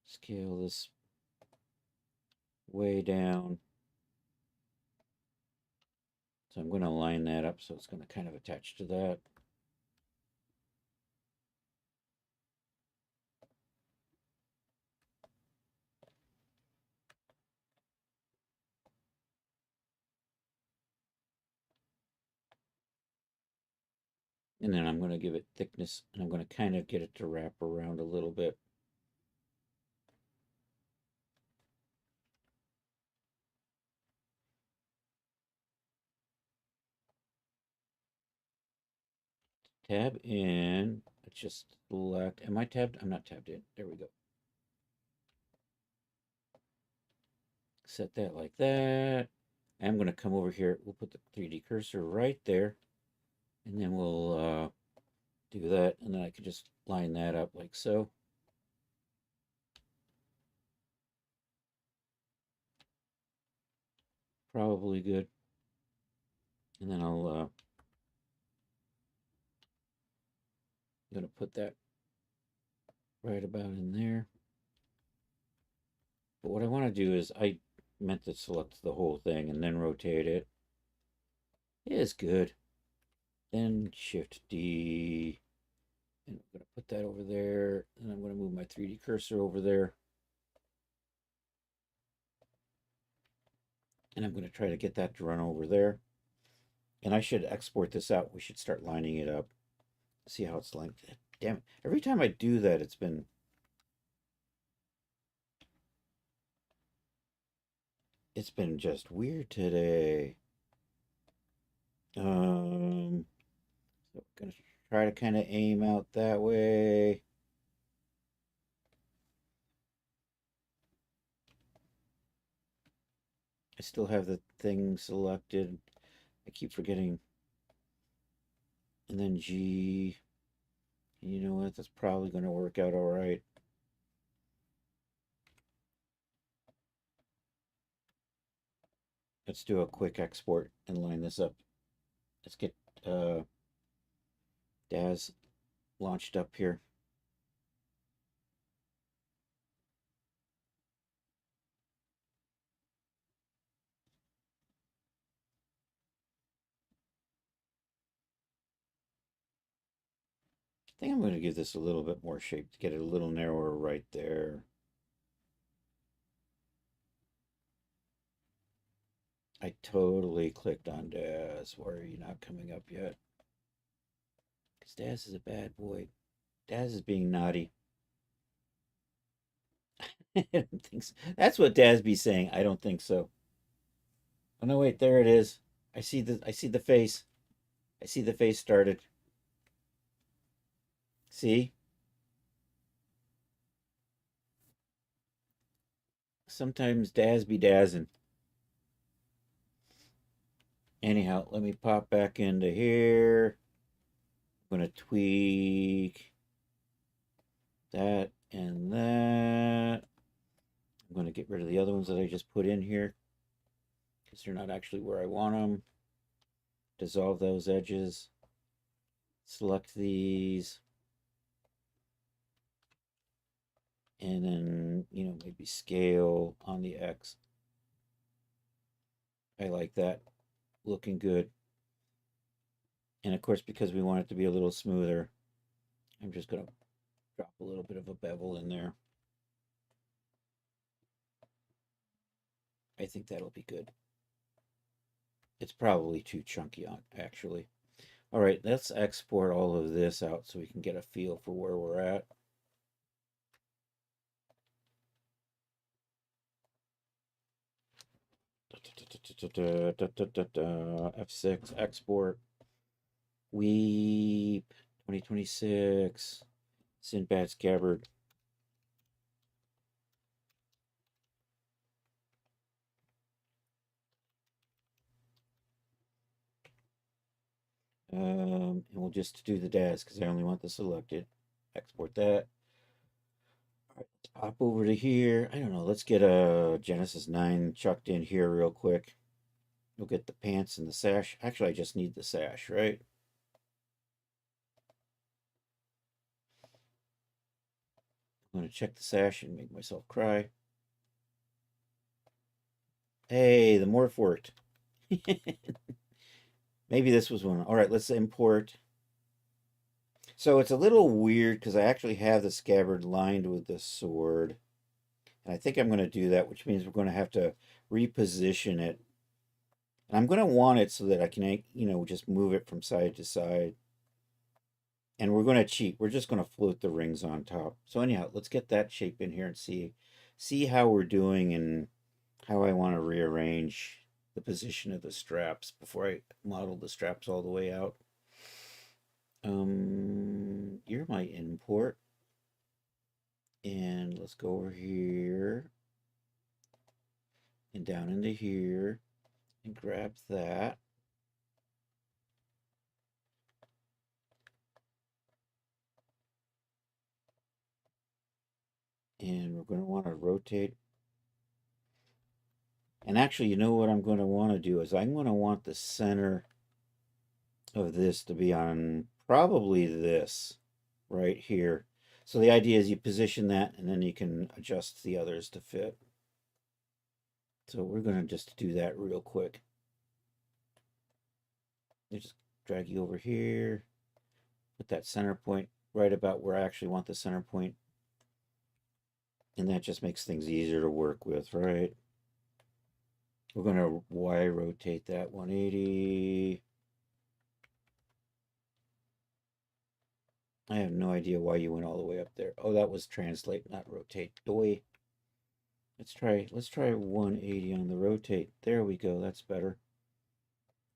Scale this way down. So I'm going to line that up so it's going to kind of attach to that. And then I'm going to give it thickness and I'm going to kind of get it to wrap around a little bit. tab in. Let's just select. Am I tabbed? I'm not tabbed in. There we go. Set that like that. I'm going to come over here. We'll put the 3D cursor right there. And then we'll do that. And then I can just line that up like so. Probably good. And then I'm going to put that right about in there. But what I want to do is I meant to select the whole thing and then rotate it. It is good. Then Shift D. And I'm going to put that over there. And I'm going to move my 3D cursor over there. And I'm going to try to get that to run over there. And I should export this out. We should start lining it up. See how it's lined. Damn it. Every time I do that, it's been just weird today. So we're gonna try to kind of aim out that way. I still have the thing selected. I keep forgetting. And then G. You know what? That's probably going to work out all right. Let's do a quick export and line this up. Let's get DAS launched up here. I think I'm going to give this a little bit more shape to get it a little narrower right there. I totally clicked on Daz. Why are you not coming up yet? Because Daz is a bad boy. Daz is being naughty. I don't think so. That's what Daz be saying. I don't think so. Oh no, wait, there it is. I see the face. I see the face started. See? Sometimes Daz be dazzing. Anyhow, let me pop back into here. I'm gonna tweak that and that. I'm going to get rid of the other ones that I just put in here because they're not actually where I want them. Dissolve those edges. Select these. And then, maybe scale on the X. I like that. Looking good. And of course, because we want it to be a little smoother, I'm just going to drop a little bit of a bevel in there. I think that'll be good. It's probably too chunky on, actually. All right, let's export all of this out so we can get a feel for where we're at. F6 export. Weep 2026. Sinbad scabbard. And we'll just do the DAS because I only want the selected. Export that. All right, let's pop over to here. I don't know. Let's get a Genesis 9 chucked in here real quick. We'll get the pants and the sash. Actually, I just need the sash, right? I'm going to check the sash and make myself cry. Hey, the morph worked. Maybe this was one. All right, let's import. So it's a little weird because I actually have the scabbard lined with the sword. And I think I'm going to do that, which means we're going to have to reposition it. And I'm going to want it so that I can, just move it from side to side. And we're going to cheat. We're just going to float the rings on top. So anyhow, let's get that shape in here and see how we're doing and how I want to rearrange the position of the straps before I model the straps all the way out. You're my import. And let's go over here and down into here and grab that. And we're going to want to rotate. And actually, you know what I'm going to want to do is I'm going to want the center of this to be on probably this right here. So the idea is you position that and then you can adjust the others to fit. So we're going to just do that real quick. You just drag you over here, put that center point right about where I actually want the center point. And that just makes things easier to work with, right? We're going to Y rotate that 180. I have no idea why you went all the way up there. Oh, that was translate, not rotate. Doi. Let's try 180 on the rotate. There we go. That's better.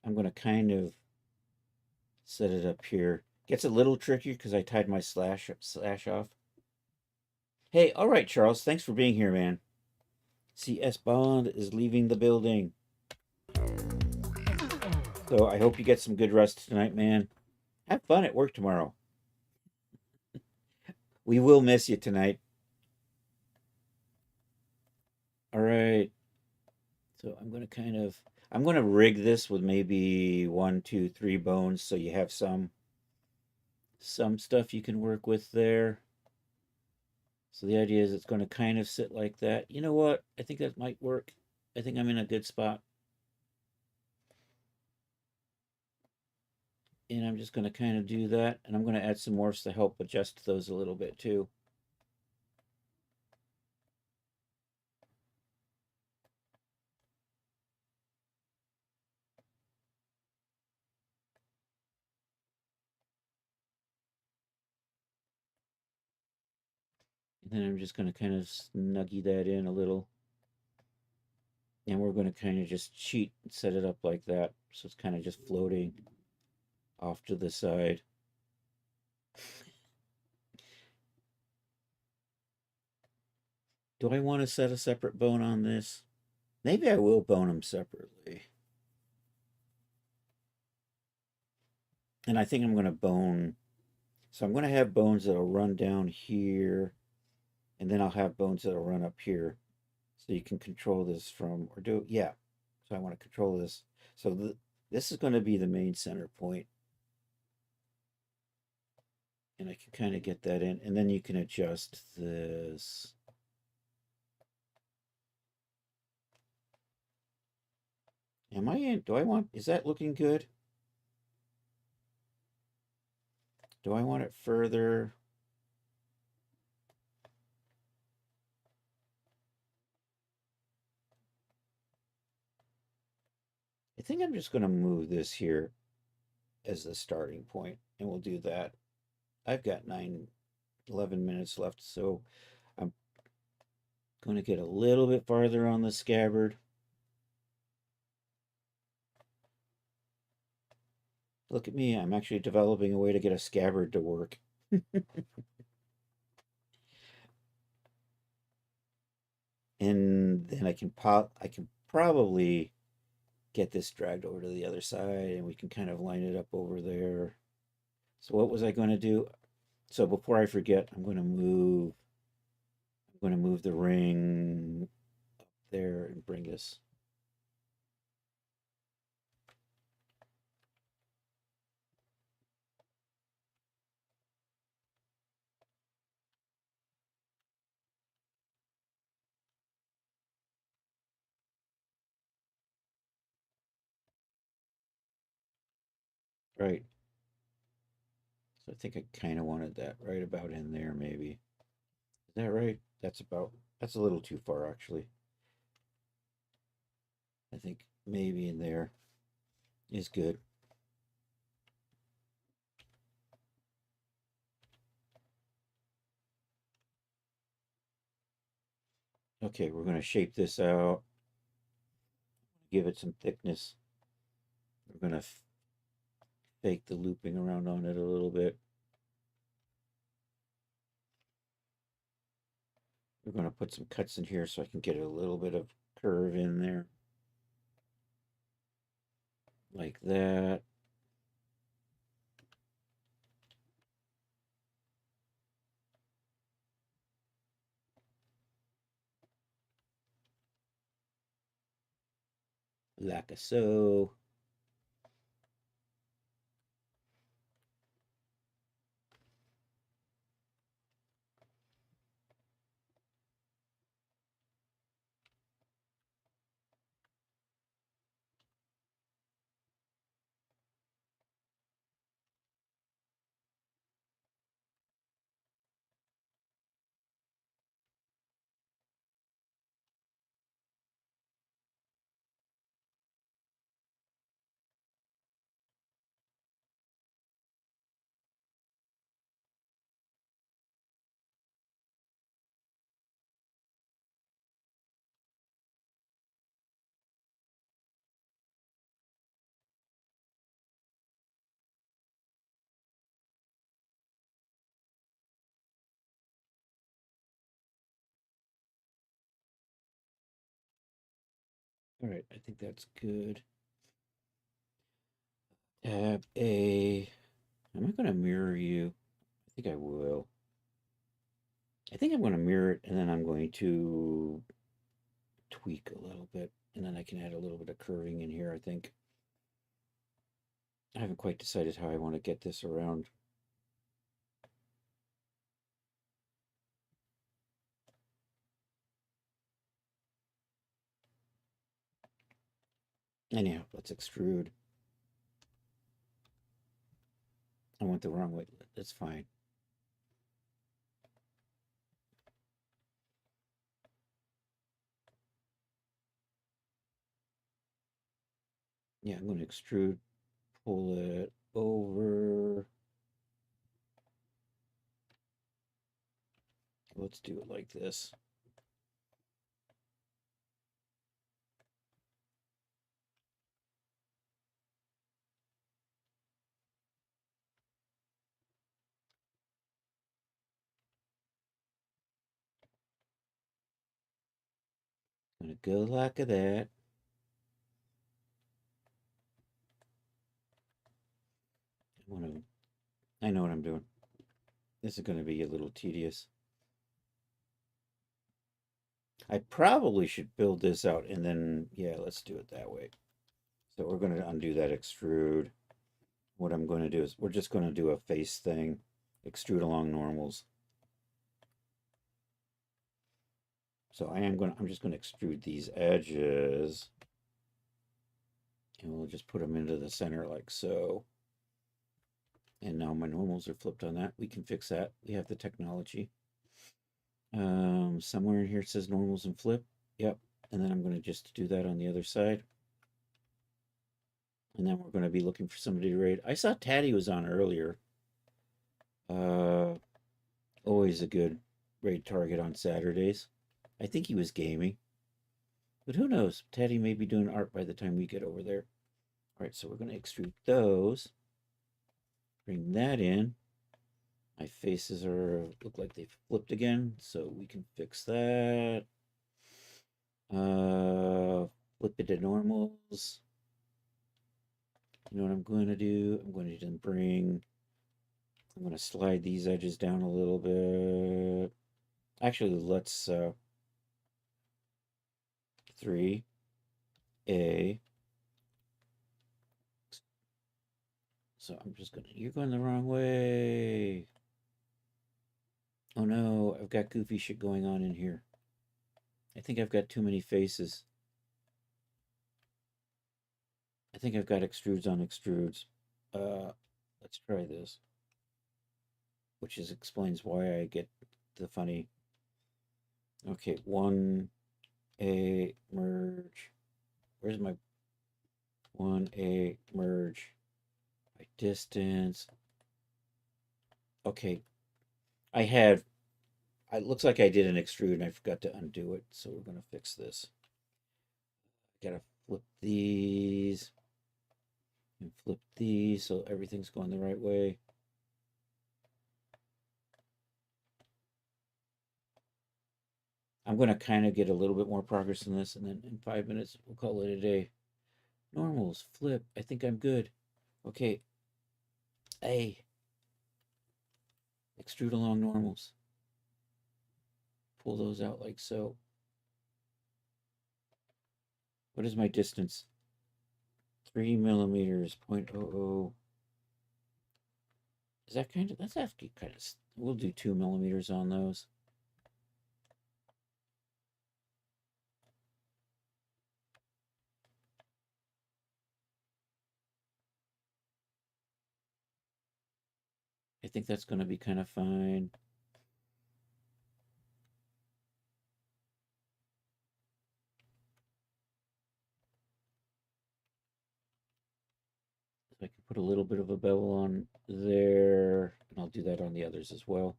I'm going to kind of set it up here. Gets a little tricky because I tied my slash off. Hey, all right, Charles. Thanks for being here, man. CS Bond is leaving the building. So I hope you get some good rest tonight, man. Have fun at work tomorrow. We will miss you tonight. All right. So I'm going to rig this with maybe 1, 2, 3 bones so you have some stuff you can work with there. So the idea is it's going to kind of sit like that. You know what? I think that might work. I think I'm in a good spot. And I'm just going to kind of do that. And I'm going to add some morphs to help adjust those a little bit too. And then I'm just going to kind of snuggie that in a little. And we're going to kind of just cheat and set it up like that. So it's kind of just floating off to the side. Do I want to set a separate bone on this? Maybe I will bone them separately. And I think I'm going to bone. So I'm going to have bones that'll run down here. And then I'll have bones that'll run up here. So you can control this from, or do, yeah. So I want to control this. So this is going to be the main center point. And I can kind of get that in. And then you can adjust this. Am I in? Do I want, is that looking good? Do I want it further? I think I'm just going to move this here as the starting point, and we'll do that. I've got 11 minutes left, so I'm going to get a little bit farther on the scabbard. Look at me, I'm actually developing a way to get a scabbard to work. And then I can probably get this dragged over to the other side, and we can kind of line it up over there. So what was I going to do? So before I forget, I'm going to move the ring up there and bring this. Right. So I think I kind of wanted that right about in there, maybe. Is that right? That's a little too far, actually. I think maybe in there is good. Okay, we're going to shape this out, give it some thickness. We're going to fake the looping around on it a little bit. We're going to put some cuts in here so I can get a little bit of curve in there. Like that. Like so. All right, I think that's good. Tab A. Am I going to mirror you? I think I will. I think I'm going to mirror it and then I'm going to tweak a little bit. And then I can add a little bit of curving in here, I think. I haven't quite decided how I want to get this around. Anyhow, let's extrude. I went the wrong way. That's fine. Yeah, I'm going to extrude, pull it over. Let's do it like this. Gonna go like that. I know what I'm doing. This is gonna be a little tedious. I probably should build this out and then, yeah, let's do it that way. So we're gonna undo that extrude. What I'm going to do is we're just going to do a face thing, extrude along normals. So I'm just going to extrude these edges. And we'll just put them into the center like so. And now my normals are flipped on that. We can fix that. We have the technology. Somewhere in here it says normals and flip. Yep. And then I'm going to just do that on the other side. And then we're going to be looking for somebody to raid. I saw Taddy was on earlier. Always a good raid target on Saturdays. I think he was gaming. But who knows? Teddy may be doing art by the time we get over there. All right, so we're going to extrude those. Bring that in. My faces look like they've flipped again, so we can fix that. Flip it to normals. You know what I'm going to do? I'm going to I'm going to slide these edges down a little bit. Actually, let's 3A. So I'm just gonna, you're going the wrong way. Oh no, I've got goofy shit going on in here. I think I've got too many faces. I think I've got extrudes on extrudes. Let's try this. Which explains why I get the funny. Okay, 1A merge. Where's my 1A merge? My distance. Okay, it looks like I did an extrude and I forgot to undo it, so we're gonna fix this. Gotta flip these. And flip these so everything's going the right way. I'm going to kind of get a little bit more progress in this, and then in 5 minutes, we'll call it a day. Normals, flip. I think I'm good. Okay. A. Extrude along normals. Pull those out like so. What is my distance? 3 millimeters, 0.00. Is that kind of, that's actually kind of, we'll do 2 millimeters on those. I think that's going to be kind of fine. So I can put a little bit of a bevel on there, and I'll do that on the others as well.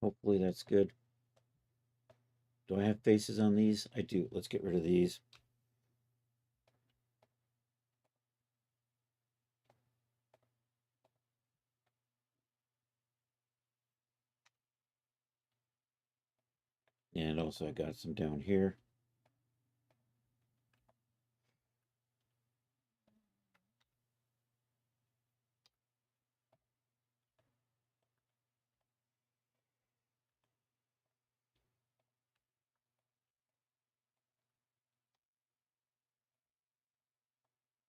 Hopefully that's good. Do I have faces on these? I do. Let's get rid of these. And also I got some down here.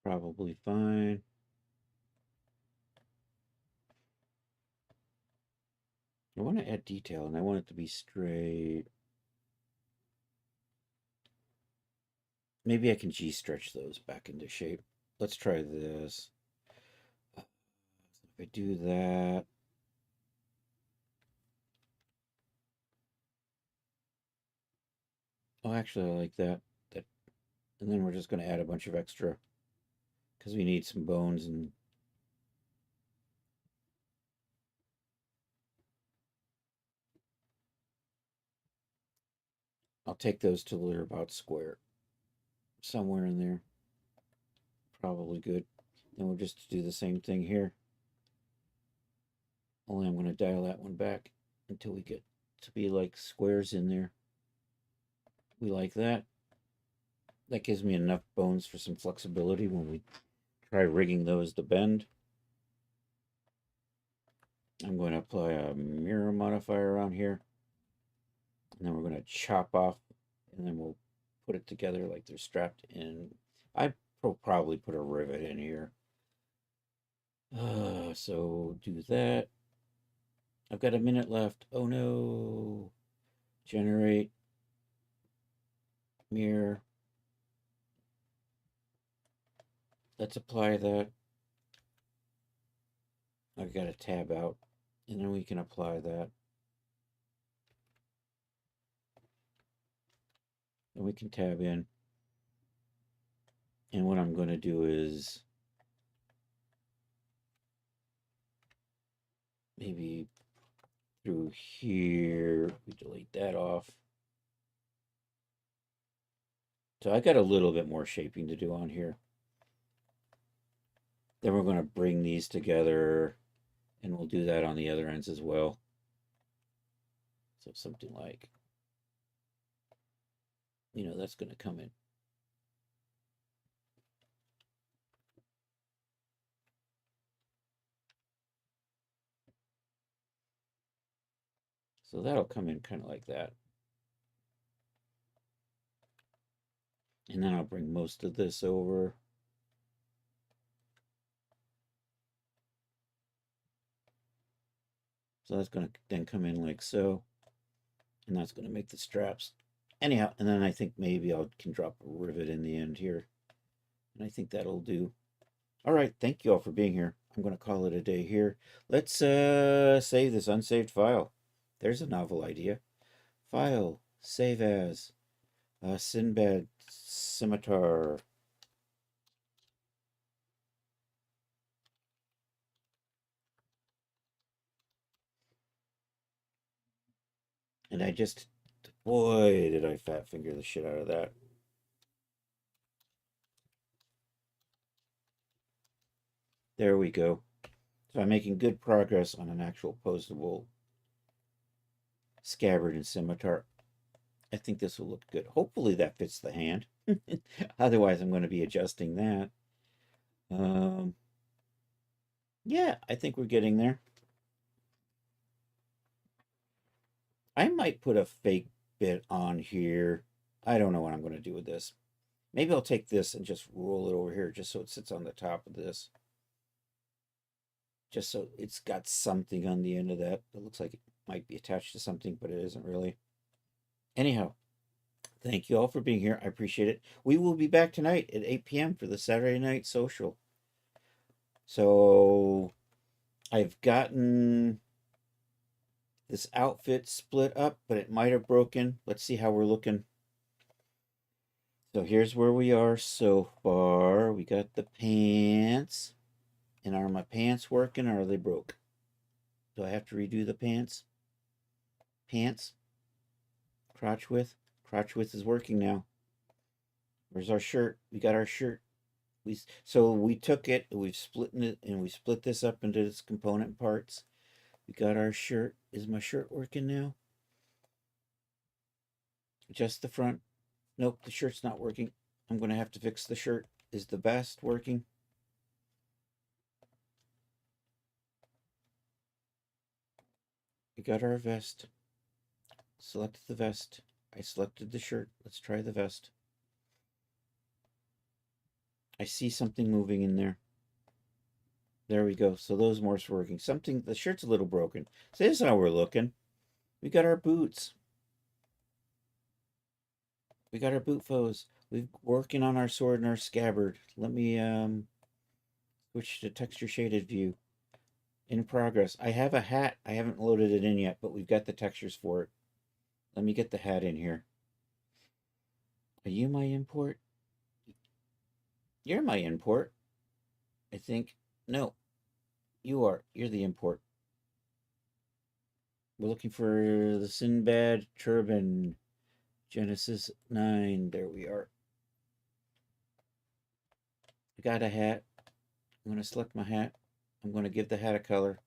Probably fine. I want to add detail, and I want it to be straight. Maybe I can G-stretch those back into shape. Let's try this. If I do that, oh, actually, I like that. And then we're just going to add a bunch of extra because we need some bones, and I'll take those till they're about square, somewhere in there. Probably good. Then we'll just do the same thing here. Only I'm going to dial that one back until we get to be like squares in there. We like that. That gives me enough bones for some flexibility when we try rigging those to bend. I'm going to apply a mirror modifier around here. And then we're going to chop off, and then we'll put it together like they're strapped in. I will probably put a rivet in here. So do that. I've got a minute left. Oh no. Generate. Mirror. Let's apply that. I've got a tab out, and then we can apply that. And we can tab in. And what I'm going to do is maybe through here, we delete that off. So I got a little bit more shaping to do on here. Then we're going to bring these together, and we'll do that on the other ends as well. So something like, that's going to come in. So that'll come in kind of like that. And then I'll bring most of this over. So that's going to then come in like so. And that's going to make the straps. Anyhow, and then I think maybe I can drop a rivet in the end here. And I think that'll do. All right, thank you all for being here. I'm going to call it a day here. Let's save this unsaved file. There's a novel idea. File, save as. Sinbad scimitar. And I just, boy, did I fat finger the shit out of that. There we go. So I'm making good progress on an actual posable scabbard and scimitar. I think this will look good. Hopefully that fits the hand. Otherwise, I'm going to be adjusting that. Um, yeah, I think we're getting there. I might put a fake bit on here. I don't know what I'm going to do with this. Maybe I'll take this and just roll it over here just so it sits on the top of this. Just so it's got something on the end of that. It looks like it might be attached to something, but it isn't really. Anyhow, thank you all for being here. I appreciate it. We will be back tonight at 8 p.m. for the Saturday night social. So I've gotten this outfit split up, but it might have broken. Let's see how we're looking. So here's where we are so far. We got the pants. And are my pants working or are they broke? Do I have to redo the pants? Pants? Crotch width? Crotch width is working now. Where's our shirt? We got our shirt. So we took it, we've split it, and we split this up into its component parts. We got our shirt. Is my shirt working now? Just the front. Nope, the shirt's not working. I'm going to have to fix the shirt. Is the vest working? We got our vest. Select the vest. I selected the shirt. Let's try the vest. I see something moving in there. There we go. So those morphs are working. Something, the shirt's a little broken. So this is how we're looking. We got our boots. We got our boot foes. We're working on our sword and our scabbard. Let me switch to texture shaded view. In progress. I have a hat. I haven't loaded it in yet, but we've got the textures for it. Let me get the hat in here. Are you my import? You're my import. I think. No, you are. You're the import. We're looking for the Sinbad turban. Genesis 9. There we are. I got a hat. I'm going to select my hat. I'm going to give the hat a color.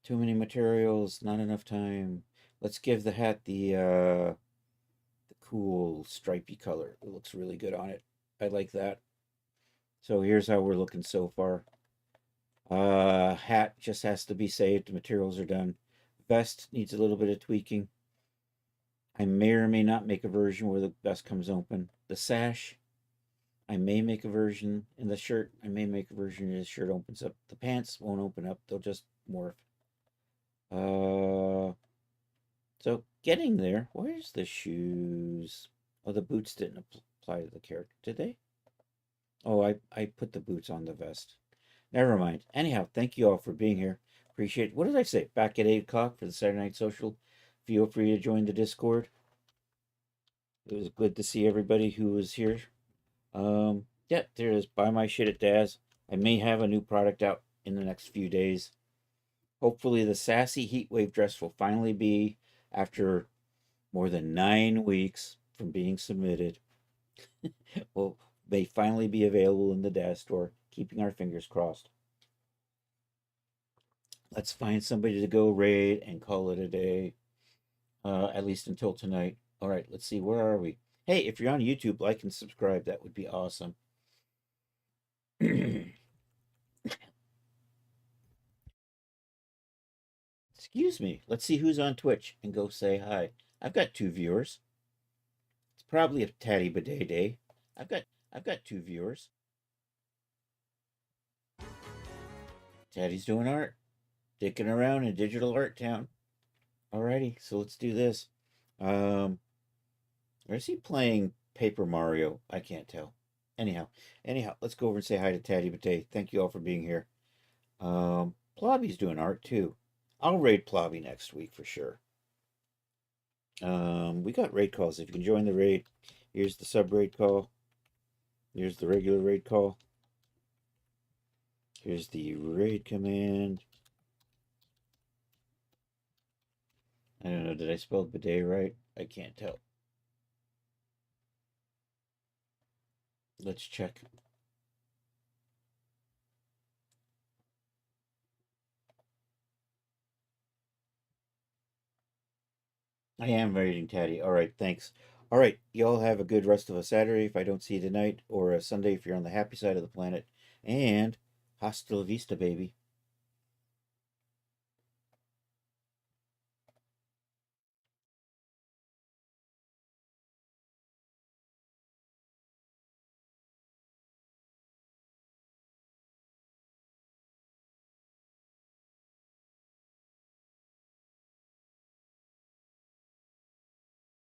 Too many materials, not enough time. Let's give the hat the cool stripy color. It looks really good on it. I like that. So here's how we're looking so far. Hat just has to be saved. The materials are done. Vest needs a little bit of tweaking. I may or may not make a version where the vest comes open. The sash, I may make a version. In the shirt, I may make a version where the shirt opens up. The pants won't open up. They'll just morph. So getting there. Where's the shoes? Oh, the boots didn't apply to the character, did they? Oh, I put the boots on the vest. Never mind. Anyhow, thank you all for being here. Appreciate it. What did I say? Back at 8 o'clock for the Saturday Night Social. Feel free to join the Discord. It was good to see everybody who was here. Yeah, there it is. Buy my shit at Daz. I may have a new product out in the next few days. Hopefully, the sassy heatwave dress will finally be, after more than 9 weeks from being submitted, will may finally be available in the Daz store. Keeping our fingers crossed. Let's find somebody to go raid and call it a day. At least until tonight. All right, let's see. Where are we? Hey, if you're on YouTube, like and subscribe. That would be awesome. Excuse me. Let's see who's on Twitch and go say hi. I've got 2 viewers. It's probably a Tatty Bidet day. I've got 2 viewers. Tatty's doing art, dicking around in Digital Art Town. Alrighty, so let's do this. Or is he playing Paper Mario? I can't tell. Anyhow, let's go over and say hi to Tatty Bidet. Thank you all for being here. Plobby's doing art too. I'll raid Plobby next week for sure. We got raid calls. If you can join the raid, here's the sub raid call. Here's the regular raid call. Here's the raid command. I don't know, did I spell bidet right? I can't tell. Let's check. I am raiding Tatty. All right, thanks. All right, y'all have a good rest of a Saturday if I don't see you tonight, or a Sunday if you're on the happy side of the planet. And hasta la vista, baby.